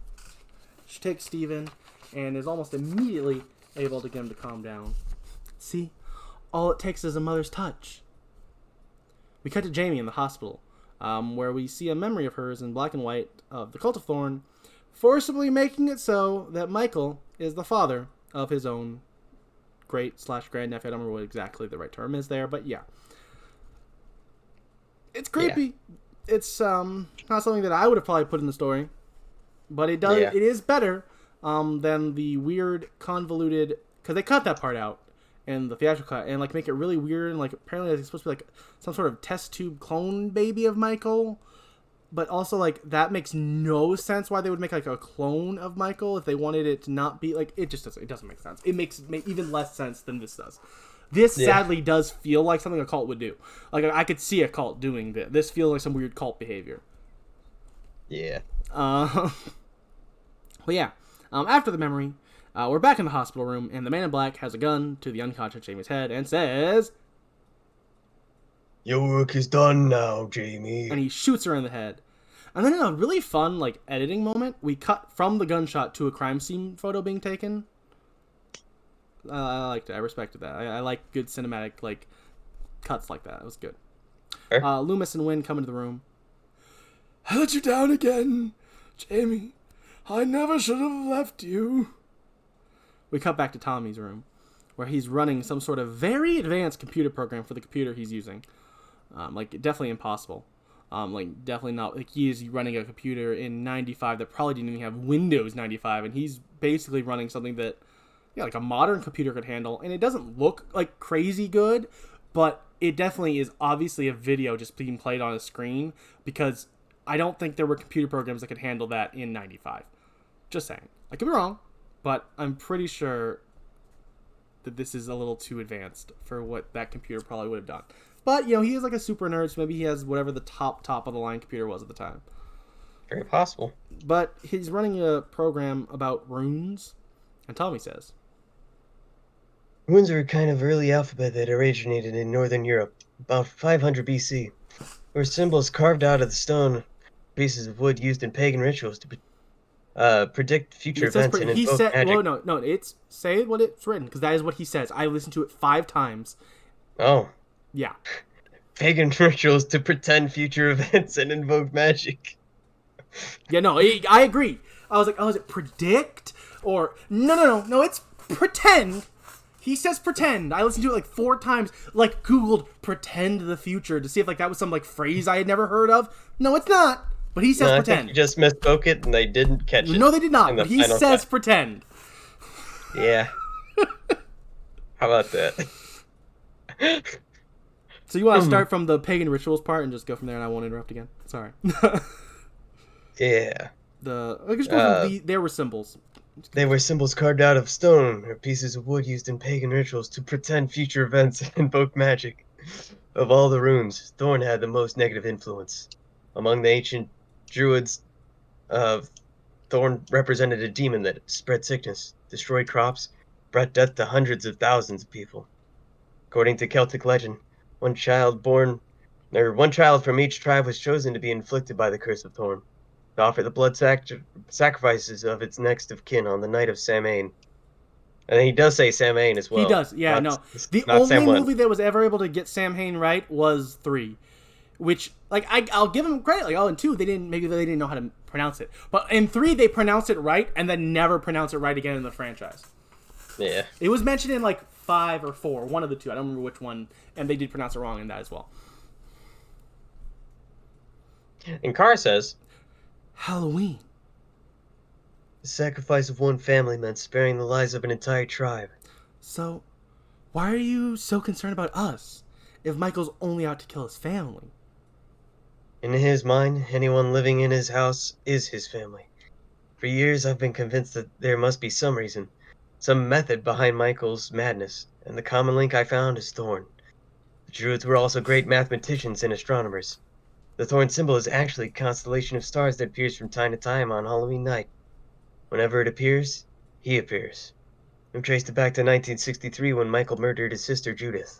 [SPEAKER 1] She takes Steven and is almost immediately able to get him to calm down. See? All it takes is a mother's touch. We cut to Jamie in the hospital, where we see a memory of hers in black and white of the Cult of Thorn, forcibly making it so that Michael is the father of his own great/grandnephew. I don't remember what exactly the right term is there, but yeah. It's creepy. Yeah. It's not something that I would have probably put in the story, but it does. Yeah. It is better than the weird, convoluted, because they cut that part out in the theatrical cut and like make it really weird, and like apparently it's supposed to be like some sort of test tube clone baby of Michael, but also like that makes no sense why they would make like a clone of Michael if they wanted it to not be like it doesn't make sense. It makes even less sense than this does. This sadly does feel like something a cult would do. Like I could see a cult doing this. This feels like some weird cult behavior.
[SPEAKER 2] Yeah.
[SPEAKER 1] But yeah. After the memory, we're back in the hospital room, and the man in black has a gun to the unconscious Jamie's head and says,
[SPEAKER 2] Your work is done now, Jamie.
[SPEAKER 1] And he shoots her in the head. And then in a really fun, like, editing moment, we cut from the gunshot to a crime scene photo being taken. I liked it. I respected that. I like good cinematic, like, cuts like that. It was good.
[SPEAKER 2] Sure.
[SPEAKER 1] Loomis and Wynn come into the room.
[SPEAKER 3] I let you down again, Jamie. I never should have left you.
[SPEAKER 1] We cut back to Tommy's room, where he's running some sort of very advanced computer program for the computer he's using. Like, definitely impossible. Like, definitely not. Like, he is running a computer in 95 that probably didn't even have Windows 95, and he's basically running something that, yeah, like a modern computer could handle, and it doesn't look, like, crazy good, but it definitely is obviously a video just being played on a screen, because I don't think there were computer programs that could handle that in 95. Just saying. I could be wrong, but I'm pretty sure that this is a little too advanced for what that computer probably would have done. But, you know, he is like a super nerd, so maybe he has whatever the top of the line computer was at the time.
[SPEAKER 2] Very possible.
[SPEAKER 1] But he's running a program about runes, and Tommy says,
[SPEAKER 2] Runes are a kind of early alphabet that originated in Northern Europe, about 500 BC. There were symbols carved out of the stone, pieces of wood used in pagan rituals to predict future events and
[SPEAKER 1] he
[SPEAKER 2] invoke
[SPEAKER 1] said,
[SPEAKER 2] magic.
[SPEAKER 1] well, no, it's, say what it's written, because that is what he says. I listened to it 5 times.
[SPEAKER 2] Oh.
[SPEAKER 1] Yeah.
[SPEAKER 2] Pagan rituals to pretend future events and invoke magic.
[SPEAKER 1] Yeah, no, I agree. I was like, oh, is it predict? Or, no, it's pretend. He says pretend. I listened to it like 4 times, like Googled pretend the future to see if like that was some like phrase I had never heard of. No, it's not. But he says pretend.
[SPEAKER 2] I think you just misspoke it and they didn't catch it.
[SPEAKER 1] No, they did not. But he says pretend.
[SPEAKER 2] Yeah. How about that?
[SPEAKER 1] So you want to start from the pagan rituals part and just go from there, and I won't interrupt again. Sorry.
[SPEAKER 2] Yeah.
[SPEAKER 1] There were symbols.
[SPEAKER 2] They were symbols carved out of stone or pieces of wood used in pagan rituals to pretend future events and invoke magic. Of all the runes, Thorn had the most negative influence. Among the ancient druids, Thorn represented a demon that spread sickness, destroyed crops, brought death to hundreds of thousands of people. According to Celtic legend, one child from each tribe was chosen to be inflicted by the curse of Thorn, to offer the blood sacrifices of its next of kin on the night of Samhain. And he does say Samhain as well.
[SPEAKER 1] He does, yeah, The only movie that was ever able to get Samhain right was 3. Which, like, I'll give them credit. Like, in 2, they didn't know how to pronounce it. But in 3, they pronounced it right, and then never pronounced it right again in the franchise.
[SPEAKER 2] Yeah.
[SPEAKER 1] It was mentioned in, like, 5 or 4, one of the 2. I don't remember which one, and they did pronounce it wrong in that as well.
[SPEAKER 2] And Carr says,
[SPEAKER 1] Halloween.
[SPEAKER 2] the sacrifice of one family meant sparing the lives of an entire tribe.
[SPEAKER 1] So, why are you so concerned about us if Michael's only out to kill his family?
[SPEAKER 2] In his mind, anyone living in his house is his family. For years, I've been convinced that there must be some reason, some method behind Michael's madness, and the common link I found is Thorn. The Druids were also great mathematicians and astronomers. The Thorn symbol is actually a constellation of stars that appears from time to time on Halloween night. Whenever it appears, he appears. I've traced it back to 1963 when Michael murdered his sister Judith.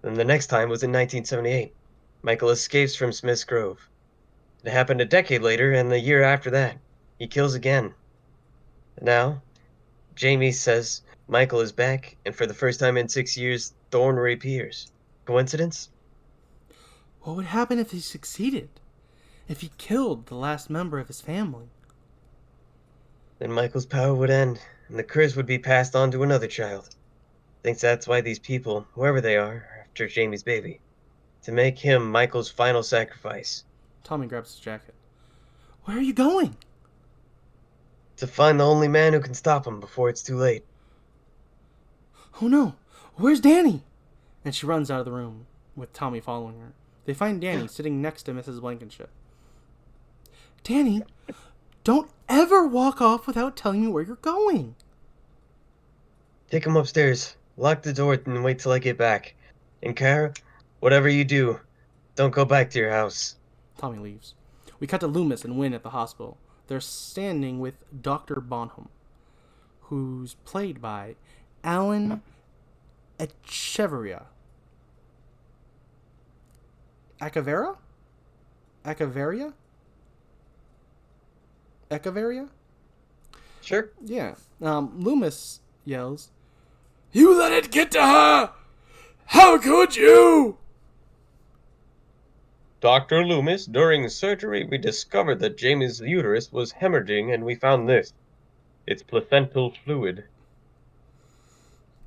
[SPEAKER 2] Then the next time was in 1978. Michael escapes from Smith's Grove. It happened a decade later, and the year after that, he kills again. Now, Jamie says Michael is back, and for the first time in 6 years, Thorn reappears. Coincidence?
[SPEAKER 1] What would happen if he succeeded? If he killed the last member of his family?
[SPEAKER 2] Then Michael's power would end, and the curse would be passed on to another child. Thinks that's why these people, whoever they are after Jamie's baby, to make him Michael's final sacrifice.
[SPEAKER 1] Tommy grabs his jacket. Where are you going?
[SPEAKER 2] To find the only man who can stop him before it's too late.
[SPEAKER 1] Oh no, where's Danny? And she runs out of the room, with Tommy following her. They find Danny sitting next to Mrs. Blankenship. Danny, don't ever walk off without telling me where you're going.
[SPEAKER 2] Take him upstairs, lock the door, and wait till I get back. And Kara, whatever you do, don't go back to your house.
[SPEAKER 1] Tommy leaves. We cut to Loomis and Wynn at the hospital. They're standing with Dr. Bonham, who's played by Alan Echeverria. Echeverria?
[SPEAKER 2] Sure.
[SPEAKER 1] Yeah. Loomis yells,
[SPEAKER 3] You let it get to her! How could you?
[SPEAKER 2] Dr. Loomis, during surgery, we discovered that Jamie's uterus was hemorrhaging, and we found this. It's placental fluid.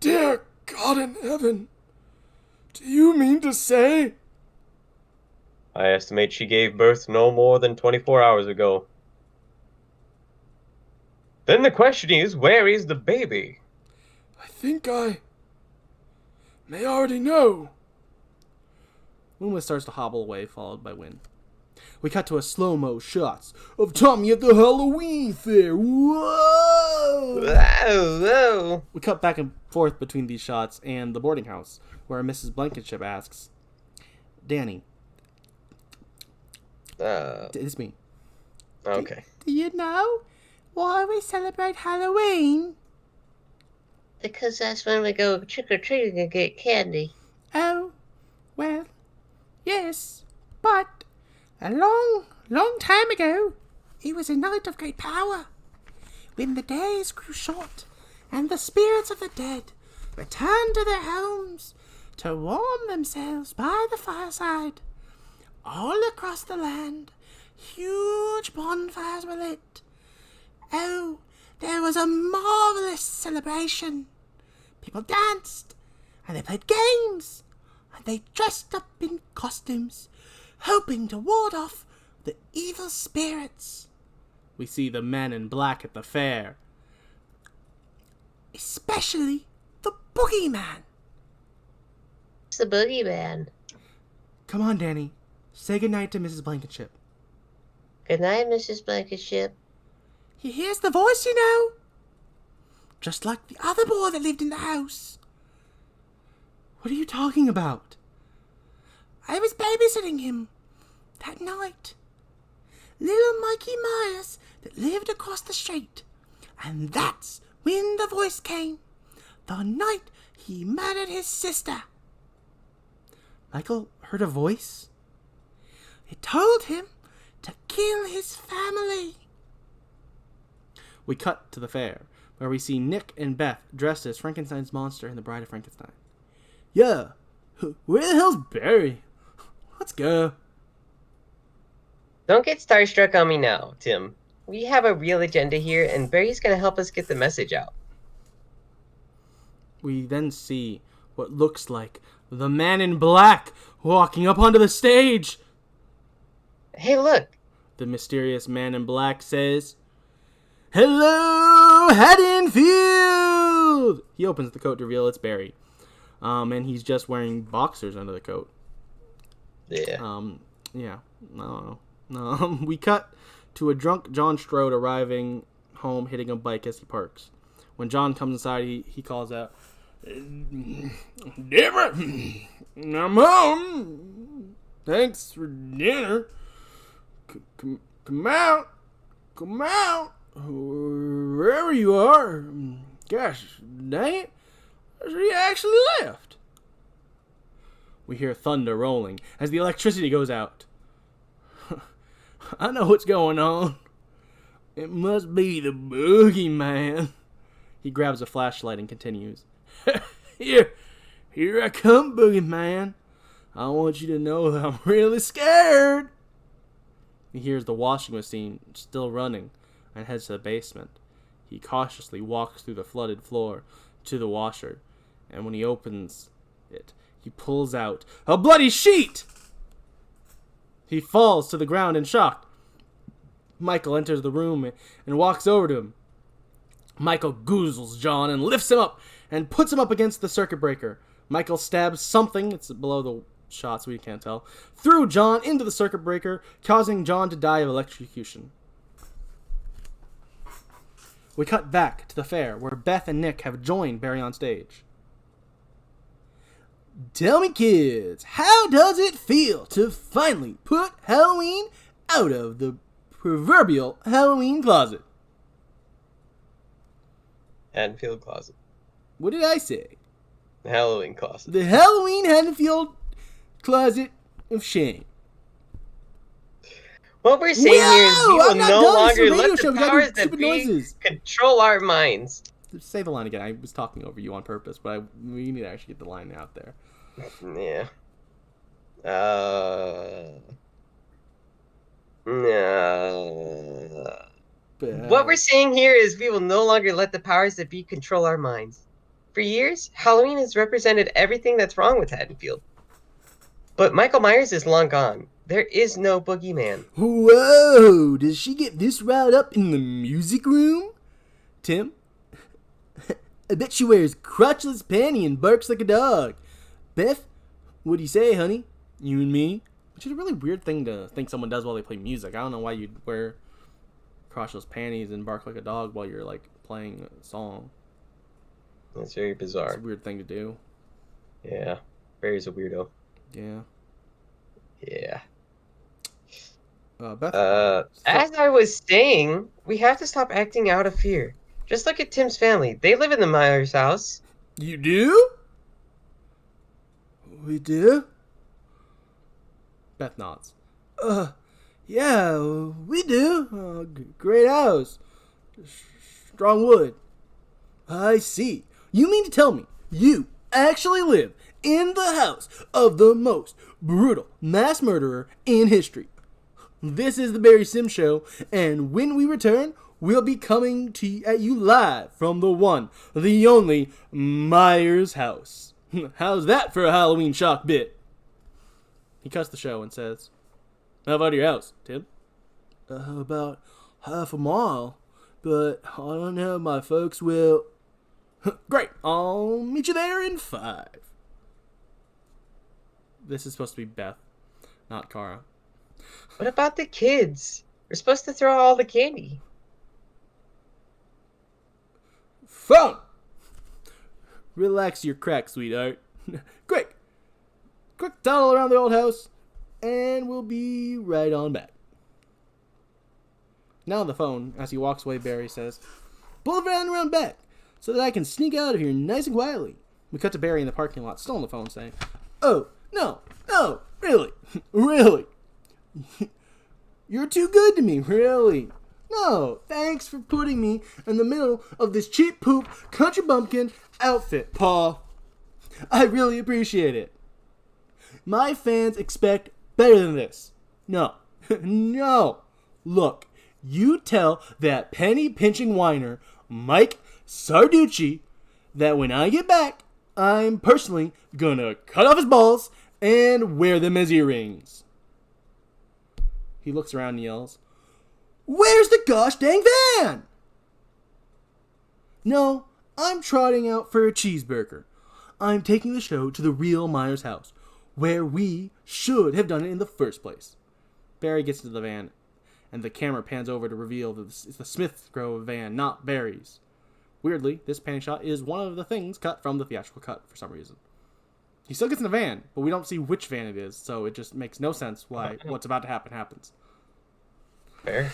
[SPEAKER 3] Dear God in heaven, do you mean to say?
[SPEAKER 2] I estimate she gave birth no more than 24 hours ago. Then the question is, where is the baby?
[SPEAKER 3] I think I may already know.
[SPEAKER 1] Loomis starts to hobble away, followed by Wynn. We cut to a slow-mo shots of Tommy at the Halloween fair. Whoa!
[SPEAKER 2] Whoa, whoa.
[SPEAKER 1] We cut back and forth between these shots and the boarding house, where Mrs. Blankenship asks, Danny, it's me.
[SPEAKER 2] Okay.
[SPEAKER 1] Do you know why we celebrate Halloween?
[SPEAKER 4] Because that's when we go trick-or-treating and get candy.
[SPEAKER 1] Oh, well, yes, but a long, long time ago, it was a night of great power, when the days grew short, and the spirits of the dead returned to their homes to warm themselves by the fireside. All across the land, huge bonfires were lit. Oh, there was a marvelous celebration. People danced, and they played games, and they dressed up in costumes, hoping to ward off the evil spirits. We see the men in black at the fair. Especially the boogeyman.
[SPEAKER 4] It's the boogeyman.
[SPEAKER 1] Come on, Danny. Say goodnight to Mrs. Blankenship.
[SPEAKER 4] Good night, Mrs. Blankenship.
[SPEAKER 1] He hears the voice, you know. Just like the other boy that lived in the house. What are you talking about? I was babysitting him that night. Little Mikey Myers that lived across the street. And that's when the voice came. The night he murdered his sister. Michael heard a voice. It told him to kill his family. We cut to the fair, where we see Nick and Beth dressed as Frankenstein's monster and the Bride of Frankenstein. Yeah, where the hell's Barry? Let's go.
[SPEAKER 2] Don't get starstruck on me now, Tim. We have a real agenda here, and Barry's going to help us get the message out.
[SPEAKER 1] We then see what looks like the man in black walking up onto the stage.
[SPEAKER 2] Hey, look.
[SPEAKER 1] The mysterious man in black says, "Hello, Haddonfield!" He opens the coat to reveal it's Barry. And he's just wearing boxers under the coat.
[SPEAKER 2] Yeah.
[SPEAKER 1] Yeah. I don't know. We cut to a drunk John Strode arriving home, hitting a bike as he parks. When John comes inside, he calls out, "Deborah, I'm home. Thanks for dinner. Come out. Wherever you are. Gosh, dang it. She actually left." We hear thunder rolling as the electricity goes out. I know what's going on. It must be the boogeyman. He grabs a flashlight and continues. Here I come, boogeyman. I want you to know that I'm really scared. He hears the washing machine still running and heads to the basement. He cautiously walks through the flooded floor to the washer, and when he opens it, he pulls out a bloody sheet! He falls to the ground in shock. Michael enters the room and walks over to him. Michael goozles John and lifts him up and puts him up against the circuit breaker. Michael stabs something, it's below the shot so we can't tell, through John into the circuit breaker, causing John to die of electrocution. We cut back to the fair where Beth and Nick have joined Barry on stage. Tell me, kids, how does it feel to finally put Halloween out of the proverbial Halloween closet?
[SPEAKER 2] Haddonfield closet.
[SPEAKER 1] What did I say?
[SPEAKER 2] The Halloween closet.
[SPEAKER 1] The Halloween Haddonfield closet of shame.
[SPEAKER 2] What we're saying here is we will no longer let the powers that
[SPEAKER 1] stupid
[SPEAKER 2] be
[SPEAKER 1] noises.
[SPEAKER 2] control our minds.
[SPEAKER 1] Say the line again. I was talking over you on purpose, but we need to actually get the line out there.
[SPEAKER 2] Yeah. What we're saying here is we will no longer let the powers that be control our minds. For years, Halloween has represented everything that's wrong with Haddonfield. But Michael Myers is long gone. There is no boogeyman.
[SPEAKER 1] Whoa! Does she get this riled up in the music room? Tim? I bet she wears crotchless panty and barks like a dog. Beth? What do you say, honey? You and me? Which is a really weird thing to think someone does while they play music. I don't know why you'd wear crotchless panties and bark like a dog while you're, like, playing a song.
[SPEAKER 2] That's very bizarre.
[SPEAKER 1] It's a weird thing to do.
[SPEAKER 2] Yeah. Barry's a weirdo.
[SPEAKER 1] Yeah.
[SPEAKER 2] Yeah.
[SPEAKER 1] Beth.
[SPEAKER 2] As I was saying, we have to stop acting out of fear. Just look at Tim's family. They live in the Myers house.
[SPEAKER 1] You do?
[SPEAKER 3] We do?
[SPEAKER 1] Beth nods.
[SPEAKER 3] Yeah, we do. Great house. Strong wood.
[SPEAKER 1] I see. You mean to tell me you actually live in the house of the most brutal mass murderer in history? This is the Barry Sims Show, and when we return, we'll be coming at you live from the one, the only Myers house. How's that for a Halloween shock bit? He cuts the show and says, "How about your house, Tim?"
[SPEAKER 3] About half a mile, but I don't know, my folks will...
[SPEAKER 1] Great, I'll meet you there in 5. This is supposed to be Beth, not Kara.
[SPEAKER 2] What about the kids? We're supposed to throw all the candy.
[SPEAKER 1] Phone! Relax your crack, sweetheart. Quick tunnel around the old house, and we'll be right on back. Now on the phone, as he walks away, Barry says, "Pull the van around back, so that I can sneak out of here nice and quietly." We cut to Barry in the parking lot, still on the phone, saying, "Oh, no, really, really. You're too good to me, really. No, thanks for putting me in the middle of this cheap poop country bumpkin outfit, Paul. I really appreciate it. My fans expect better than this. No, no. Look, you tell that penny-pinching whiner, Mike Sarducci, that when I get back, I'm personally gonna cut off his balls and wear them as earrings." He looks around and yells, "Where's the gosh dang van?" "No, I'm trotting out for a cheeseburger. I'm taking the show to the real Myers house, where we should have done it in the first place." Barry gets into the van, and the camera pans over to reveal that it's the Smithgrove van, not Barry's. Weirdly, this panning shot is one of the things cut from the theatrical cut for some reason. He still gets in the van, but we don't see which van it is, so it just makes no sense why what's about to happen happens.
[SPEAKER 2] Fair.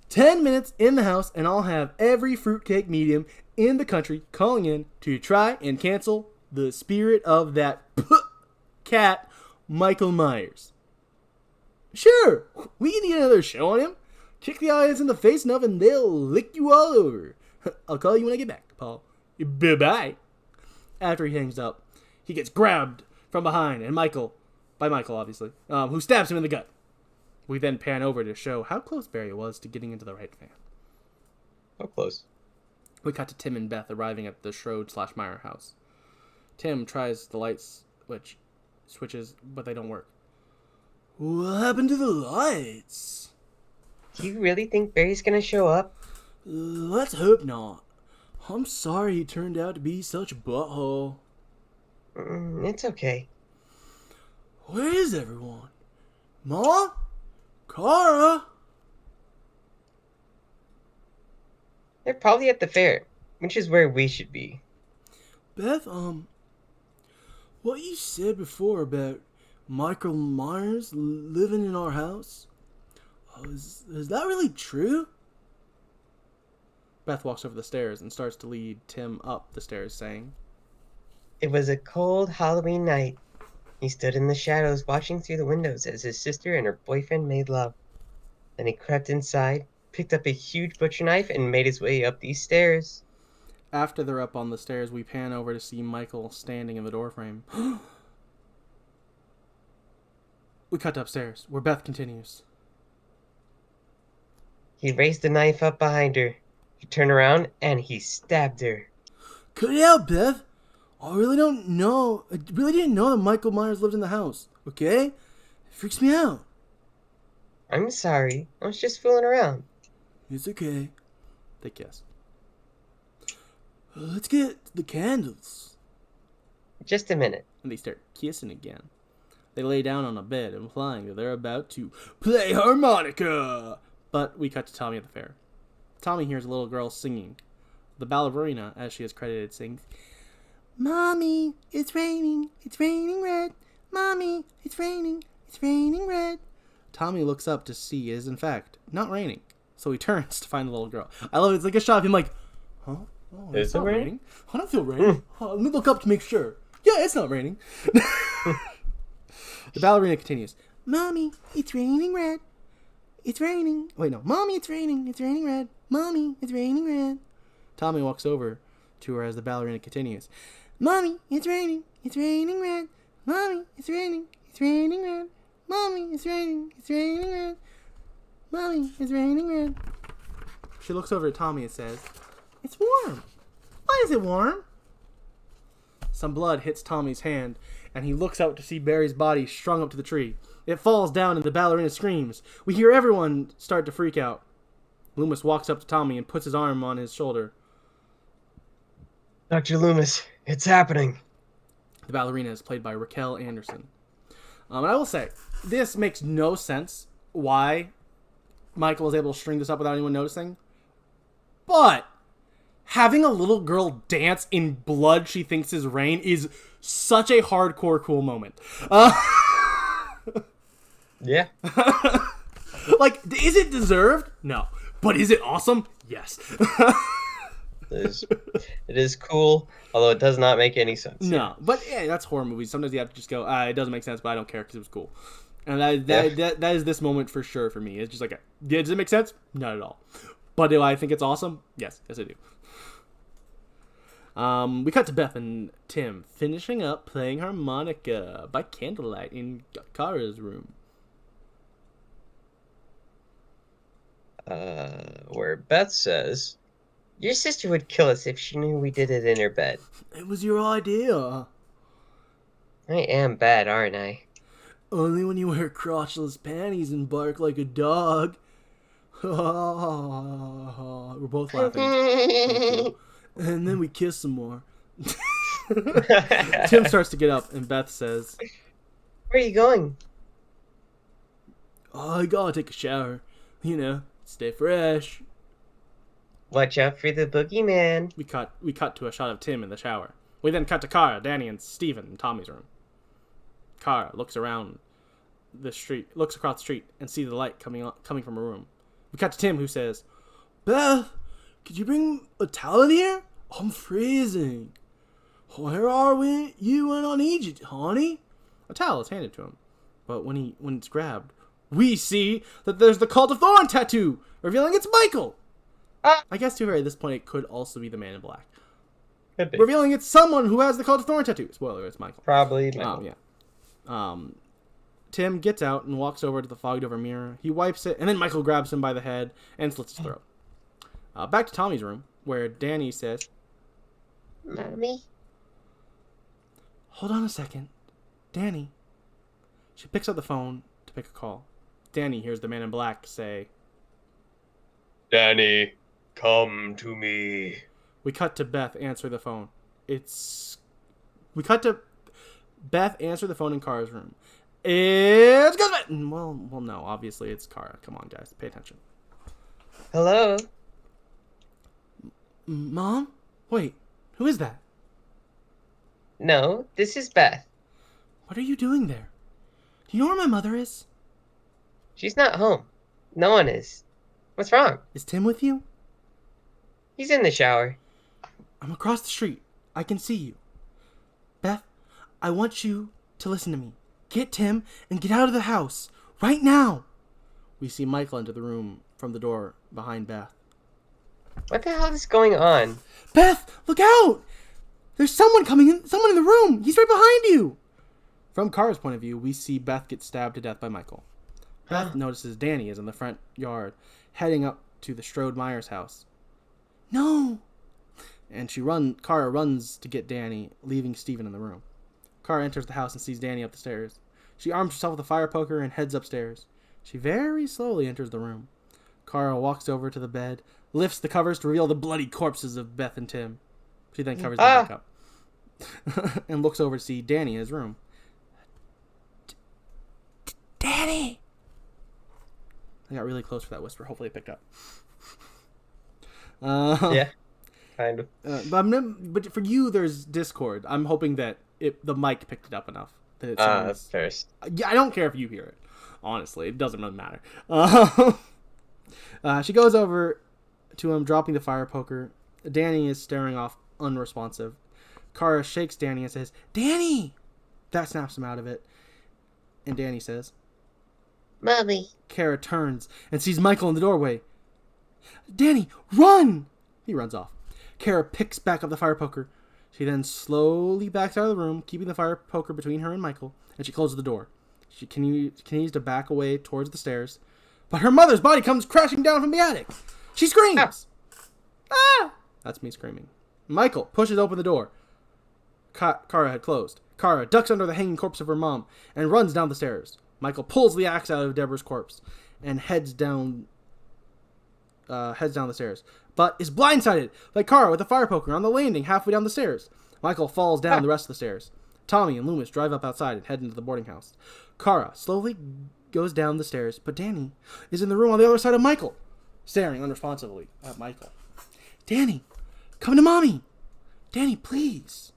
[SPEAKER 1] 10 minutes in the house, and I'll have every fruitcake medium in the country calling in to try and cancel the spirit of that cat, Michael Myers. Sure, we can get another show on him. Kick the audience in the face enough and they'll lick you all over. I'll call you when I get back, Paul. Bye-bye. After he hangs up, he gets grabbed from behind, and Michael, obviously, who stabs him in the gut. We then pan over to show how close Barry was to getting into the right van.
[SPEAKER 2] How close?
[SPEAKER 1] We cut to Tim and Beth arriving at the Schroed/Meyer house. Tim tries the light switches, but they don't work.
[SPEAKER 3] What happened to the lights?
[SPEAKER 2] Do you really think Barry's gonna show up?
[SPEAKER 3] Let's hope not. I'm sorry he turned out to be such a butthole.
[SPEAKER 2] It's okay.
[SPEAKER 3] Where is everyone? Mom? Kara?
[SPEAKER 2] They're probably at the fair, which is where we should be.
[SPEAKER 3] Beth, what you said before about Michael Myers living in our house, is that really true?
[SPEAKER 1] Beth walks over the stairs and starts to lead Tim up the stairs, saying,
[SPEAKER 2] It was a cold Halloween night. He stood in the shadows watching through the windows as his sister and her boyfriend made love. Then he crept inside, picked up a huge butcher knife, and made his way up these stairs.
[SPEAKER 1] After they're up on the stairs, we pan over to see Michael standing in the doorframe. We cut to upstairs, where Beth continues.
[SPEAKER 2] He raised the knife up behind her. He turned around and he stabbed her.
[SPEAKER 3] Cut it out, Beth. I really didn't know that Michael Myers lived in the house, okay? It freaks me out.
[SPEAKER 2] I'm sorry. I was just fooling around.
[SPEAKER 3] It's okay.
[SPEAKER 1] They kiss.
[SPEAKER 3] Let's get the candles.
[SPEAKER 2] Just a minute.
[SPEAKER 1] And they start kissing again. They lay down on a bed, implying that they're about to play harmonica. But we cut to Tommy at the fair. Tommy hears a little girl singing. The ballerina, as she is credited, sings, "Mommy, it's raining red. Mommy, it's raining red. Tommy looks up to see it is, in fact, not raining. So he turns to find the little girl. I love it. It's like a shot of him like, huh? Oh, it's not raining? I don't feel raining. Let me look up to make sure. Yeah, it's not raining. The ballerina continues. Mommy, it's raining red. It's raining. Wait, no. Mommy, it's raining. It's raining red. Mommy, it's raining red. Tommy walks over to her as the ballerina continues. Mommy, it's raining. It's raining red. Mommy, it's raining. It's raining red. Mommy, it's raining. It's raining red. Mommy, it's raining red. She looks over at Tommy and says, it's warm. Why is it warm? Some blood hits Tommy's hand, and he looks out to see Barry's body strung up to the tree. It falls down and the ballerina screams. We hear everyone start to freak out. Loomis walks up to Tommy and puts his arm on his shoulder.
[SPEAKER 2] Dr. Loomis, it's happening.
[SPEAKER 1] The ballerina is played by Raquel Anderson. And I will say, this makes no sense why Michael is able to string this up without anyone noticing. But having a little girl dance in blood she thinks is rain is such a hardcore cool moment.
[SPEAKER 2] Yeah.
[SPEAKER 1] Like, is it deserved? No. But is it awesome? Yes.
[SPEAKER 2] It is cool, although it does not make any sense.
[SPEAKER 1] No, but yeah, that's horror movies. Sometimes you have to just go, it doesn't make sense, but I don't care because it was cool. And that is this moment for sure for me. It's just like, does it make sense? Not at all. But do I think it's awesome? Yes I do. We cut to Beth and Tim finishing up playing harmonica by candlelight in Kara's room.
[SPEAKER 2] Where Beth says, your sister would kill us if she knew we did it in her bed.
[SPEAKER 1] It was your idea.
[SPEAKER 2] I am bad, aren't I?
[SPEAKER 1] Only when you wear crotchless panties and bark like a dog. We're both laughing. And then we kiss some more. Tim starts to get up, and Beth says,
[SPEAKER 2] Where are you going?
[SPEAKER 1] oh, I gotta take a shower. You know, stay fresh.
[SPEAKER 2] Watch out for the boogeyman.
[SPEAKER 1] We cut to a shot of Tim in the shower. We then cut to Kara, Danny, and Steven in Tommy's room. Kara looks across the street, and sees the light coming from her room. We cut to Tim, who says, Beth, could you bring a towel in here? I'm freezing. Where are we? You went on Egypt, honey. A towel is handed to him, but when it's grabbed, we see that there's the Cult of Thorn tattoo, revealing it's Michael. I guess to her at this point it could also be the Man in Black.
[SPEAKER 2] Could be.
[SPEAKER 1] Revealing it's someone who has the Cult of Thorn tattoo. Spoiler, it's Michael.
[SPEAKER 2] Probably Michael.
[SPEAKER 1] Yeah. Tim gets out and walks over to the fogged over mirror. He wipes it, and then Michael grabs him by the head and slits his throat. Back to Tommy's room, where Danny says,
[SPEAKER 4] Mommy?
[SPEAKER 1] hold on a second. Danny. She picks up the phone to pick a call. Danny hears the Man in Black say,
[SPEAKER 2] Danny, come to me.
[SPEAKER 1] We cut to Beth answer the phone. We cut to Beth answer the phone in Kara's room. It's Ghostman! Well, no, obviously it's Kara. Come on, guys, pay attention.
[SPEAKER 2] Hello?
[SPEAKER 1] Mom? Wait, who is that?
[SPEAKER 2] No, this is Beth.
[SPEAKER 1] What are you doing there? Do you know where my mother is?
[SPEAKER 2] She's not home. No one is. What's wrong?
[SPEAKER 1] Is Tim with you?
[SPEAKER 2] He's in the shower.
[SPEAKER 1] I'm across the street. I can see you. Beth, I want you to listen to me. Get Tim and get out of the house. Right now. We see Michael enter the room from the door behind Beth.
[SPEAKER 2] What the hell is going on?
[SPEAKER 1] Beth, look out! There's someone coming in. Someone in the room. He's right behind you. From Kara's point of view, we see Beth get stabbed to death by Michael. Beth notices Danny is in the front yard, heading up to the Strode Myers house. No! And Kara runs to get Danny, leaving Steven in the room. Kara enters the house and sees Danny up the stairs. She arms herself with a fire poker and heads upstairs. She very slowly enters the room. Kara walks over to the bed, lifts the covers to reveal the bloody corpses of Beth and Tim. She then covers them back up and looks over to see Danny in his room. Danny! I got really close for that whisper. Hopefully it picked up.
[SPEAKER 2] Yeah, kind of.
[SPEAKER 1] But for you, there's Discord. I'm hoping that the mic picked it up enough that it sounds.
[SPEAKER 2] First.
[SPEAKER 1] Yeah, I don't care if you hear it. Honestly, it doesn't really matter. She goes over to him, dropping the fire poker. Danny is staring off, unresponsive. Kara shakes Danny and says, "Danny!" That snaps him out of it. And Danny says,
[SPEAKER 4] Mommy.
[SPEAKER 1] Kara turns and sees Michael in the doorway. "Danny, run!" He runs off. Kara picks back up the fire poker. She then slowly backs out of the room, keeping the fire poker between her and Michael, and she closes the door. She continues to back away towards the stairs, but her mother's body comes crashing down from the attic. She screams. Ah! That's me screaming. Michael pushes open the door. Kara had closed. Kara ducks under the hanging corpse of her mom and runs down the stairs. Michael pulls the axe out of Deborah's corpse and heads down the stairs, but is blindsided by Kara with a fire poker on the landing halfway down the stairs. Michael falls down the rest of the stairs. Tommy and Loomis drive up outside and head into the boarding house. Kara slowly goes down the stairs, but Danny is in the room on the other side of Michael, staring unresponsively at Michael. "Danny, come to Mommy! Danny, please!"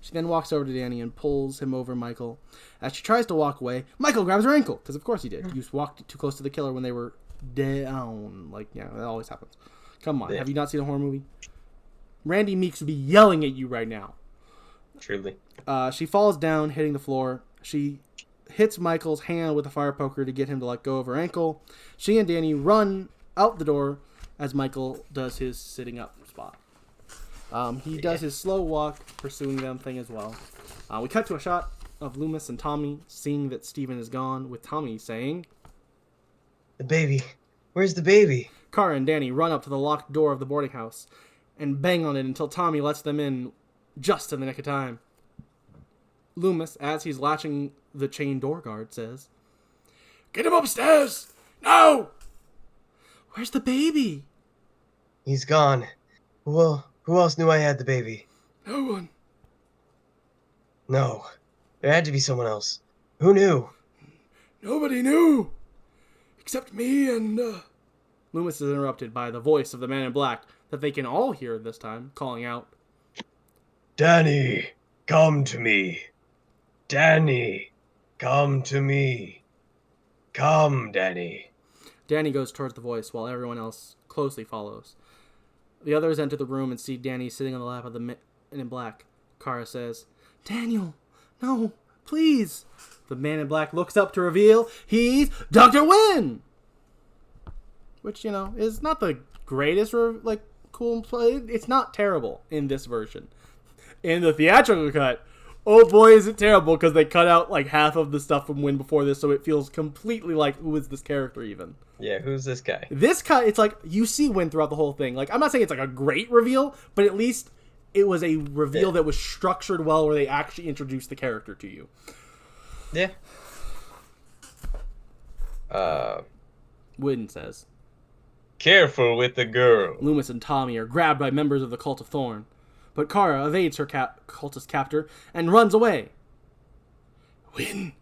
[SPEAKER 1] She then walks over to Danny and pulls him over Michael. As she tries to walk away, Michael grabs her ankle, because of course he did. He walked too close to the killer when they were down. Like, yeah, that always happens. Come on, have you not seen a horror movie? Randy Meeks would be yelling at you right now.
[SPEAKER 2] Truly.
[SPEAKER 1] She falls down, hitting the floor. She hits Michael's hand with a fire poker to get him to let go of her ankle. She and Danny run out the door as Michael does his sitting up spot. He does his slow walk, pursuing them thing as well. We cut to a shot of Loomis and Tommy, seeing that Steven is gone, with Tommy saying,
[SPEAKER 2] "The baby. Where's the baby?"
[SPEAKER 1] Kara and Danny run up to the locked door of the boarding house and bang on it until Tommy lets them in just in the nick of time. Loomis, as he's latching the chain door guard, says,
[SPEAKER 3] "Get him upstairs! Now!"
[SPEAKER 1] "Where's the baby?"
[SPEAKER 2] "He's gone. Who else knew I had the baby?"
[SPEAKER 3] No one.
[SPEAKER 2] "No. There had to be someone else. Who knew?"
[SPEAKER 3] Nobody knew. Except me and,
[SPEAKER 1] Loomis is interrupted by the voice of the man in black that they can all hear this time, calling out,
[SPEAKER 2] "Danny, come to me. Danny, come to me. Come, Danny."
[SPEAKER 1] Danny goes towards the voice while everyone else closely follows. The others enter the room and see Danny sitting on the lap of the man in black. Kara says, "Daniel, no, please." The man in black looks up to reveal he's Dr. Wynn! Which, is not the greatest, cool play. It's not terrible in this version. In the theatrical cut, oh boy, is it terrible, because they cut out, half of the stuff from Wynn before this, so it feels completely like, who is this character even?
[SPEAKER 2] Yeah, who's this guy?
[SPEAKER 1] This cut, it's like, you see Wynn throughout the whole thing. I'm not saying it's, a great reveal, but at least it was a reveal that was structured well, where they actually introduced the character to you.
[SPEAKER 2] Yeah.
[SPEAKER 1] Wynn says,
[SPEAKER 2] "Careful with the girl."
[SPEAKER 1] Loomis and Tommy are grabbed by members of the Cult of Thorn, but Kara evades her cultist captor and runs away.
[SPEAKER 3] Win.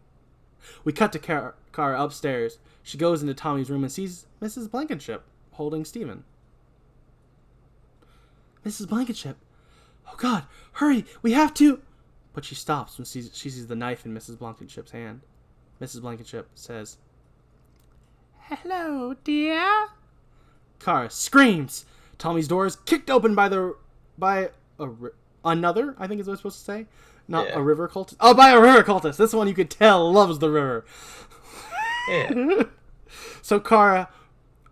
[SPEAKER 1] We cut to Kara upstairs. She goes into Tommy's room and sees Mrs. Blankenship holding Steven. "Mrs. Blankenship! Oh God, hurry, we have to..." But she stops when she sees the knife in Mrs. Blankenship's hand. Mrs. Blankenship says, "Hello, dear." Kara screams. Tommy's door is kicked open by another, I think is what I'm supposed to say. Not a river cultist. Oh, by a river cultist. This one you could tell loves the river.
[SPEAKER 2] Yeah.
[SPEAKER 1] So Kara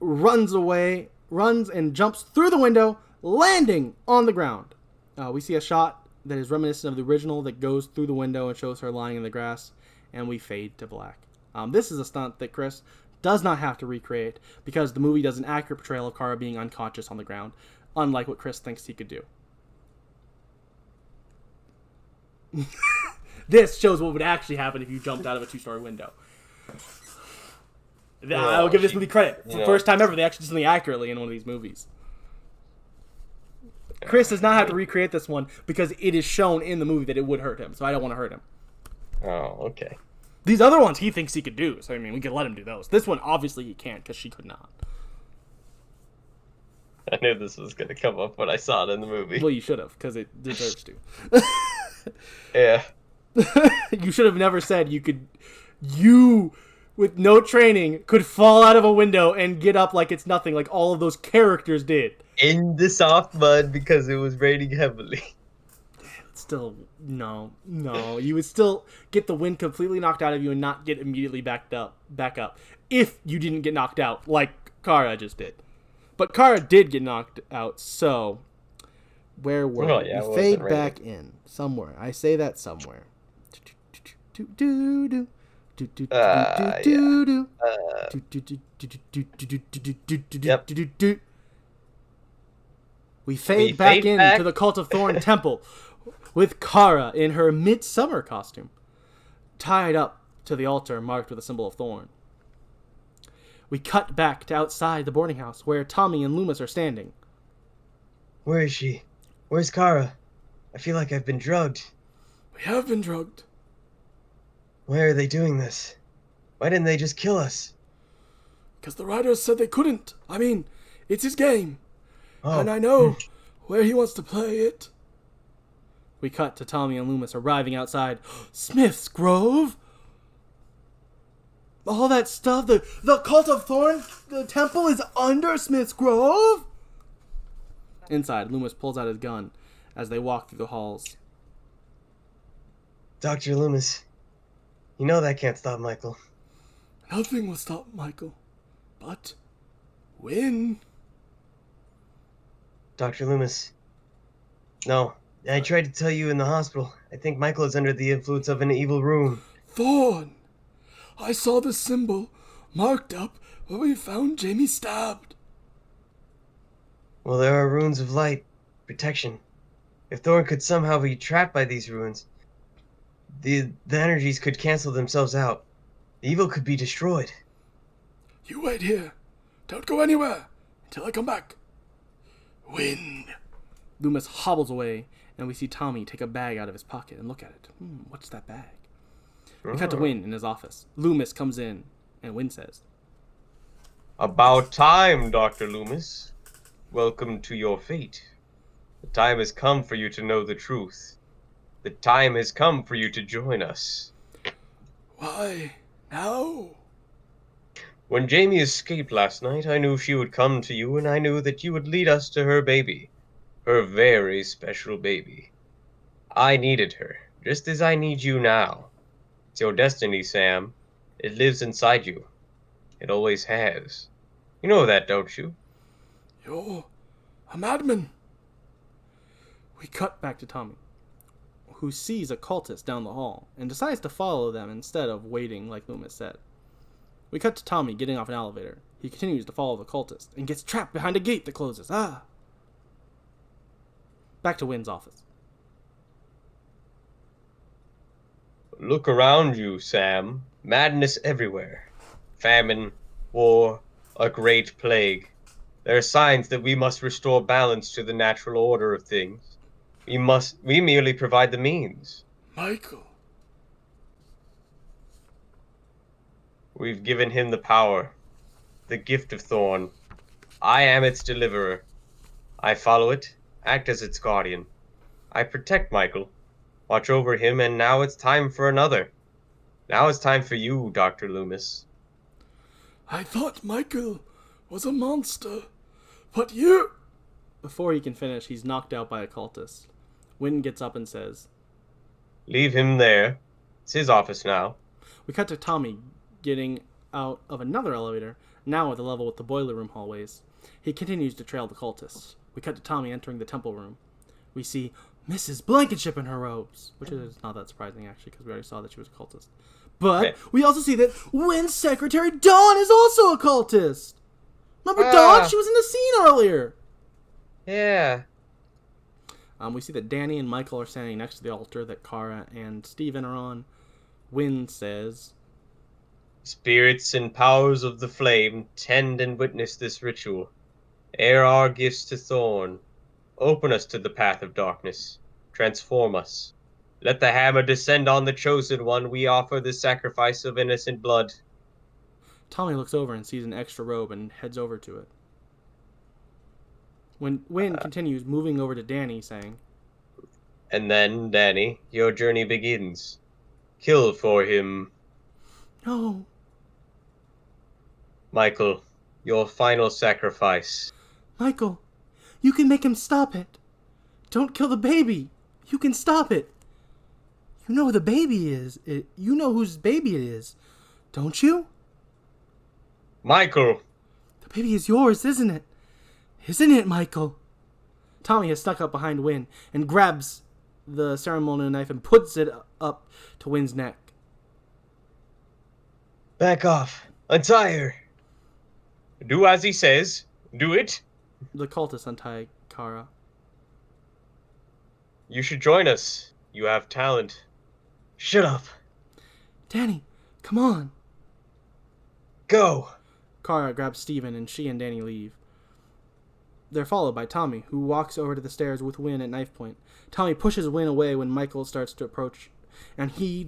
[SPEAKER 1] runs and jumps through the window, landing on the ground. We see a shot that is reminiscent of the original that goes through the window and shows her lying in the grass, and we fade to black. This is a stunt that Chris does not have to recreate, because the movie does an accurate portrayal of Kara being unconscious on the ground, unlike what Chris thinks he could do. This shows what would actually happen if you jumped out of a 2-story window. I will give this movie credit. For the first time ever, they actually did something accurately in one of these movies. Chris does not have to recreate this one because it is shown in the movie that it would hurt him, so I don't want to hurt him.
[SPEAKER 2] Oh, okay.
[SPEAKER 1] These other ones he thinks he could do, so we could let him do those. This one, obviously, he can't because she could not.
[SPEAKER 2] I knew this was going to come up when I saw it in the movie.
[SPEAKER 1] Well, you should have, because it deserves to.
[SPEAKER 2] Yeah.
[SPEAKER 1] You should have never said you with no training could fall out of a window and get up like it's nothing, like all of those characters did.
[SPEAKER 2] In the soft mud because it was raining heavily.
[SPEAKER 1] Still, no. You would still get the wind completely knocked out of you and not get immediately back up, if you didn't get knocked out like Kara just did. But Kara did get knocked out, so where were we?
[SPEAKER 2] Yeah,
[SPEAKER 1] We fade back in somewhere. I say that somewhere. We fade back into the Cult of Thorn Temple with Kara in her midsummer costume, tied up to the altar marked with a symbol of thorn. We cut back to outside the boarding house where Tommy and Loomis are standing.
[SPEAKER 2] Where is she? Where's Kara? I feel like I've been drugged.
[SPEAKER 3] We have been drugged.
[SPEAKER 2] Why are they doing this? Why didn't they just kill us?
[SPEAKER 3] Because the writers said they couldn't. I mean, it's his game.
[SPEAKER 2] Oh.
[SPEAKER 3] And I know where he wants to play it.
[SPEAKER 1] We cut to Tommy and Loomis arriving outside Smith's Grove. All that stuff, the Cult of Thorn, the temple is under Smith's Grove? Inside, Loomis pulls out his gun as they walk through the halls.
[SPEAKER 2] Dr. Loomis, you know that can't stop Michael.
[SPEAKER 3] Nothing will stop Michael. But when?
[SPEAKER 2] Dr. Loomis. No, I tried to tell you in the hospital. I think Michael is under the influence of an evil rune.
[SPEAKER 3] Thorn! I saw the symbol marked up where we found Jamie stabbed.
[SPEAKER 2] Well, there are runes of light, protection. If Thorn could somehow be trapped by these runes, the energies could cancel themselves out. The evil could be destroyed.
[SPEAKER 3] You wait here. Don't go anywhere until I come back. When?
[SPEAKER 1] Loomis hobbles away, and we see Tommy take a bag out of his pocket and look at it. What's that bag? We cut to Wynn in his office. Loomis comes in, and Wynn says,
[SPEAKER 2] About time, Dr. Loomis. Welcome to your fate. The time has come for you to know the truth. The time has come for you to join us.
[SPEAKER 3] Why now?
[SPEAKER 2] When Jamie escaped last night, I knew she would come to you, and I knew that you would lead us to her baby. Her very special baby. I needed her, just as I need you now. It's your destiny, Sam. It lives inside you. It always has. You know that, don't you?
[SPEAKER 3] You're a madman.
[SPEAKER 1] We cut back to Tommy, who sees a cultist down the hall and decides to follow them instead of waiting like Loomis said. We cut to Tommy getting off an elevator. He continues to follow the cultist and gets trapped behind a gate that closes. Back to Wynn's office.
[SPEAKER 2] Look around you, Sam. Madness everywhere. Famine, war, a great plague. There are signs that we must restore balance to the natural order of things. We merely provide the means.
[SPEAKER 3] Michael.
[SPEAKER 2] We've given him the power, the gift of Thorn. I am its deliverer. I follow it, act as its guardian. I protect Michael, watch over him, and now it's time for another. Now it's time for you, Dr. Loomis.
[SPEAKER 3] I thought Michael was a monster, but you...
[SPEAKER 1] Before he can finish, he's knocked out by a cultist. Wynn gets up and says,
[SPEAKER 2] Leave him there. It's his office now.
[SPEAKER 1] We cut to Tommy getting out of another elevator, now at the level with the boiler room hallways. He continues to trail the cultists. We cut to Tommy entering the temple room. We see Mrs. Blankenship in her robes, which is not that surprising, actually, because we already saw that she was a cultist. But we also see that Wynn's secretary, Dawn, is also a cultist. Remember Dawn? She was in the scene earlier.
[SPEAKER 2] Yeah.
[SPEAKER 1] We see that Danny and Michael are standing next to the altar that Kara and Steven are on. Wynn says,
[SPEAKER 2] Spirits and powers of the flame, tend and witness this ritual. Ere our gifts to Thorn. Open us to the path of darkness. Transform us. Let the hammer descend on the chosen one. We offer the sacrifice of innocent blood.
[SPEAKER 1] Tommy looks over and sees an extra robe and heads over to it. When Wynn continues, moving over to Danny, saying,
[SPEAKER 2] And then, Danny, your journey begins. Kill for him.
[SPEAKER 1] No.
[SPEAKER 2] Michael, your final sacrifice.
[SPEAKER 1] Michael, you can make him stop it. Don't kill the baby. You can stop it. You know who the baby is. You know whose baby it is, don't you?
[SPEAKER 2] Michael!
[SPEAKER 1] The baby is yours, isn't it? Isn't it, Michael? Tommy has snuck up behind Wynn and grabs the ceremonial knife and puts it up to Wynn's neck.
[SPEAKER 2] Back off. Untie her. Do as he says. Do it.
[SPEAKER 1] The cultists untie Kara.
[SPEAKER 2] You should join us. You have talent. Shut up.
[SPEAKER 1] Danny, come on.
[SPEAKER 2] Go.
[SPEAKER 1] Kara grabs Steven and she and Danny leave. They're followed by Tommy, who walks over to the stairs with Wynn at knife point. Tommy pushes Wynn away when Michael starts to approach, and Kara,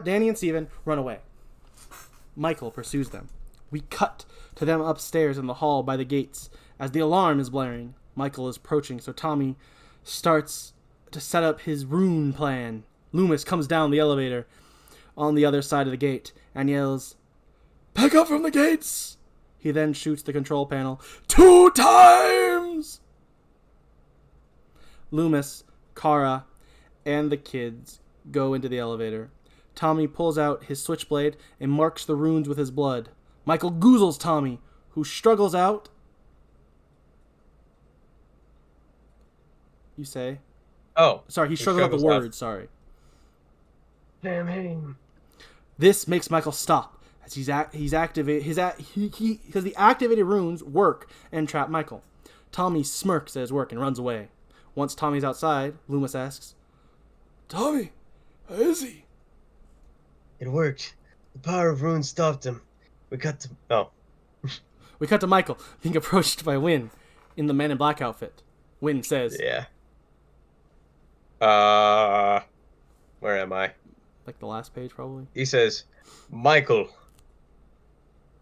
[SPEAKER 1] Danny, and Steven run away. Michael pursues them. We cut to them upstairs in the hall by the gates. As the alarm is blaring, Michael is approaching, so Tommy starts to set up his rune plan. Loomis comes down the elevator on the other side of the gate and yells,
[SPEAKER 3] Back up from the gates!
[SPEAKER 1] He then shoots the control panel 2 times! Loomis, Kara, and the kids go into the elevator. Tommy pulls out his switchblade and marks the runes with his blood. Michael goozles Tommy, who struggles out. You say?
[SPEAKER 2] Oh.
[SPEAKER 1] Sorry, he struggles out the words, sorry.
[SPEAKER 2] Damn him.
[SPEAKER 1] This makes Michael stop as because the activated runes work and trap Michael. Tommy smirks at his work and runs away. Once Tommy's outside, Loomis asks,
[SPEAKER 3] Tommy, where is he?
[SPEAKER 2] It worked. The power of runes stopped him. We cut to
[SPEAKER 1] Michael being approached by Wynn in the Man in Black outfit. Wynn says,
[SPEAKER 2] Yeah. Where am I?
[SPEAKER 1] Like the last page, probably.
[SPEAKER 2] He says, Michael,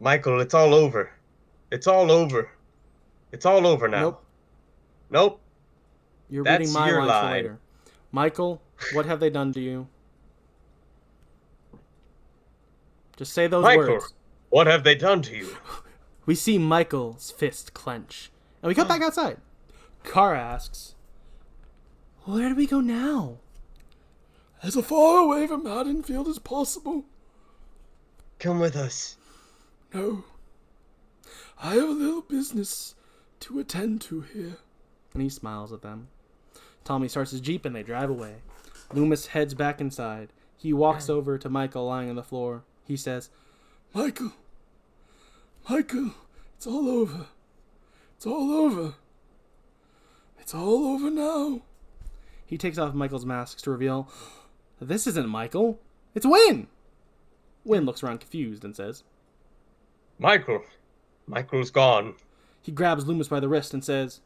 [SPEAKER 2] it's all over. It's all over. It's all over now. Nope.
[SPEAKER 1] You're
[SPEAKER 2] That's
[SPEAKER 1] reading my
[SPEAKER 2] your
[SPEAKER 1] lines for
[SPEAKER 2] line.
[SPEAKER 1] later. Michael, what have they done to you? Just say those
[SPEAKER 2] Michael,
[SPEAKER 1] words.
[SPEAKER 2] what have they done to you?
[SPEAKER 1] We see Michael's fist clench. And we cut back outside. Kara asks, where do we go now?
[SPEAKER 3] As far away from Haddonfield as possible.
[SPEAKER 2] Come with us.
[SPEAKER 3] No. I have a little business to attend to here.
[SPEAKER 1] And he smiles at them. Tommy starts his Jeep and they drive away. Loomis heads back inside. He walks over to Michael lying on the floor. He says,
[SPEAKER 3] Michael, it's all over. It's all over. It's all over now.
[SPEAKER 1] He takes off Michael's mask to reveal, this isn't Michael. It's Wynn. Wynn looks around confused and says,
[SPEAKER 2] Michael's gone.
[SPEAKER 1] He grabs Loomis by the wrist and says,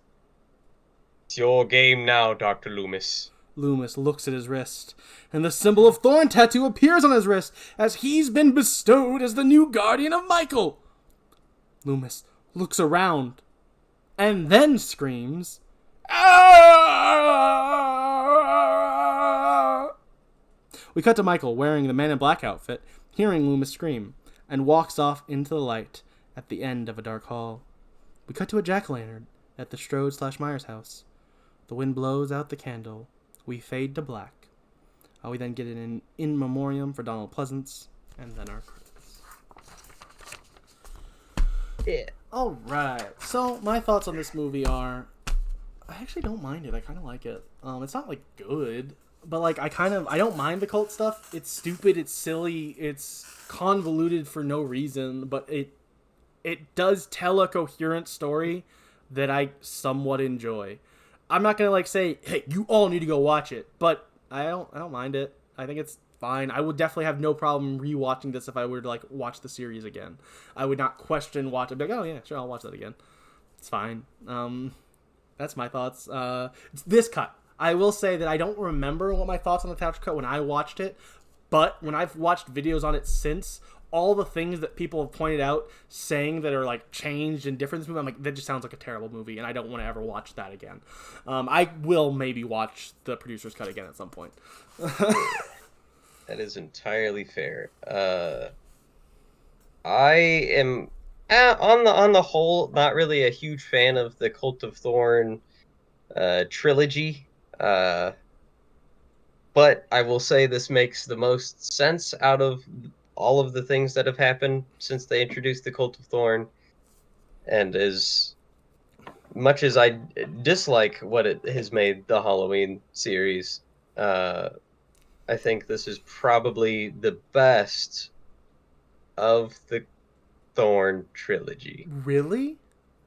[SPEAKER 2] It's your game now, Dr. Loomis.
[SPEAKER 1] Loomis looks at his wrist, and the symbol of Thorn tattoo appears on his wrist as he's been bestowed as the new guardian of Michael. Loomis looks around and then screams, "Ah!" We cut to Michael wearing the Man in Black outfit, hearing Loomis scream, and walks off into the light at the end of a dark hall. We cut to a jack-o'-lantern at the Strode/Myers house. The wind blows out the candle. We fade to black. We then get an in memoriam for Donald Pleasance, and then our credits.
[SPEAKER 2] Yeah.
[SPEAKER 1] Alright, so my thoughts on this movie are, I actually don't mind it. I kind of like it. It's not, like, good, but, like, I don't mind the cult stuff. It's stupid, it's silly, it's convoluted for no reason, but it does tell a coherent story that I somewhat enjoy. I'm not gonna say, hey, you all need to go watch it, but I don't mind it. I think it's fine. I would definitely have no problem rewatching this if I were to watch the series again. I would not question watch it. I'd be like, oh yeah, sure, I'll watch that again. It's fine. That's my thoughts. This cut, I will say that I don't remember what my thoughts on the Thatcher cut when I watched it, but when I've watched videos on it since, all the things that people have pointed out saying that are changed and different in this movie, I'm like, that just sounds like a terrible movie, and I don't want to ever watch that again. I will maybe watch the producer's cut again at some point.
[SPEAKER 2] That is entirely fair. I am on the whole not really a huge fan of the Cult of Thorn trilogy. But I will say this makes the most sense out of all of the things that have happened since they introduced the Cult of Thorn, and as much as I dislike what it has made the Halloween series, I think this is probably the best of the Thorn trilogy.
[SPEAKER 1] Really?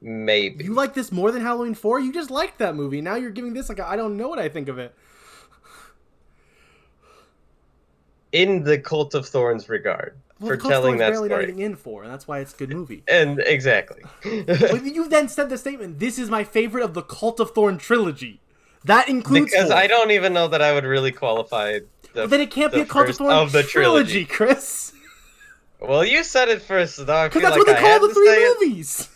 [SPEAKER 2] Maybe.
[SPEAKER 1] You like this more than Halloween 4? You just liked that movie. Now you're giving this like I don't know what I think of it.
[SPEAKER 2] In the Cult of Thorn's regard,
[SPEAKER 1] Well,
[SPEAKER 2] for
[SPEAKER 1] the Cult of
[SPEAKER 2] telling
[SPEAKER 1] Thorn's
[SPEAKER 2] that
[SPEAKER 1] barely
[SPEAKER 2] story.
[SPEAKER 1] not even in 4, and that's why it's a good movie.
[SPEAKER 2] And exactly.
[SPEAKER 1] But you then said the statement, this is my favorite of the Cult of Thorn trilogy. That includes
[SPEAKER 2] Because
[SPEAKER 1] 4.
[SPEAKER 2] I don't even know that I would really qualify
[SPEAKER 1] Well, then it can't be a Cult of
[SPEAKER 2] first
[SPEAKER 1] Thorn
[SPEAKER 2] of the
[SPEAKER 1] trilogy, Chris.
[SPEAKER 2] Well, you said it first, so now I
[SPEAKER 1] Because
[SPEAKER 2] feel
[SPEAKER 1] that's
[SPEAKER 2] like
[SPEAKER 1] what
[SPEAKER 2] I
[SPEAKER 1] they
[SPEAKER 2] had
[SPEAKER 1] call the
[SPEAKER 2] to say
[SPEAKER 1] 3
[SPEAKER 2] it.
[SPEAKER 1] movies.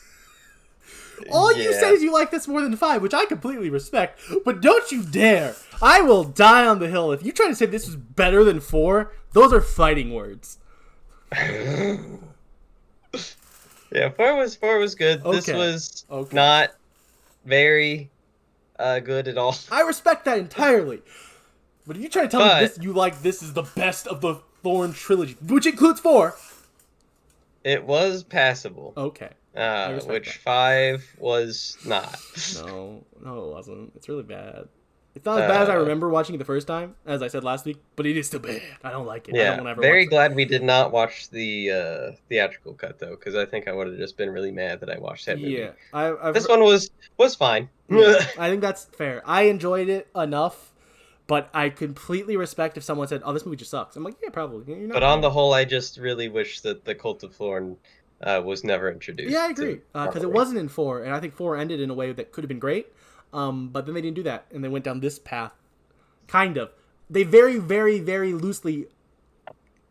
[SPEAKER 1] All you
[SPEAKER 2] Yeah.
[SPEAKER 1] said is you like this more than 5, which I completely respect. But don't you dare. I will die on the hill. If you try to say this is better than 4, those are fighting words.
[SPEAKER 2] Yeah, four was good. This
[SPEAKER 1] Okay.
[SPEAKER 2] was
[SPEAKER 1] Okay.
[SPEAKER 2] not very good at all.
[SPEAKER 1] I respect that entirely. But if you try to tell me
[SPEAKER 2] But-
[SPEAKER 1] this, you like this is the best of the Thorn trilogy, which includes 4.
[SPEAKER 2] It was passable,
[SPEAKER 1] Okay. respect
[SPEAKER 2] which
[SPEAKER 1] that.
[SPEAKER 2] 5 was not.
[SPEAKER 1] No, it wasn't. It's really bad. It's not as bad as I remember watching it the first time, as I said last week, but it is still bad. I don't like it. I
[SPEAKER 2] Yeah,
[SPEAKER 1] don't wanna ever
[SPEAKER 2] very
[SPEAKER 1] watch it.
[SPEAKER 2] glad we did not watch the theatrical cut though, because I think I would have just been really mad that I watched that movie.
[SPEAKER 1] Yeah, I've
[SPEAKER 2] This one was fine.
[SPEAKER 1] Yeah, I think that's fair. I enjoyed it enough, but I completely respect if someone said, "Oh, this movie just sucks." I'm like, yeah, probably. You're not
[SPEAKER 2] But on the
[SPEAKER 1] wrong.
[SPEAKER 2] whole, I just really wish that the Cult of Thorn was never introduced.
[SPEAKER 1] Yeah, I
[SPEAKER 2] to
[SPEAKER 1] agree. Because it
[SPEAKER 2] Halloween.
[SPEAKER 1] wasn't in 4, and I think 4 ended in a way that could have been great. But then they didn't do that, and they went down this path. Kind of. They very, very, very loosely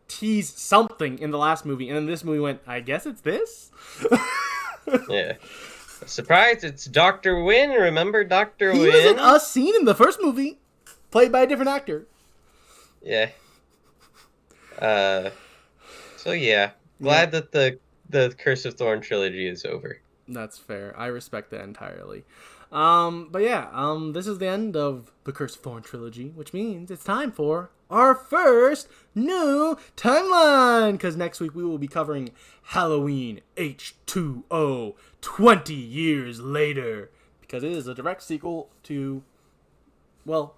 [SPEAKER 1] teased something in the last movie, and then this movie went, I guess it's this?
[SPEAKER 2] Yeah. Surprise! It's Dr. Wynn. Remember Dr.
[SPEAKER 1] He
[SPEAKER 2] Wynn?
[SPEAKER 1] was in a scene in the first movie, played by a different actor.
[SPEAKER 2] Yeah. So yeah, glad that the Curse of Thorn trilogy is over.
[SPEAKER 1] That's fair. I respect that entirely. But yeah, this is the end of the Curse of Thorn trilogy, which means it's time for our first new timeline. Because next week we will be covering Halloween H2O 20 years later. Because it is a direct sequel to, well,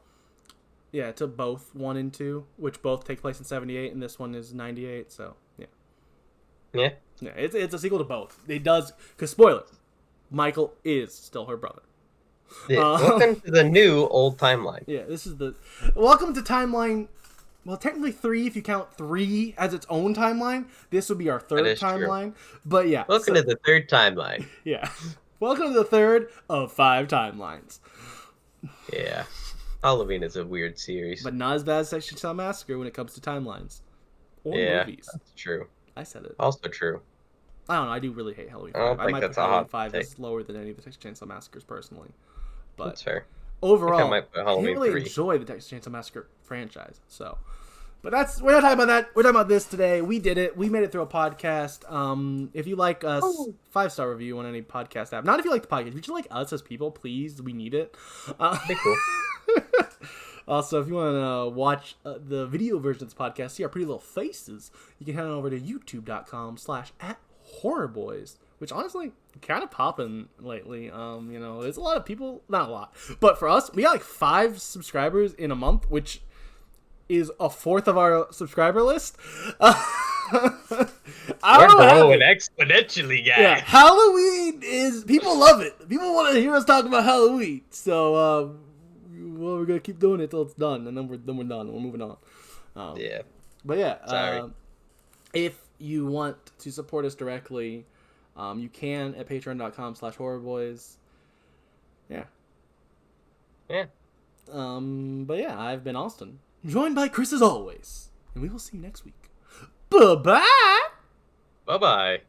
[SPEAKER 1] yeah, to both 1 and 2, which both take place in 78, and this one is 98, so yeah.
[SPEAKER 2] Yeah.
[SPEAKER 1] Yeah, it's a sequel to both. It does, because spoiler, Michael is still her brother.
[SPEAKER 2] Yeah. Welcome to the new old timeline.
[SPEAKER 1] Yeah, this is the welcome to timeline. Well, technically 3 if you count 3 as its own timeline. This would be our third
[SPEAKER 2] is true.
[SPEAKER 1] timeline. But yeah,
[SPEAKER 2] Welcome to the third timeline.
[SPEAKER 1] yeah. Welcome to the third of 5 timelines.
[SPEAKER 2] Yeah. Halloween is a weird series.
[SPEAKER 1] But not as bad as Texas Chainsaw Massacre when it comes to timelines or
[SPEAKER 2] yeah,
[SPEAKER 1] movies.
[SPEAKER 2] that's true.
[SPEAKER 1] I said it.
[SPEAKER 2] Also true.
[SPEAKER 1] I don't know. I do really hate Halloween 5.
[SPEAKER 2] I don't think
[SPEAKER 1] might
[SPEAKER 2] that's
[SPEAKER 1] put
[SPEAKER 2] a
[SPEAKER 1] Halloween
[SPEAKER 2] hot
[SPEAKER 1] 5
[SPEAKER 2] take.
[SPEAKER 1] as lower than any of the Texas Chainsaw Massacres personally. But
[SPEAKER 2] That's fair.
[SPEAKER 1] overall,
[SPEAKER 2] I might put
[SPEAKER 1] I
[SPEAKER 2] Halloween
[SPEAKER 1] didn't really
[SPEAKER 2] 3.
[SPEAKER 1] enjoy the Texas Chainsaw Massacre franchise. So, but we're not talking about that. We're talking about this today. We did it. We made it through a podcast. If you like us, 5-star review on any podcast app. Not if you like the podcast. If you just like us as people, please, we need it.
[SPEAKER 2] Pretty cool.
[SPEAKER 1] Also, if you want to watch the video version of this podcast, see our pretty little faces, you can head on over to youtube.com/@horrorboys, which honestly kind of popping lately. There's a lot of people, not a lot, but for us, we got like 5 subscribers in a month, which is a fourth of our subscriber list. I
[SPEAKER 2] We're
[SPEAKER 1] don't know how-
[SPEAKER 2] growing exponentially, guys.
[SPEAKER 1] yeah, Halloween is, people love it. People want to hear us talk about Halloween. So, we're gonna keep doing it till it's done, and then we're done. We're moving on.
[SPEAKER 2] Yeah.
[SPEAKER 1] But yeah,
[SPEAKER 2] Sorry.
[SPEAKER 1] if you want to support us directly, you can at patreon.com/horrorboys. Yeah.
[SPEAKER 2] Yeah.
[SPEAKER 1] But yeah, I've been Austin, joined by Chris as always, and we will see you next week. Bye bye.
[SPEAKER 2] Bye-bye.